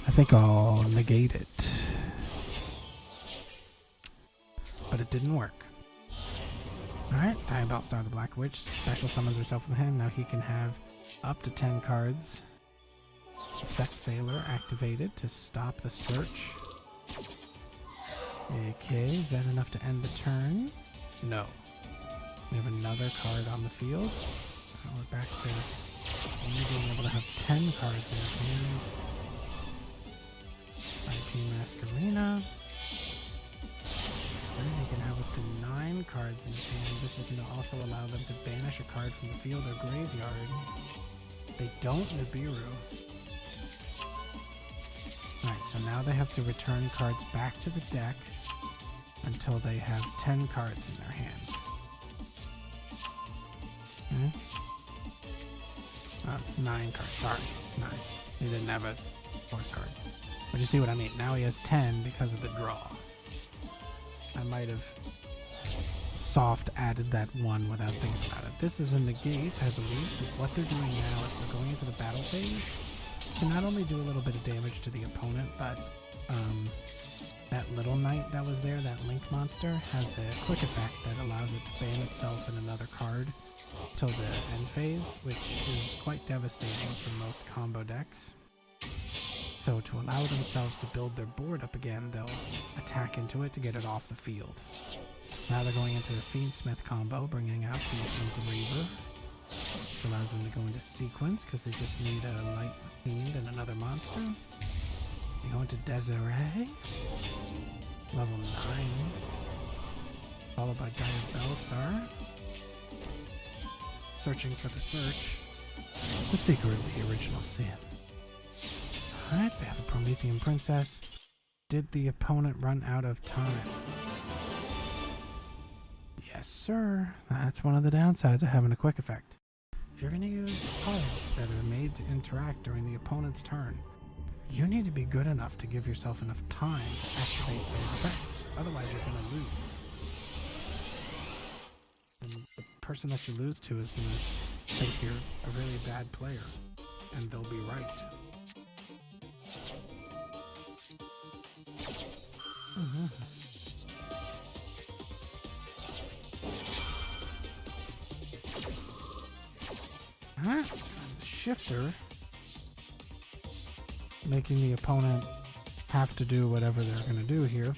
Speaker 2: I think I'll negate it. But it didn't work. Alright, Diabellstar the Black Witch special summons herself from hand. Now he can have up to 10 cards. Effect Failure activated to stop the search. Okay, is that enough to end the turn? No. We have another card on the field. We're back to only being able to have 10 cards in his hand. Team Masquerina. Then they can have up to 9 cards in his hand. This is going to also allow them to banish a card from the field or graveyard. They don't Nibiru. Alright, so now they have to return cards back to the deck until they have 10 cards in their hand. Okay. 9 cards, sorry. 9. He didn't have a 4th card. But you see what I mean? Now he has 10 because of the draw. I might have soft added that 1 without thinking about it. This is a negate, I believe, so what they're doing now is they're going into the battle phase to not only do a little bit of damage to the opponent, but that little knight that was there, that link monster, has a quick effect that allows it to ban itself in another card till the end phase, which is quite devastating for most combo decks. So to allow themselves to build their board up again, they'll attack into it to get it off the field. Now they're going into the Fiendsmith combo, bringing out the Engraver, which allows them to go into sequence because they just need a Light Fiend and another monster. They go into Desiree, level 9, followed by Dire Bellstar, searching for the search, the secret of the original sin. Alright, they have a Promethean Princess. Did the opponent run out of time? Yes, sir. That's one of the downsides of having a quick effect. If you're going to use cards that are made to interact during the opponent's turn, you need to be good enough to give yourself enough time to activate those effects. Otherwise, you're going to lose. And the person that you lose to is going to think you're a really bad player, and they'll be right. Shifter, making the opponent have to do whatever they're going to do here.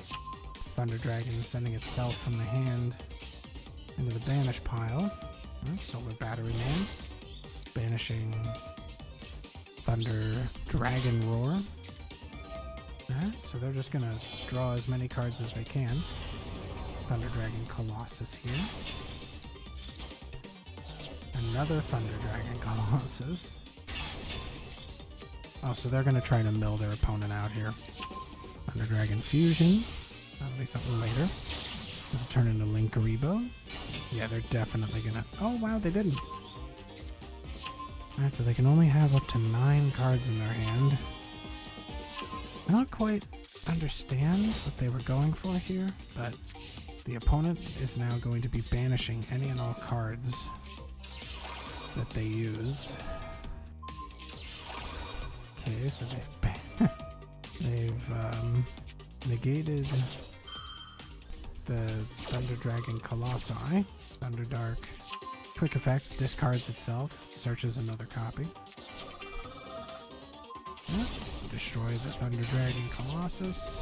Speaker 2: Thunder Dragon sending itself from the hand into the banish pile. Solar Battery Man banishing Thunder Dragon Roar. So they're just going to draw as many cards as they can. Thunder Dragon Colossus here. Another Thunder Dragon Colossus. Oh, so they're going to try to mill their opponent out here. Thunder Dragon Fusion. That'll be something later. Does it turn into Linkaribo? Yeah, they're definitely going to... Oh, wow, they didn't. Alright, so they can only have up to 9 cards in their hand. I don't quite understand what they were going for here, but the opponent is now going to be banishing any and all cards that they use. Okay, so they've negated the Thunder Dragon Colossi. Thunder Dark, quick effect, discards itself, searches another copy. Destroy the Thunder Dragon Colossus.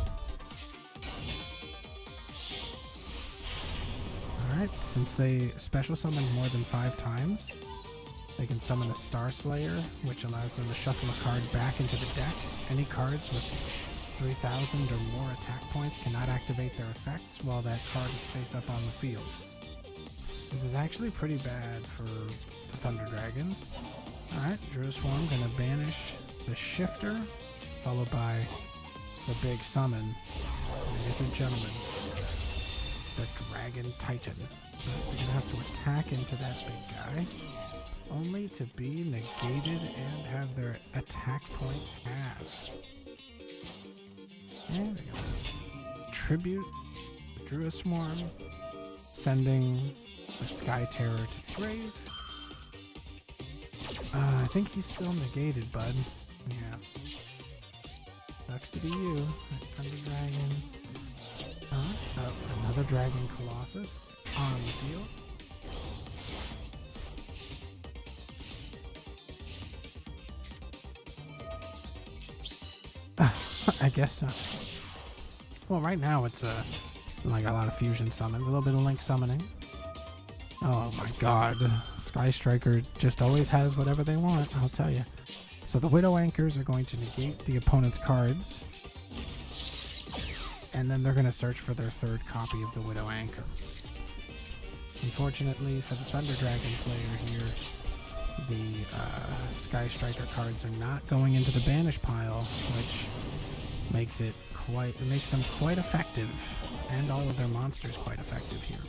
Speaker 2: Alright, since they special summon more than 5 times, they can summon a Star Slayer, which allows them to shuffle a card back into the deck. Any cards with 3,000 or more attack points cannot activate their effects while that card is face up on the field. This is actually pretty bad for the Thunder Dragons. Alright, Drew Swarm gonna banish the Shifter, followed by the big summon. Ladies and gentlemen, the Dragon Titan. They're gonna have to attack into that big guy, only to be negated and have their attack points halved. There we go. Tribute Drew a Swarm, sending the Sky Terror to the grave. I think he's still negated, bud. Yeah. Sucks to be you. Thunder Dragon. Another Dragon Colossus on the field. I guess so. Well, right now it's like a lot of fusion summons, a little bit of link summoning. Oh my god, Sky Striker just always has whatever they want, I'll tell you. So the Widow Anchors are going to negate the opponent's cards. and then they're going to search for their third copy of the Widow Anchor. Unfortunately for the Thunder Dragon player here, the Sky Striker cards are not going into the banish pile, which makes them quite effective, and all of their monsters quite effective here.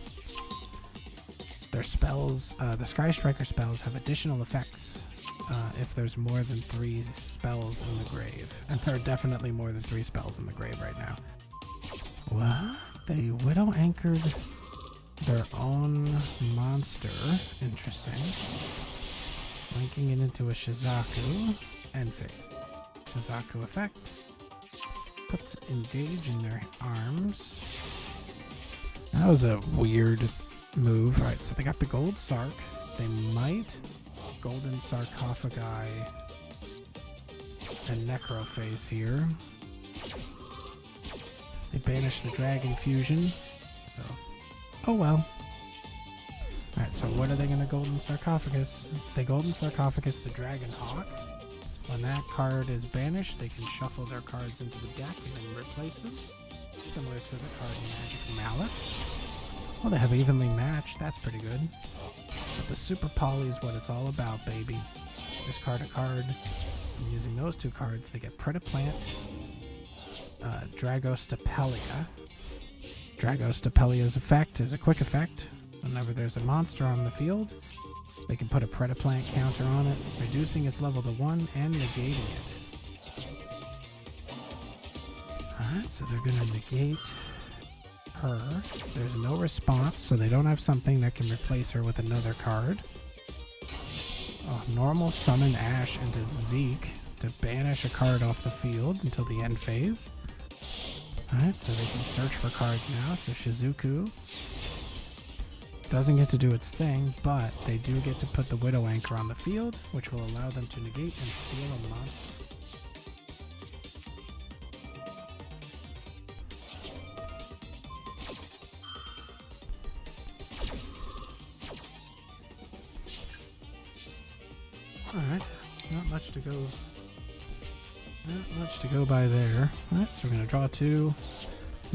Speaker 2: Their spells, the Sky Striker spells, have additional effects if there's more than 3 spells in the grave. And there are definitely more than 3 spells in the grave right now. What? They Widow Anchored their own monster. Interesting. Linking it into a Shizaku. End phase. Shizaku effect. Puts engage in their arms. That was a weird move. Alright, so they got the gold Sark. They might golden sarcophagi and necroface here. They banish the dragon fusion. So, oh well. Alright, so what are they going to golden sarcophagus? They golden sarcophagus the dragon hawk. When that card is banished, they can shuffle their cards into the deck and then replace them. Similar to the card Magic Mallet. Well, they have evenly matched. That's pretty good. But the Super Poly is what it's all about, baby. Discard a card. And using those 2 cards, they get Predaplant, Dragostapelia. Dragostapelia's effect is a quick effect. Whenever there's a monster on the field, they can put a Predaplant counter on it, reducing its level to 1 and negating it. Alright, so they're going to negate her. There's no response, so they don't have something that can replace her with another card. Oh, normal summon Ash into Zeke to banish a card off the field until the end phase. Alright, so they can search for cards now. So Shizuku doesn't get to do its thing, but they do get to put the Widow Anchor on the field, which will allow them to negate and steal a monster. Alright, not much to go by there. Alright, so we're going to draw 2,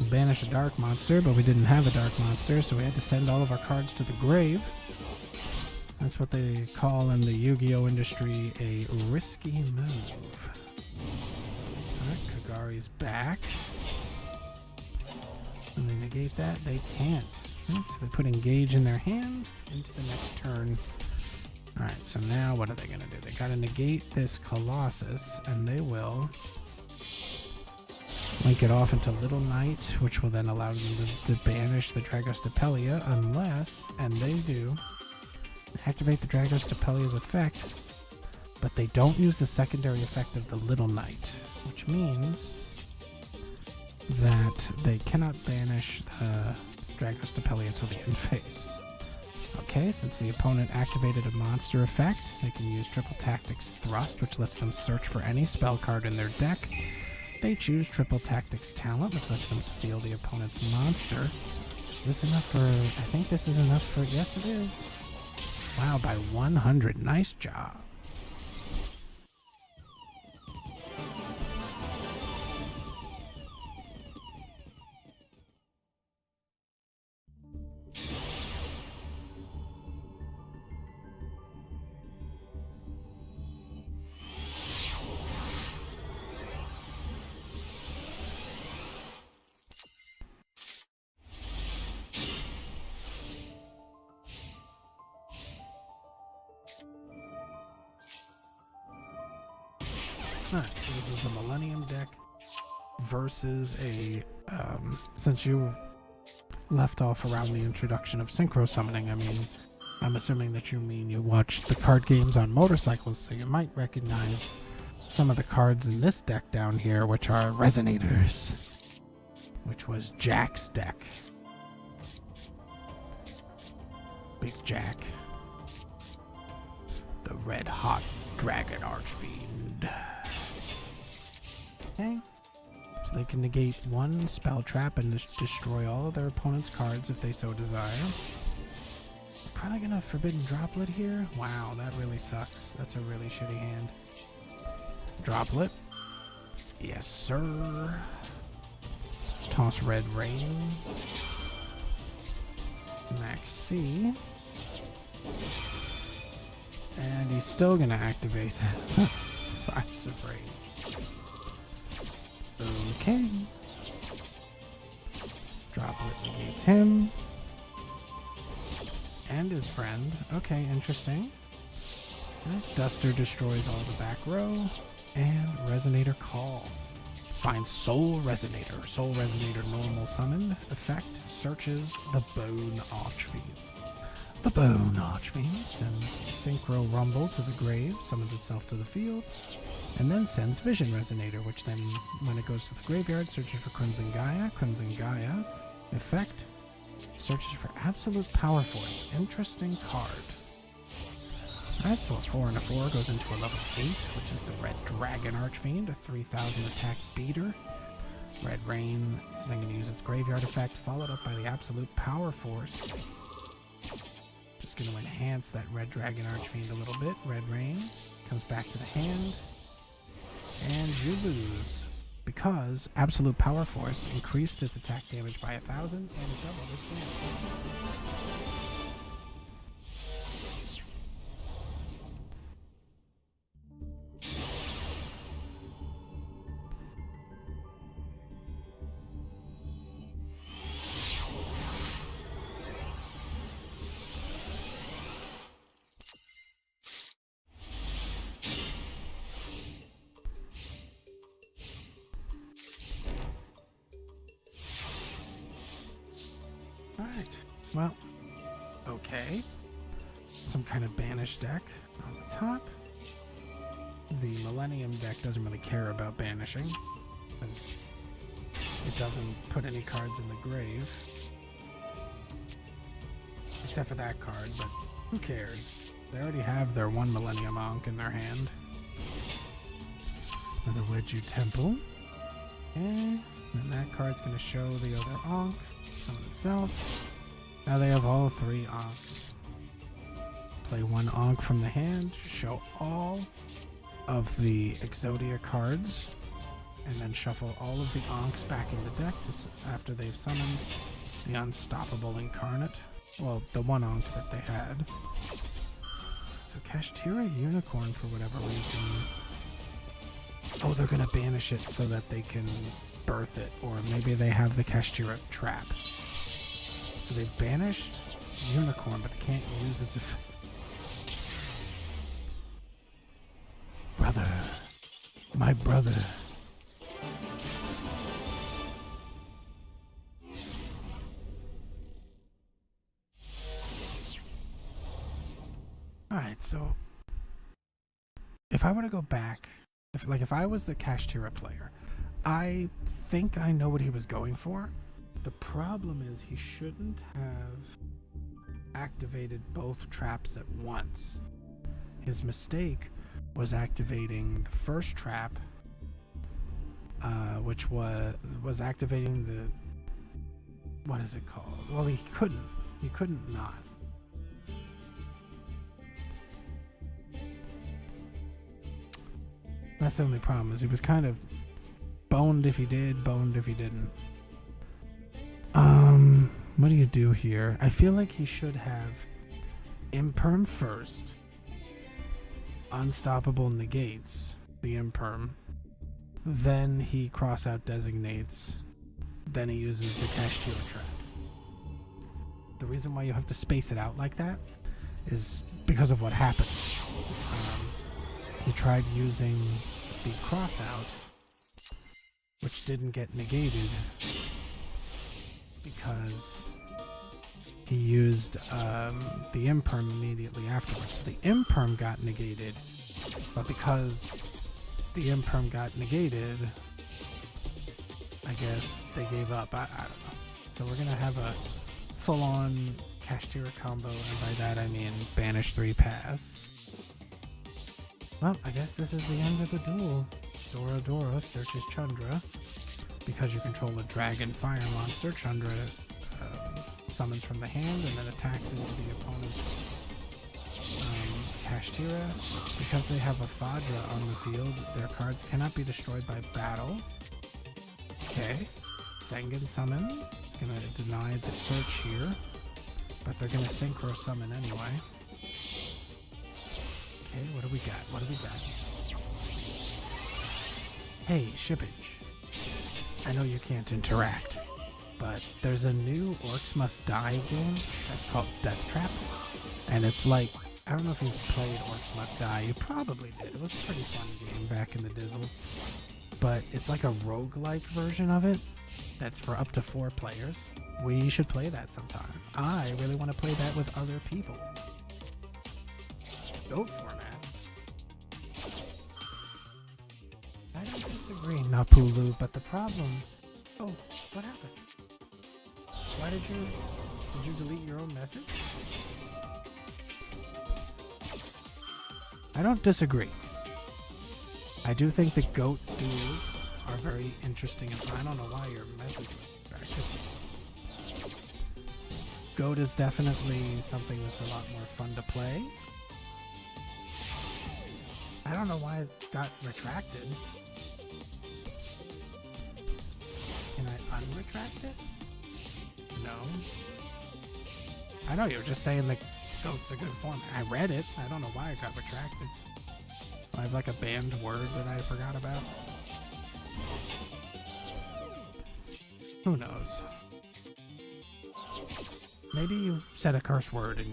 Speaker 2: banish a dark monster, but we didn't have a dark monster, so we had to send all of our cards to the grave. That's what they call in the Yu-Gi-Oh! Industry a risky move. Alright, Kagari's back. And they negate that? They can't. Alright, so they put engage in their hand into the next turn. Alright, so now what are they going to do? They got to negate this Colossus, and they will link it off into Little Knight, which will then allow them to banish the Dragostapelia, unless, and they do, activate the Dragostapelia's effect, but they don't use the secondary effect of the Little Knight, which means that they cannot banish the Dragostapelia until the end phase. Okay, since the opponent activated a monster effect, they can use Triple Tactics Thrust, which lets them search for any spell card in their deck. They choose Triple Tactics Talent, which lets them steal the opponent's monster. Is this enough for... I think this is enough for... Yes, it is. Wow, by 100. Nice job. Alright, so this is the Millennium deck versus a, since you left off around the introduction of Synchro Summoning, I mean, I'm assuming that you mean you watched the card games on motorcycles, so you might recognize some of the cards in this deck down here, which are Resonators, which was Jack's deck. Big Jack. The Red Hot Dragon Archfiend. Okay. So they can negate 1 spell trap and destroy all of their opponent's cards if they so desire. Probably gonna Forbidden Droplet here. Wow, that really sucks. That's a really shitty hand. Droplet. Yes, sir. Toss Red Rain. Max C. And he's still gonna activate Fires of Rage. Okay. Droplet negates him. And his friend. Okay, interesting. Duster destroys all the back row. And Resonator Call. Find Soul Resonator. Soul Resonator normal summoned. Effect searches the Bone Archfiend. The Bone Archfiend sends Synchro Rumble to the grave, summons itself to the field, and then sends Vision Resonator, which then, when it goes to the graveyard, searches for Crimson Gaia. Crimson Gaia. Effect searches for Absolute Power Force. Interesting card. Alright, so a 4 and a 4 goes into a level 8, which is the Red Dragon Archfiend, a 3000 attack beater. Red Rain is then going to use its graveyard effect, followed up by the Absolute Power Force. Just going to enhance that Red Dragon Archfiend a little bit. Red Rain comes back to the hand, and you lose because Absolute Power Force increased its attack damage by 1000 and doubled its damage. Alright, well, okay. Some kind of banished deck on the top. The Millennium deck doesn't really care about banishing, because it doesn't put any cards in the grave. Except for that card, but who cares? They already have their one Millennium Ankh in their hand. Another Wedju Temple. And then that card's going to show the other Ankh, summon itself. Now they have all 3 Ankhs. Play 1 Ankh from the hand, show all of the Exodia cards, and then shuffle all of the Ankhs back in the deck after they've summoned the Unstoppable Incarnate. Well, the 1 Ankh that they had. So Kashtira Unicorn, for whatever reason. Oh, they're gonna banish it so that they can birth it, or maybe they have the Kashtira trap. So they've banished Unicorn, but they can't use its effect. Brother. My brother. Alright, so if I were to go back, if I was the Kashtira player, I think I know what he was going for. The problem is he shouldn't have activated both traps at once. His mistake was activating the first trap, which was activating the, what is it called? Well, he couldn't not. That's the only problem, is he was kind of boned if he did, boned if he didn't. What do you do here? I feel like he should have Imperm first. Unstoppable negates the Imperm. Then he cross out designates. Then he uses the Kashtira trap. The reason why you have to space it out like that is because of what happened. He tried using the cross out, which didn't get negated because he used the Imperm immediately afterwards. So the Imperm got negated, but because the Imperm got negated, I guess they gave up. I don't know. So we're gonna have a full-on Kashtira combo, and by that I mean banish 3 pass. Well, I guess this is the end of the duel. Dora searches Chandra. Because you control a dragon fire monster, Chandra summons from the hand and then attacks into the opponent's Kashtira. Because they have a Fadra on the field, their cards cannot be destroyed by battle. Okay. Sengen summon. It's gonna deny the search here, but they're gonna synchro summon anyway. Okay, what do we got? What do we got? Hey, Shippage. I know you can't interact, but there's a new Orcs Must Die game that's called Death Trap, and it's like, I don't know if you've played Orcs Must Die. You probably did. It was a pretty fun game back in the Dizzle. But it's like a roguelike version of it that's for up to 4 players. We should play that sometime. I really want to play that with other people. Go for it, man. I don't disagree, Napulu, but the problem... Oh, what happened? Why did you delete your own message? I don't disagree. I do think the goat duels are very interesting, and I don't know why your message was distracted. Goat is definitely something that's a lot more fun to play. I don't know why it got retracted. Can I unretract it? No. I know, you were just saying the goat's a good form. I read it. I don't know why it got retracted. I have like a banned word that I forgot about. Who knows? Maybe you said a curse word and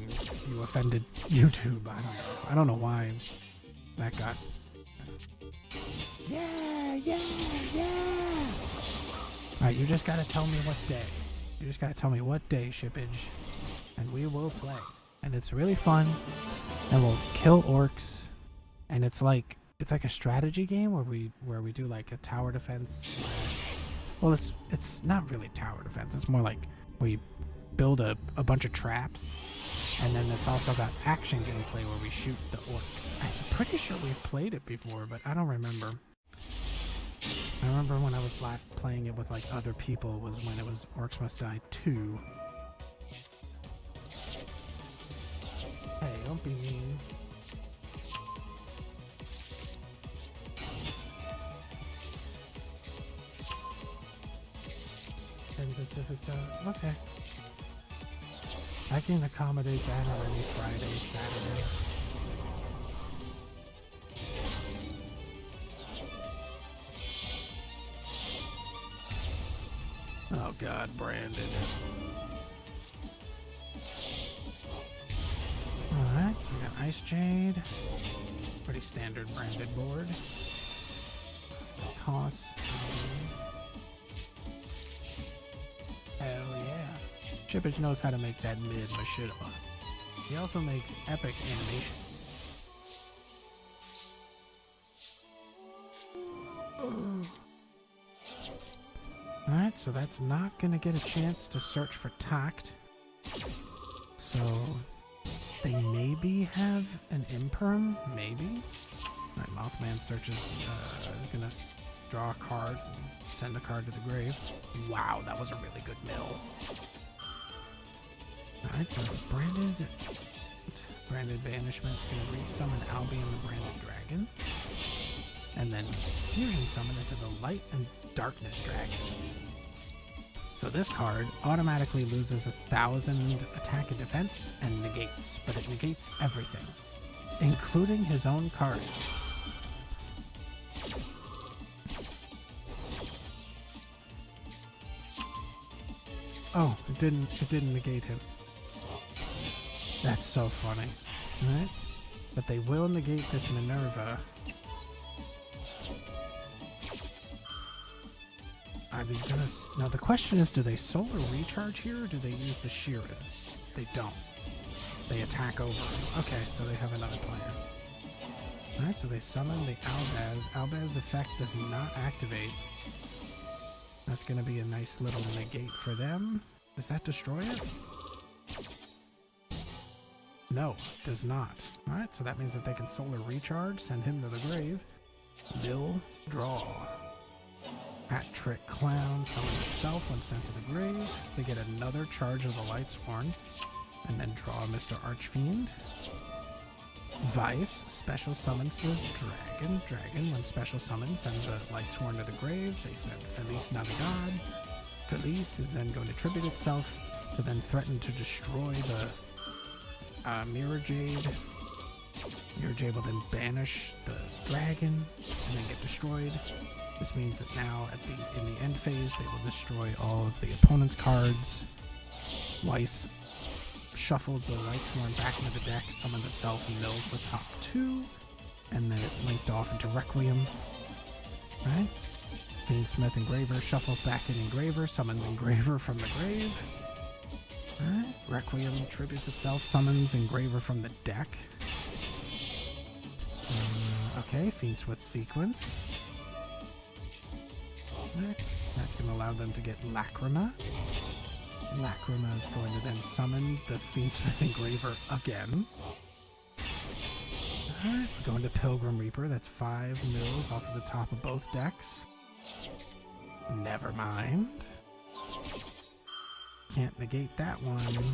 Speaker 2: you offended YouTube. I don't know. I don't know why that got... Yeah, yeah, yeah! Alright, you just gotta tell me what day. You just gotta tell me what day, Shippage. And we will play. And it's really fun. And we'll kill orcs. And it's like a strategy game where we do like a tower defense. Well, it's not really tower defense. It's more like we build a bunch of traps, and then it's also got action gameplay where we shoot the orcs. I'm pretty sure we've played it before, but I don't remember. I remember when I was last playing it with like other people was when it was Orcs Must Die 2. Hey, don't be mean. Pacific time. Okay. I can accommodate that on any Friday, Saturday. Oh God, Brandon. Alright, so we got Ice Jade. Pretty standard branded board. Toss. Hell yeah. Shippage knows how to make that mid machinima. He also makes epic animation. Alright, so that's not gonna get a chance to search for tact. So they maybe have an imperm, maybe. Alright, Mothman searches, is gonna draw a card, send a card to the grave. Wow, that was a really good mill. Alright, so branded banishment is going to resummon Albion the Branded Dragon. And then fusion summon into the Light and Darkness Dragon. So this card automatically loses 1,000 attack and defense and negates, but it negates everything, including his own cards. Oh, it didn't negate him. That's so funny. Alright? But they will negate this Minerva. Are they gonna... Now the question is, do they solar recharge here or do they use the Sheeran? They don't. They attack over. Okay, so they have another player. Alright, so they summon the Albaz. Albaz effect does not activate. That's going to be a nice little negate for them. Does that destroy it? No, it does not. Alright, so that means that they can solar recharge, send him to the grave. Bill, draw. Hat Trick Clown, summon itself when sent to the grave. They get another charge of the Lightsworn, and then draw Mr. Archfiend. Vice, special summons the Dragon. Dragon, when special summons, sends a Lightsworn to the grave. They send Feliz Navidad. Felice is then going to tribute itself to then threaten to destroy the Mirror Jade. Mirror Jade will then banish the dragon and then get destroyed. This means that now in the end phase they will destroy all of the opponent's cards. Weiss shuffles the Lightsworn back into the deck, summons itself and mills the top 2, and then it's linked off into Requiem. Right? Fiendsmith Engraver shuffles back in Engraver, summons Engraver from the grave. Alright, Requiem tributes itself, summons Engraver from the deck. Okay, Fiendsmith Sequence. That's going to allow them to get Lacrima. Lacrima is going to then summon the Fiendsmith Engraver again. Alright, we're going to Pilgrim Reaper. That's 5 mills off of the top of both decks. Never mind. Can't negate that one.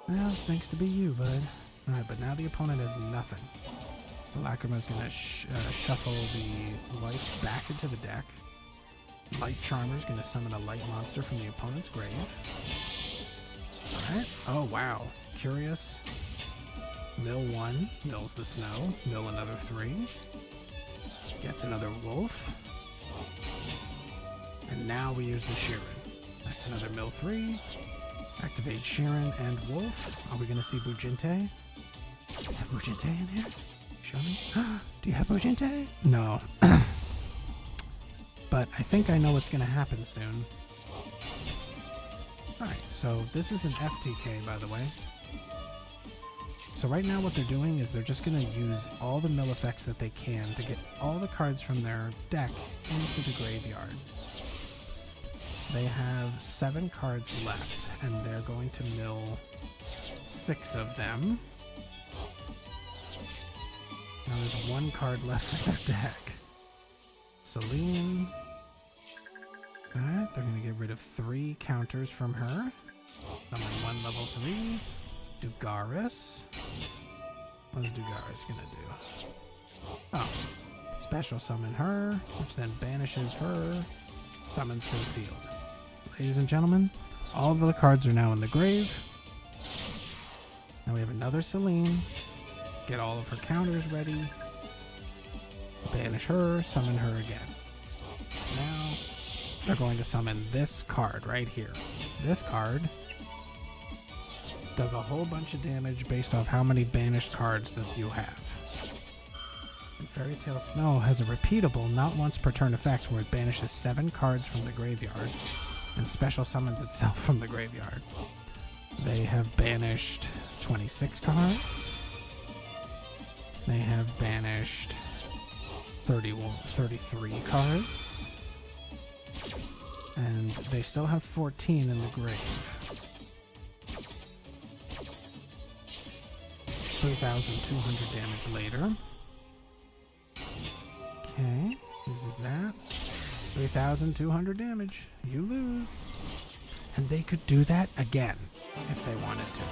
Speaker 2: Well, it stinks to be you, bud. Alright, but now the opponent has nothing. So Lacrima's going to shuffle the Weiss back into the deck. Light Charmer's going to summon a light monster from the opponent's grave. Alright. Oh, wow. Curious. Mill 1. Mills the snow. Mill another 3. Gets another wolf. And now we use the Sheeran. That's another mill 3. Activate Sheeran and wolf. Are we going to see Bujinte? Have Bujinte in here? Show me. Do you have Bujinte? No. But I think I know what's going to happen soon. Alright, so this is an FTK, by the way. So right now what they're doing is they're just going to use all the mill effects that they can to get all the cards from their deck into the graveyard. They have 7 cards left, and they're going to mill 6 of them. Now there's 1 card left in their deck. Celine. Alright, they're going to get rid of 3 counters from her. Summon 1 level 3. Dugaris. What is Dugaris going to do? Oh. Special summon her, which then banishes her. Summons to the field. Ladies and gentlemen, all of the cards are now in the grave. Now we have another Celine. Get all of her counters ready. Banish her, summon her again. Now, they're going to summon this card right here. This card does a whole bunch of damage based off how many banished cards that you have. And Fairy Tale Snow has a repeatable, not once per turn effect where it banishes 7 cards from the graveyard and special summons itself from the graveyard. They have banished 26 cards. They have banished 33 cards. And they still have 14 in the grave. 3,200 damage later. Okay, uses that. 3,200 damage. You lose. And they could do that again if they wanted to.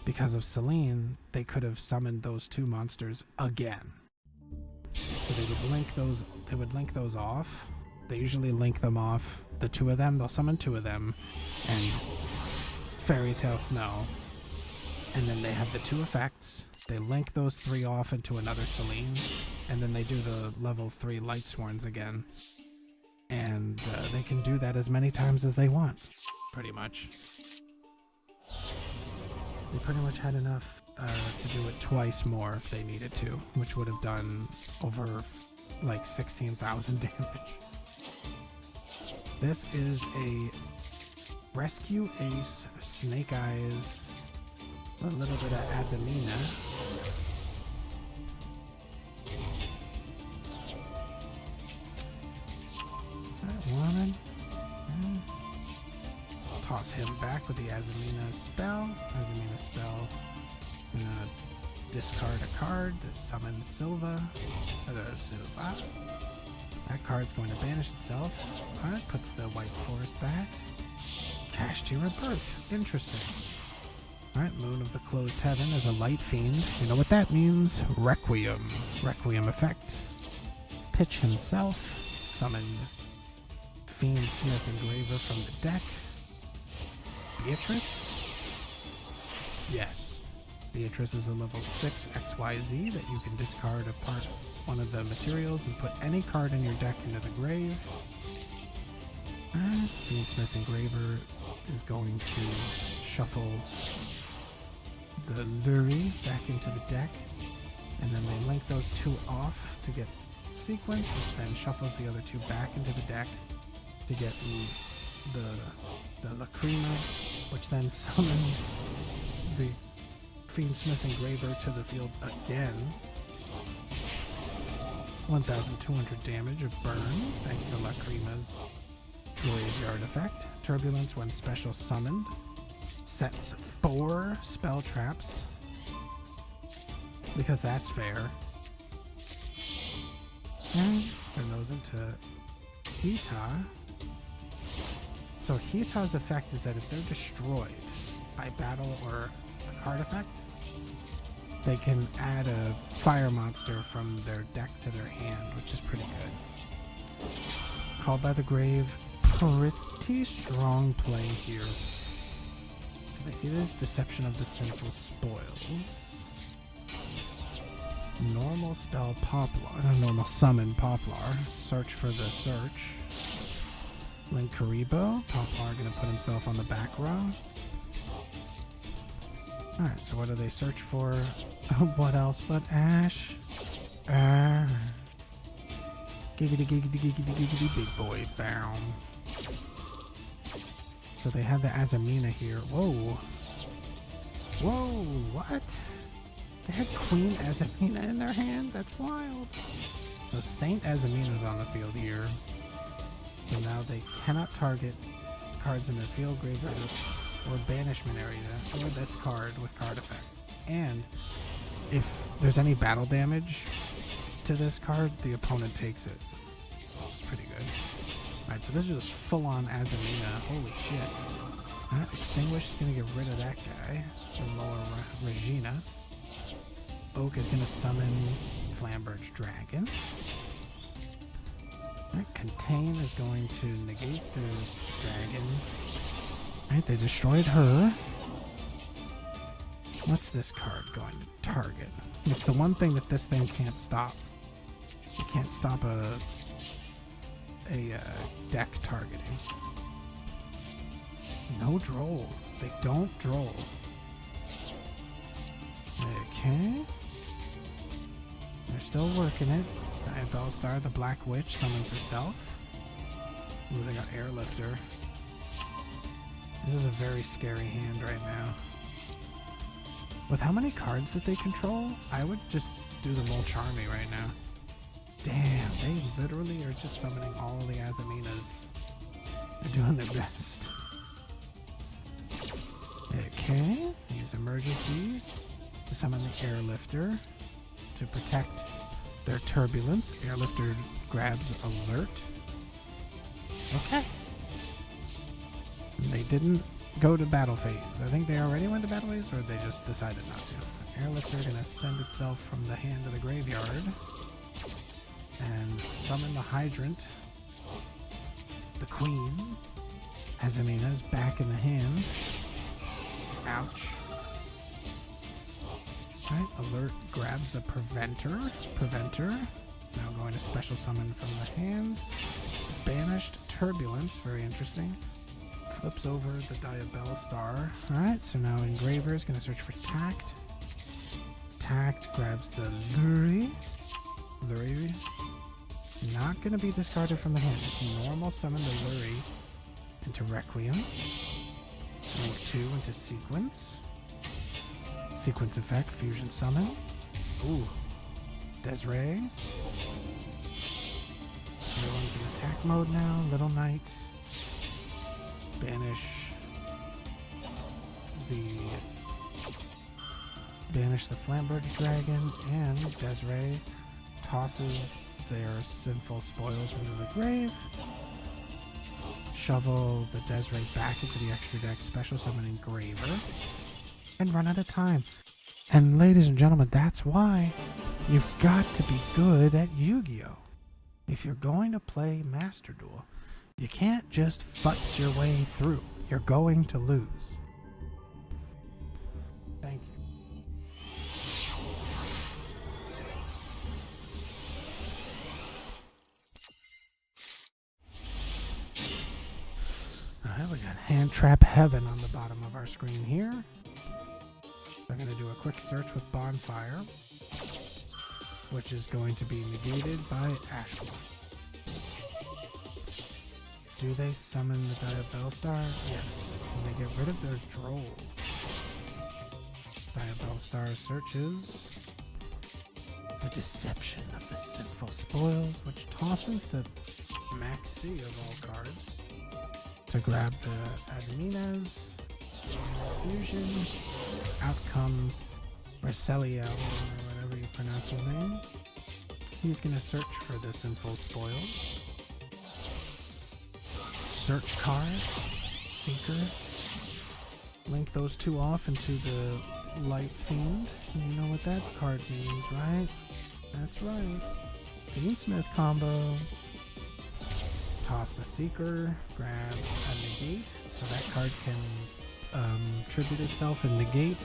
Speaker 2: Because of Celine, they could have summoned those 2 monsters again. So they would link those. They would link those off. They usually link them off. The 2 of them, they'll summon 2 of them, and Fairy Tale Snow. And then they have the 2 effects. They link those 3 off into another Celine, and then they do the level 3 Lightsworns again. And they can do that as many times as they want, pretty much. They pretty much had enough to do it twice more if they needed to, which would have done over like 16,000 damage. This is a Rescue Ace, Snake Eyes, a little bit of Azamina. That one. Toss him back with the Azamina spell. Azamina spell. I'm gonna discard a card to summon Silva. Silva. That card's going to banish itself. Alright, puts the white forest back. Cast your rebirth. Interesting. Alright, Moon of the Closed Heaven is a light fiend. You know what that means? Requiem. Requiem effect. Pitch himself. Summoned Fiend Smith Engraver from the deck. Beatrice? Yes. Beatrice is a level 6 XYZ that you can discard a part one of the materials and put any card in your deck into the grave. Fiend Smith Engraver is going to shuffle the Lurie back into the deck, and then they link those two off to get Sequence, which then shuffles the other two back into the deck to get the Lacrima, which then summons the Fiend Smith Engraver to the field again. 1,200 damage of burn thanks to Lacrima's graveyard effect. Turbulence, when special summoned, sets 4 spell traps, because that's fair. And turn those into Hita. So Hita's effect is that if they're destroyed by battle or an artifact, they can add a fire monster from their deck to their hand, which is pretty good. Called by the Grave, pretty strong play here. So they see this Deception of the Sinful Spoils. Normal spell Poplar, normal summon Poplar. Search for the search. Link Karibo. Poplar gonna put himself on the back row. Alright, so what do they search for? What else but Ash? Giggity giggity giggity giggity big boy bow. So they have the Azamina here. Whoa. Whoa, what? They had Queen Azamina in their hand? That's wild. So Saint Azamina's on the field here. So now they cannot target cards in their field, graveyard, or banishment area, or this card with card effects. And if there's any battle damage to this card, the opponent takes it. It's pretty good. Alright, so this is just full-on Azamina. Holy shit. Extinguish is going to get rid of that guy. So lower Regina. Oak is going to summon Flamberge Dragon. Right, Contain is going to negate the dragon. Right, they destroyed her. What's this card going to target? It's the one thing that this thing can't stop. It can't stop a deck targeting. No droll. They don't droll. Okay. They're still working it. Bellstar, the Black Witch, summons herself. Ooh, they got Airlifter. This is a very scary hand right now. With how many cards that they control, I would just do the Molcharmy right now. Damn, they literally are just summoning all the Azaminas. They're doing their best. Okay, use Emergency to summon the Airlifter to protect their Turbulence. Airlifter grabs Alert. Okay. They didn't go to battle phase. I think they already went to battle phase, or they just decided not to. Airlifter gonna send itself from the hand to the graveyard and summon the Hydrant. The Queen Azamina's back in the hand. Ouch. Right, Alert grabs the Preventer. Now going to special summon from the hand. Banished Turbulence, very interesting. Flips over the Diabell Star. Alright, so now Engraver is going to search for Tact. Tact grabs the Lurie. Not going to be discarded from the hand. Just normal summon the Lurie into Requiem. Link 2 into Sequence. Sequence effect, Fusion Summon. Ooh. Desiree. Everyone's in attack mode now. Little Knight. Banish the Flamberge Dragon, and Desiree tosses their Sinful Spoils into the grave. Shovel the Desiree back into the extra deck, special summon Engraver, and run out of time. And ladies and gentlemen, that's why you've got to be good at Yu-Gi-Oh! If you're going to play Master Duel, You can't just futz your way through. You're going to lose. Thank you. Alright, we got Hand Trap Heaven on the bottom of our screen here. I'm going to do a quick search with Bonfire, which is going to be negated by Ashblock. Do they summon the Diabellstar? Yes. And they get rid of their Droll. Diabellstar searches the Deception of the Sinful Spoils, which tosses the Max C of all cards to grab the Adminas. Fusion. Out comes Braceliel, or whatever you pronounce his name. He's going to search for the Sinful Spoils. Search card, Seeker. Link those two off into the Light Fiend. You know what that card means, right? That's right. Fiendsmith combo. Toss the Seeker, grab a negate, so that card can tribute itself and negate.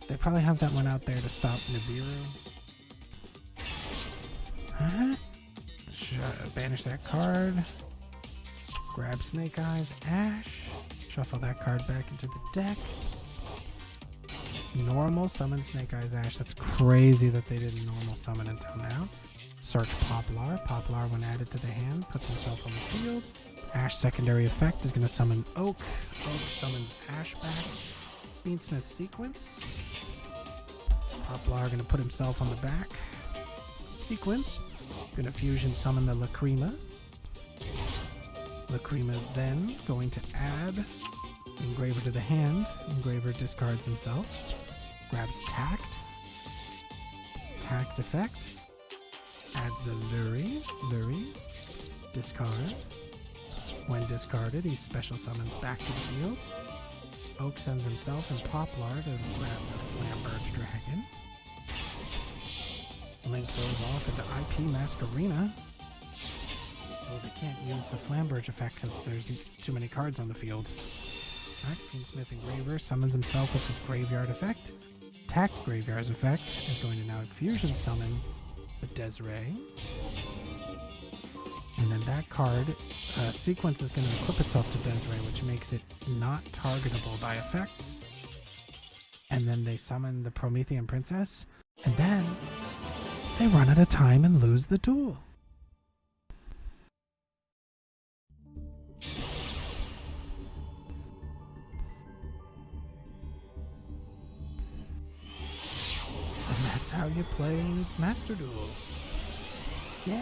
Speaker 2: They probably have that one out there to stop Nibiru. Banish that card. Grab Snake Eyes, Ash. Shuffle that card back into the deck. Normal summon Snake Eyes, Ash. That's crazy that they didn't normal summon until now. Search Poplar. Poplar, when added to the hand, puts himself on the field. Ash secondary effect is going to summon Oak. Oak summons Ash back. Fiendsmith sequence. Poplar going to put himself on the back. Sequence. Going to fusion summon the Lacrima. Lacrima is then going to add Engraver to the hand. Engraver discards himself. Grabs Tact. Tact effect. Adds the Lurie. Lurie. Discard. When discarded, he special summons back to the field. Oak sends himself and Poplar to grab the Flamberge Dragon. Link those off into IP Masquerena. Oh, they can't use the Flamberge effect because there's too many cards on the field. Alright, Fiendsmith Engraver summons himself with his Graveyard effect. Tact Graveyard's effect is going to now fusion summon the Desiree. And then that card, sequence is going to equip itself to Desiree, which makes it not targetable by effects. And then they summon the Promethean Princess, and then they run out of time and lose the duel. And that's how you play Master Duel. Yeah!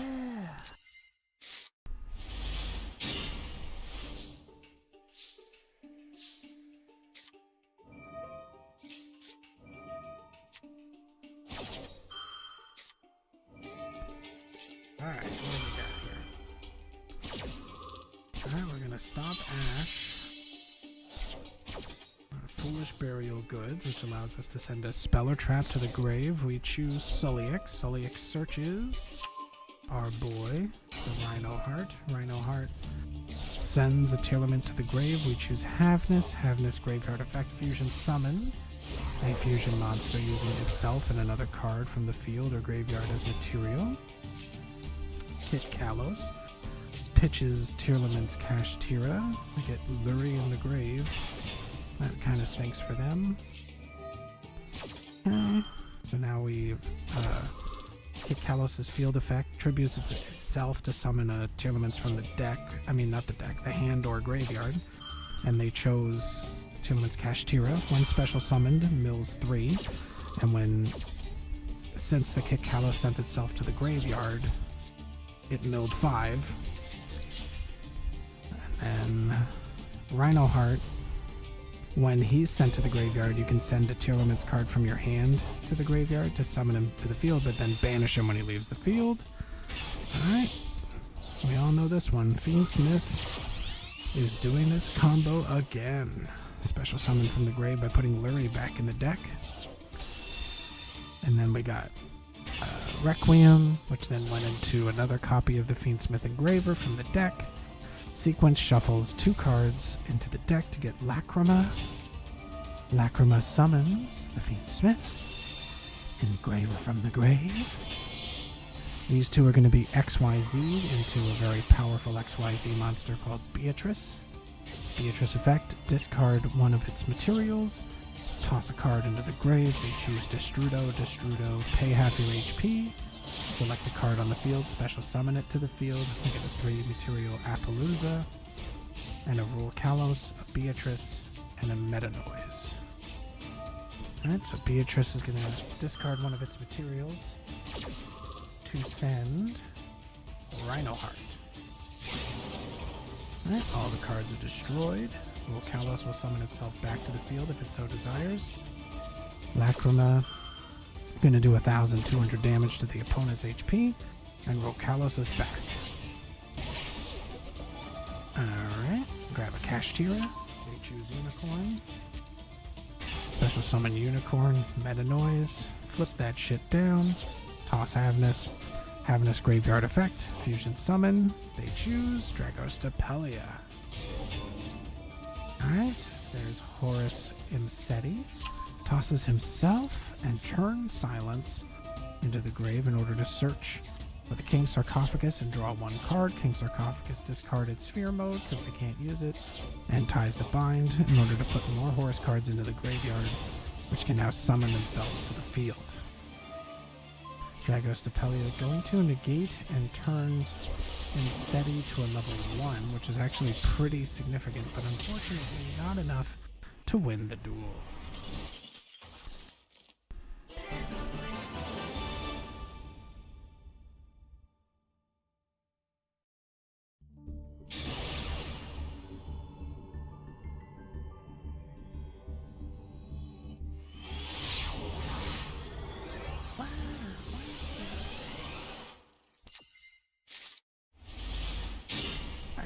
Speaker 2: Alright, what do we got here? Alright, we're gonna stop Ash. Foolish Burial Goods, which allows us to send a spell or trap to the grave. We choose Sullyx. Sullyx searches our boy, the Rhino Heart. Rhino Heart sends a Tearlament to the grave. We choose Havness. Havness Graveyard effect, fusion summon a fusion monster using itself and another card from the field or graveyard as material. Kit Kalos pitches Tearlament's Kashtira. We get Lurie in the grave. That kind of stinks for them. So now we Kit Kalos' field effect tributes itself to summon a Tearlaments from the deck. I mean, not the deck, the hand or graveyard. And they chose Tearlament's Kashtira. When special summoned, mills 3. And since the Kit Kalos sent itself to the graveyard, it milled 5. And then Rhino Heart, when he's sent to the graveyard, you can send a Tearlament's card from your hand to the graveyard to summon him to the field, but then banish him when he leaves the field. Alright, we all know this one. Fiendsmith is doing its combo again. Special summon from the grave by putting Lurie back in the deck. And then we got Requiem, which then went into another copy of the Fiendsmith Engraver from the deck. Sequence shuffles 2 cards into the deck to get Lacrima. Lacrima summons the Fiend Smith, Engraver from the grave. These two are going to be XYZ into a very powerful XYZ monster called Beatrice. Beatrice effect, discard one of its materials, toss a card into the grave, they choose Destrudo, pay half your HP, select a card on the field, special summon it to the field, they get a 3 material Appaloosa, and a Rule Kalos, a Beatrice, and a Meta Noise. Alright, so Beatrice is going to discard one of its materials to send Rhino Heart. Alright, all the cards are destroyed. Rule Kalos will summon itself back to the field if it so desires. Lacrima going to do 1,200 damage to the opponent's HP, and Rule Kalos is back. Alright, grab a Kashtira. They choose Unicorn. Special summon Unicorn, Meta Noise, flip that shit down, toss Havnus. Havnus Graveyard effect, fusion summon, they choose Dragostapelia. Alright, there's Horus Imseti, tosses himself and churns Silence into the grave in order to search for the King Sarcophagus and draw 1 card. King Sarcophagus discarded Sphere mode because they can't use it, and ties the bind in order to put more Horus cards into the graveyard, which can now summon themselves to the field. Dragostapelia going to negate and turn Imseti to a level 1, which is actually pretty significant, but unfortunately not enough to win the duel.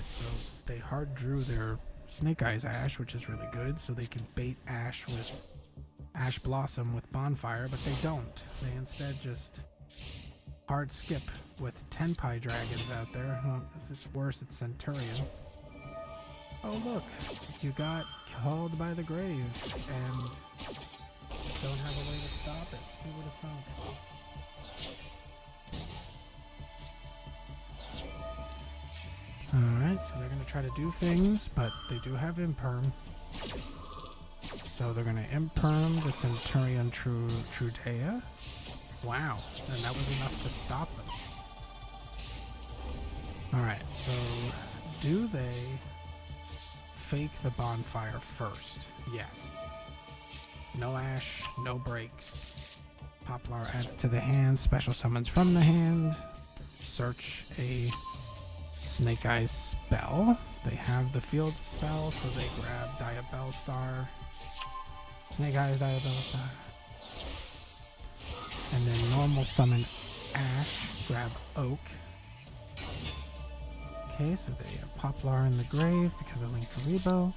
Speaker 2: So they hard drew their Snake Eyes Ash, which is really good, so they can bait Ash with Ash Blossom with Bonfire, but they don't. They instead just hard skip with Tenpai Dragons out there. Well, it's worse, it's Centurion. Oh look, you got called by the grave and don't have a way to stop it. Who would have thunk? Alright, so they're going to try to do things, but they do have Imperm. So they're going to Imperm the Centurion Trudea. Wow, and that was enough to stop them. Alright, so do they fake the Bonfire first? Yes. No Ash, no breaks. Poplar added to the hand, special summons from the hand. Search a Snake Eyes spell. They have the field spell, so they grab Diabellstar. Snake Eyes Diabellstar. And then normal summon Ash, grab Oak. Okay, so they have Poplar in the grave because of Link Karibo.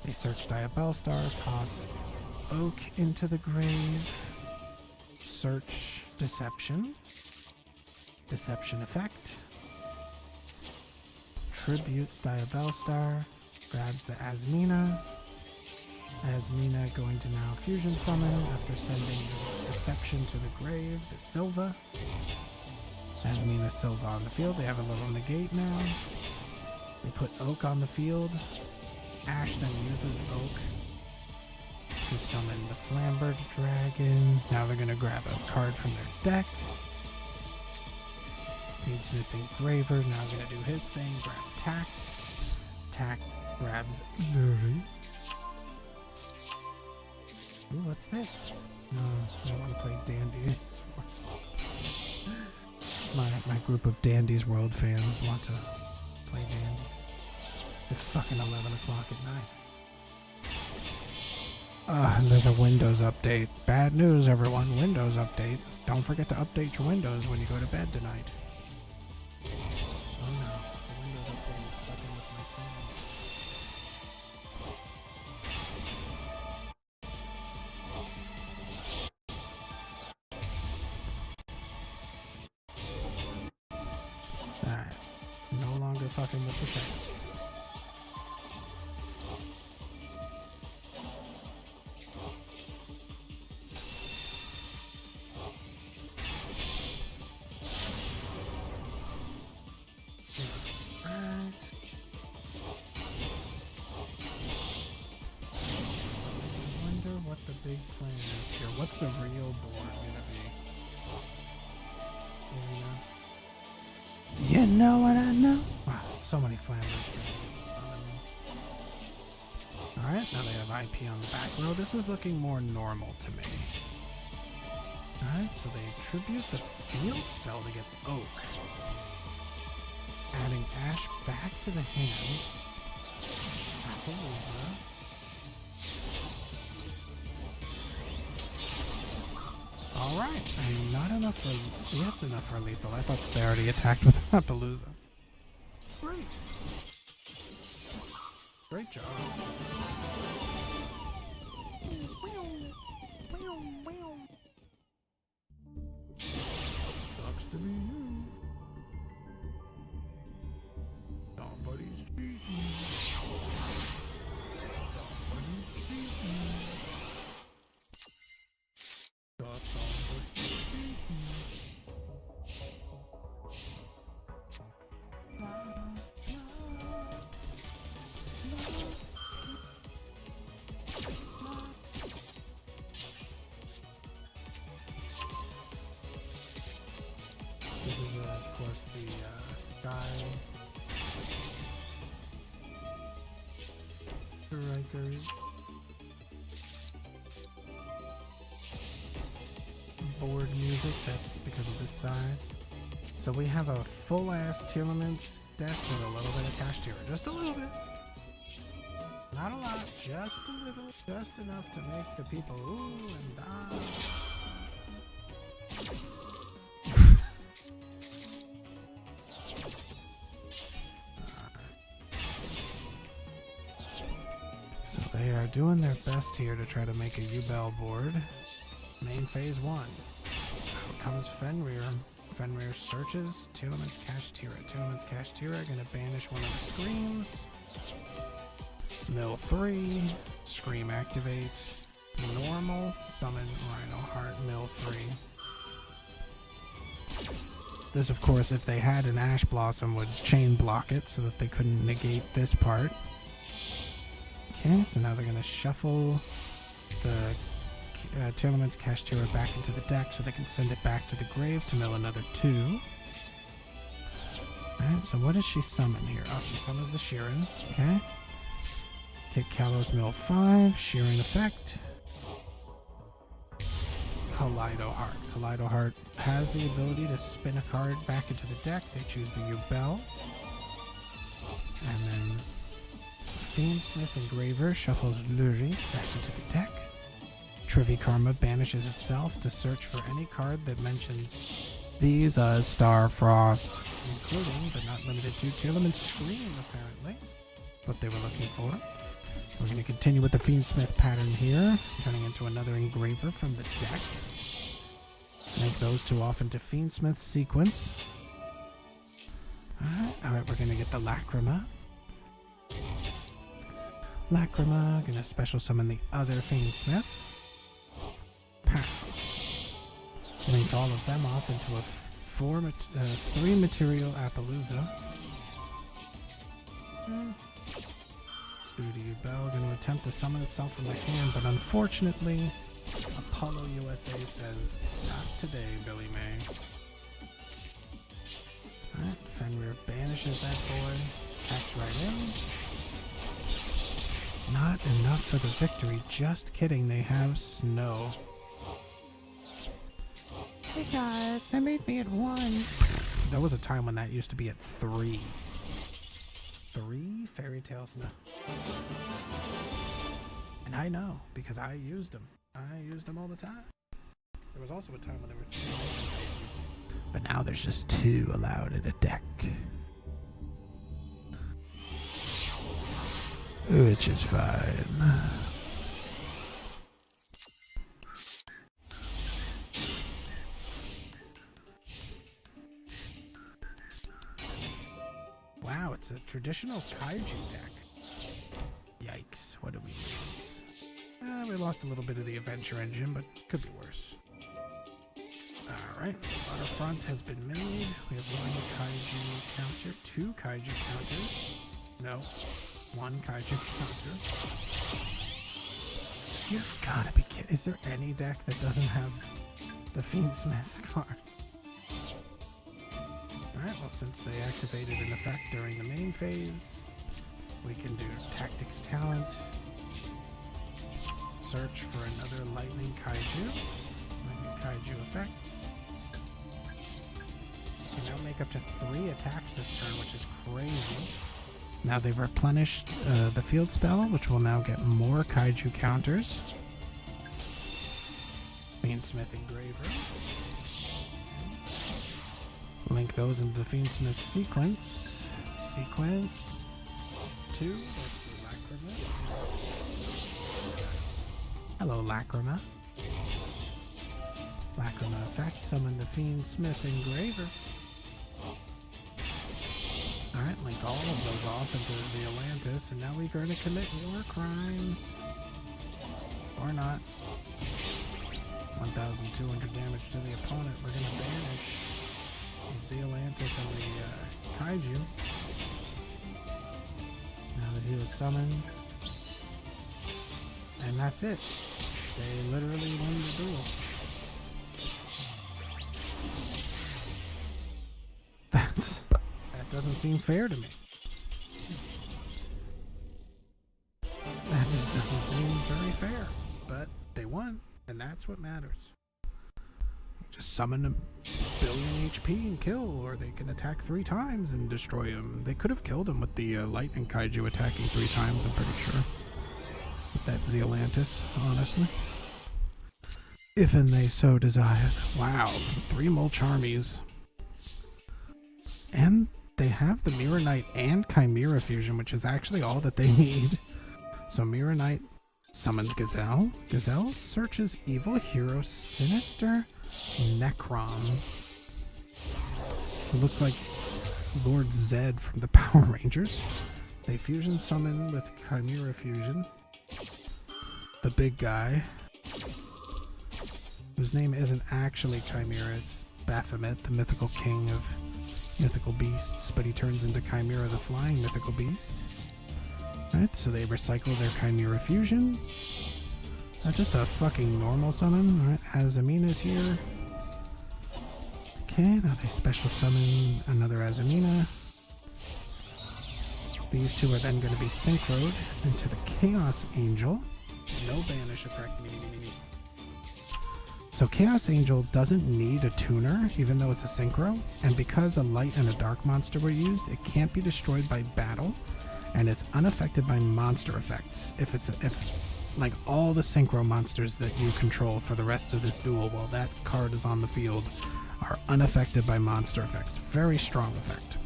Speaker 2: They search Diabellstar, toss Oak into the grave. Search Deception. Deception effect. Tributes Diabellstar, grabs the Asmina. Asmina going to now fusion summon after sending Deception to the grave, the Silva. Asmina Silva on the field, they have a little negate now. They put Oak on the field. Ash then uses Oak to summon the Flamberge Dragon. Now they're going to grab a card from their deck. Greensmith Engraver, now going to do his thing, grab Tact. Tact grabs Luri. Ooh, what's this? No, I don't want to play Dandy. My group of Dandy's World fans want to play Dandies. It's fucking 11 o'clock at night. And there's a Windows update. Bad news, everyone. Windows update. Don't forget to update your Windows when you go to bed tonight. Oh no, the Windows update is fucking with my phone. Alright, no longer fucking with the settings. big plans here. What's the real board gonna be? You know what I know? Wow, so many flammers. Alright, now they have IP on the back row. This is looking more normal to me. Alright, so they tribute the field spell to get Oak. Adding Ash back to the hand. Appaloosa. Alright, and not enough for... Yes, enough for lethal. I thought they already attacked with Appaloosa. Great. Great job. Sucks to be you. Somebody's cheating. Somebody's cheating. This is, of course, the Sky Strikers board music. That's because of this side. So we have a full-ass Telements deck with a little bit of Cash Tier. Just a little bit. Not a lot. Just a little. Just enough to make the people ooh and ah. So they are doing their best here to try to make a U-Bell board. Main phase 1. Out comes Fenrir. Fenrir searches. Telements Kashtira. Telements Kashtira gonna banish one of the screams. Mill 3. Scream activate. Normal. Summon Rhino Heart. Mill 3. This, of course, if they had an Ash Blossom, would chain block it so that they couldn't negate this part. Okay, so now they're gonna shuffle the Telements Kashtira back into the deck so they can send it back to the grave to mill another 2. Alright, so what does she summon here? Oh, she summons the Sheeran. Okay. Kick Kalos mill 5. Sheeran effect. Kaleido Heart. Kaleido Heart has the ability to spin a card back into the deck. They choose the U-Bell. And then Fiendsmith Engraver shuffles Luri back into the deck. Trivi Karma banishes itself to search for any card that mentions these Starfrost, including, but not limited to, Telements Scream, apparently. What they were looking for. We're going to continue with the Fiendsmith pattern here, turning into another Engraver from the deck. Make those 2 off into Fiendsmith sequence. Alright, we're going to get the Lacrima. Lacrima, going to special summon the other Fiendsmith. Link all of them off into a 3 material Appaloosa. Spooty U-Bell going to attempt to summon itself from the hand, but unfortunately, Apollo USA says, not today, Billy May. Alright, Fenrir banishes that boy, attacks right in. Not enough for the victory, just kidding, they have snow. Hey guys, they made me at 1. There was a time when that used to be at 3. 3 Fairy Tale Snow. And I know, because I used them. I used them all the time. There was also a time when there were 3 faces. But now there's just 2 allowed in a deck. Which is fine. Wow, it's a traditional kaiju deck. Yikes, what do we lose? We lost a little bit of the adventure engine, but could be worse. Alright, Waterfront has been made. We have 1 kaiju counter, 2 kaiju counters. No, 1 kaiju counter. You've gotta be kidding. Is there any deck that doesn't have the Fiendsmith card? Alright, well, since they activated an effect during the main phase, we can do Tactics Talent, search for another Lightning Kaiju effect. We can now make up to 3 attacks this turn, which is crazy. Now they've replenished the field spell, which will now get more Kaiju counters. Fiendsmith Engraver. Link those into the Fiendsmith sequence. Sequence 2. That's the Lacrima. Hello, Lacrima. Lacrima effect. Summon the Fiendsmith Engraver. Alright, link all of those off into the Atlantis, and now we're going to commit war crimes. Or not. 1,200 damage to the opponent. We're going to banish the Atlantis and the Kaiju. Now that he was summoned. And that's it. They literally won the duel. That doesn't seem fair to me. That just doesn't seem very fair. But they won, and that's what matters. Just summon a billion HP and kill, or they can attack 3 times and destroy him. They could have killed him with the Lightning Kaiju attacking 3 times, I'm pretty sure. With that Zealantis, honestly. If and they so desired. Wow, 3 Molcharmies. And they have the Mirror Knight and Chimera Fusion, which is actually all that they need. So Mirror Knight summons Gazelle. Gazelle searches Evil Hero Sinister Necron. It looks like Lord Zed from the Power Rangers. They fusion summon with Chimera Fusion. The big guy, whose name isn't actually Chimera, it's Baphomet, the mythical king of mythical beasts, but he turns into Chimera, the flying mythical beast. Alright, so they recycle their Chimera Fusion. Not just a fucking normal summon. Alright, Azamina's here. Okay, now they special summon another Azamina. These two are then going to be synchroed into the Chaos Angel. No banish effect. So Chaos Angel doesn't need a tuner, even though it's a synchro, and because a light and a dark monster were used, it can't be destroyed by battle, and it's unaffected by monster effects. If like all the synchro monsters that you control for the rest of this duel while that card is on the field are unaffected by monster effects. Very strong effect.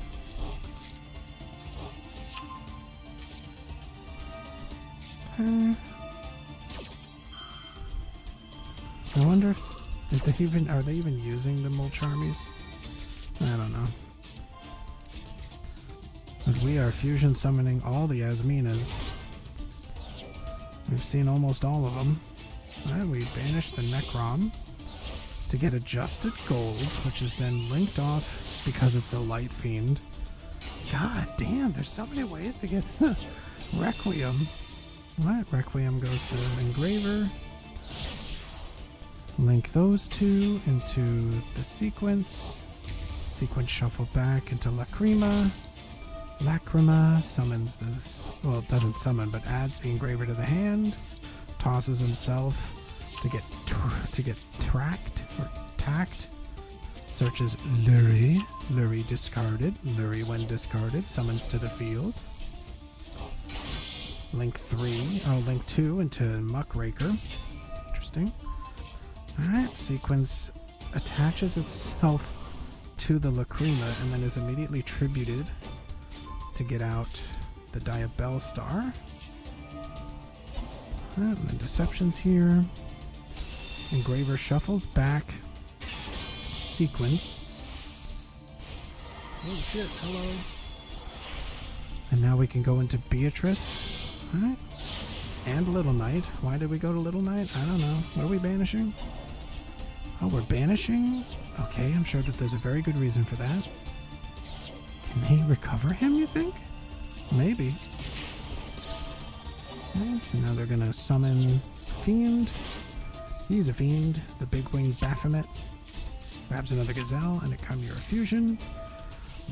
Speaker 2: I wonder if are they even using the Molcharmies? I don't know. But we are fusion summoning all the Azminas. We've seen almost all of them. Alright, we banished the Necron to get adjusted gold, which is then linked off because it's a light fiend. God damn, there's so many ways to get the Requiem. Alright, Requiem goes to Engraver. Link those two into the sequence. Sequence shuffle back into Lacrima. Lacrima summons this, well, it doesn't summon, but adds the Engraver to the hand. Tosses himself to get tracked or tacked. Searches Lurie. Lurie discarded. Lurie, when discarded, summons to the field. Link 2 into Muckraker. Interesting. Alright, sequence attaches itself to the Lacrima and then is immediately tributed to get out the Diabell Star. And then Deception's here. Engraver shuffles back. Sequence. Oh shit, hello. And now we can go into Beatrice. Alright. And Little Knight. Why did we go to Little Knight? I don't know. What are we banishing? Oh, we're banishing? Okay, I'm sure that there's a very good reason for that. Can they recover him, you think? Maybe. Okay, so now they're gonna summon Fiend. He's a fiend. The big winged Baphomet grabs another gazelle and a Chimera fusion.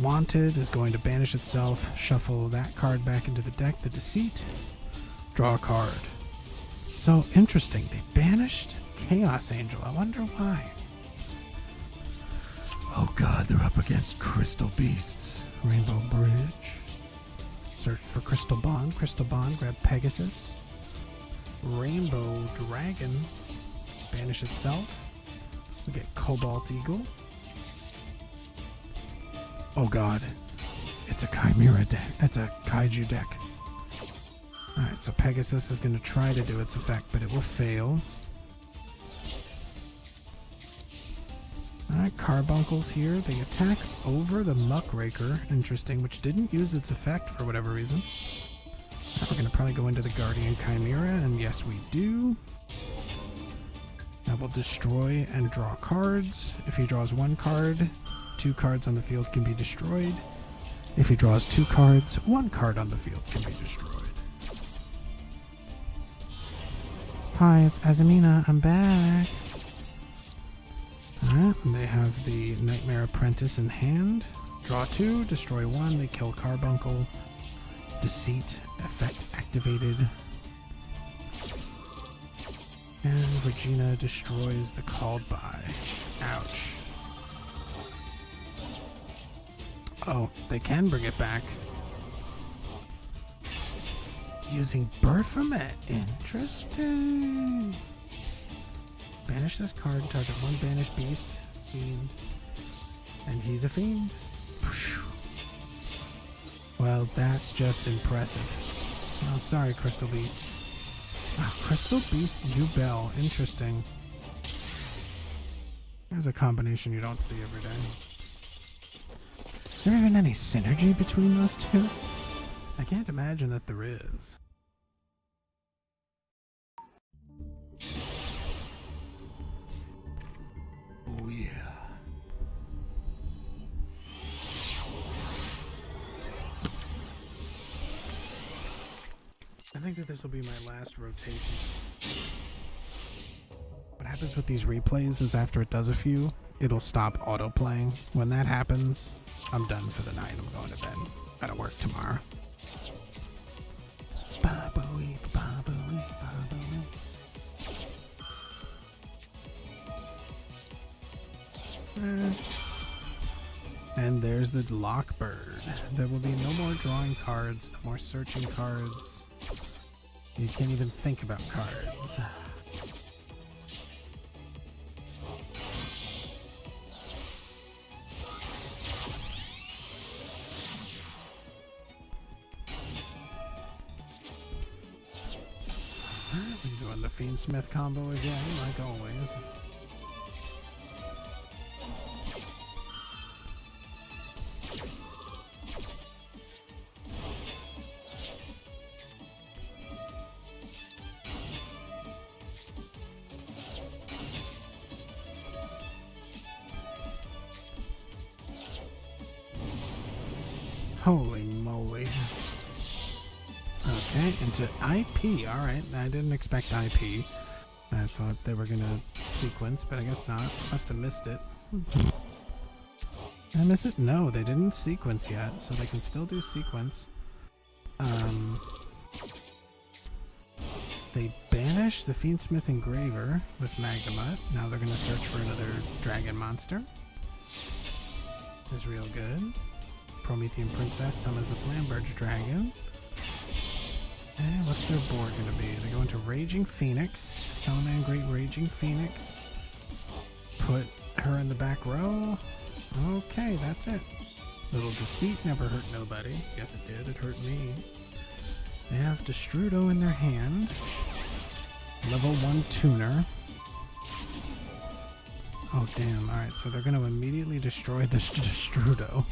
Speaker 2: Wanted is going to banish itself, shuffle that card back into the deck, the Deceit, draw a card. So interesting, they banished Chaos Angel. I wonder why. Oh god, they're up against Crystal Beasts. Rainbow Bridge. Search for Crystal Bond. Crystal Bond, grab Pegasus. Rainbow Dragon, banish itself. We get Cobalt Eagle. Oh god, it's a Chimera deck. It's a Kaiju deck. Alright, so Pegasus is going to try to do its effect, but it will fail. Alright, Carbuncles here. They attack over the Muckraker, interesting, which didn't use its effect for whatever reason. Right, we're going to probably go into the Guardian Chimera, and yes we do. That will destroy and draw cards. If he draws one card, 2 cards on the field can be destroyed. If he draws 2 cards, 1 card on the field can be destroyed. Hi, it's Azamina. I'm back. Alright, and they have the Nightmare Apprentice in hand. Draw 2, destroy 1, they kill Carbuncle. Deceit, effect activated. And Regina destroys the Called By. Ouch. Oh, they can bring it back. Using Baphomet. Interesting. Banish this card, target 1 banished beast, fiend. And he's a fiend. Well, that's just impressive. Oh, sorry, Crystal Beasts. Oh, Crystal Beast Yubel. Interesting. There's a combination you don't see every day. Is there even any synergy between those two? I can't imagine that there is. Oh yeah. I think that this will be my last rotation. What happens with these replays is after it does a few, it'll stop auto-playing. When that happens, I'm done for the night. I'm going to bed. Gotta work tomorrow. Ba-ba-wee, ba-ba-wee, ba-ba-wee. And there's the Lockbird. There will be no more drawing cards, no more searching cards. You can't even think about cards. We're doing the Fiendsmith combo again, like always. Holy moly. Okay, into IP. Alright, I didn't expect IP. I thought they were gonna sequence, but I guess not. Must have missed it. Did I miss it? No, they didn't sequence yet, so they can still do sequence. They banish the Fiendsmith Engraver with Magnemite. Now they're gonna search for another dragon monster. This is real good. Promethean Princess summons the Flamberge Dragon. And what's their board going to be? They go into Raging Phoenix. Salaman Great Raging Phoenix. Put her in the back row. Okay, that's it. Little Deceit never hurt nobody. Yes, it did. It hurt me. They have Destrudo in their hand. Level 1 tuner. Oh, damn. Alright, so they're going to immediately destroy this Destrudo.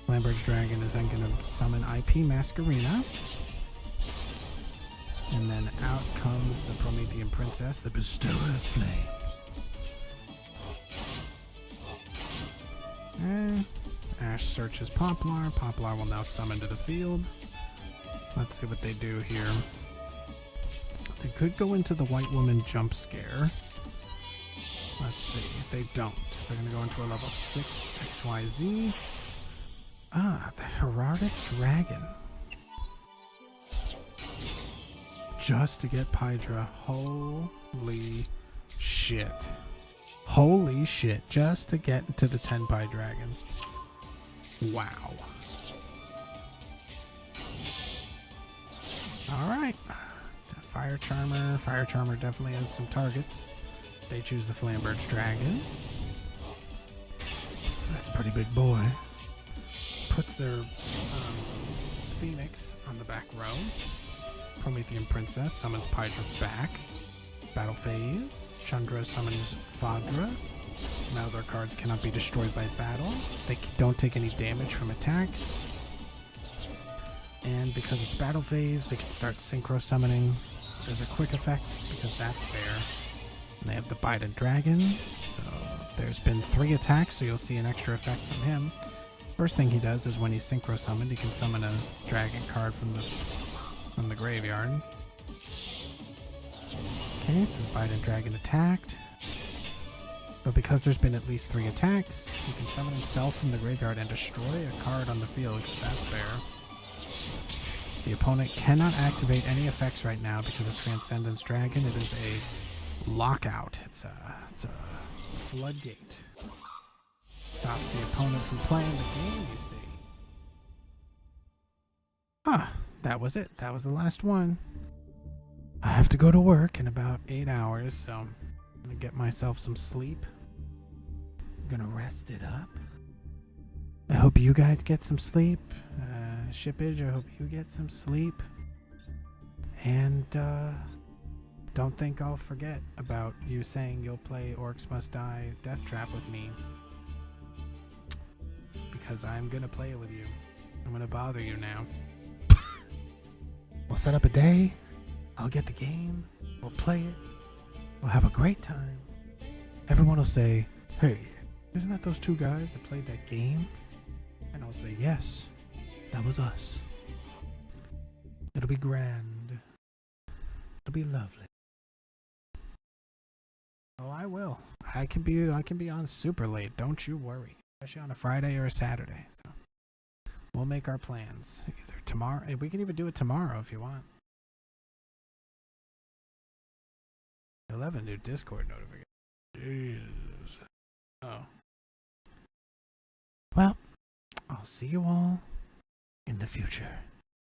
Speaker 2: Flamberge Dragon is then going to summon IP Masquerena. And then out comes the Promethean Princess, the Bestower of Flames. Ash searches Poplar. Poplar will now summon to the field. Let's see what they do here. They could go into the white woman jump scare. Let's see. They don't. They're going to go into a level 6 XYZ. Ah, the Heraldic Dragon. Just to get Pydra. Holy shit. Holy shit. Just to get into the 10 Pie Dragon. Wow. Alright. Fire Charmer. Fire Charmer definitely has some targets. They choose the Flamberge Dragon. That's a pretty big boy. Puts their Phoenix on the back row. Promethean Princess summons Pydra back. Battle phase. Chandra summons Fadra. Now their cards cannot be destroyed by battle. They don't take any damage from attacks. And because it's battle phase, they can start synchro summoning as a quick effect, because that's fair. And they have the Biden Dragon. So there's been 3 attacks, so you'll see an extra effect from him. First thing he does is when he's synchro summoned, he can summon a dragon card from the graveyard. Okay, so the Biden Dragon attacked. But because there's been at least 3 attacks, he can summon himself from the graveyard and destroy a card on the field, because that's fair. The opponent cannot activate any effects right now because of Transcendence Dragon. It is a lockout. It's a floodgate. Stops the opponent from playing the game, you see. That was it. That was the last one. I have to go to work in about 8 hours, so I'm gonna get myself some sleep. I'm gonna rest it up. I hope you guys get some sleep. Shippage, I hope you get some sleep. And don't think I'll forget about you saying you'll play Orcs Must Die Death Trap with me. Because I'm gonna play it with you. I'm gonna bother you now. We'll set up a day. I'll get the game. We'll play it. We'll have a great time. Everyone will say, "Hey, isn't that those 2 guys that played that game?" And I'll say, "Yes, that was us." It'll be grand. It'll be lovely. Oh, I will. I can be on super late. Don't you worry. Especially on a Friday or a Saturday. So we'll make our plans either tomorrow. We can even do it tomorrow if you want. 11 new Discord notification. Jesus. Oh. Well, I'll see you all in the future.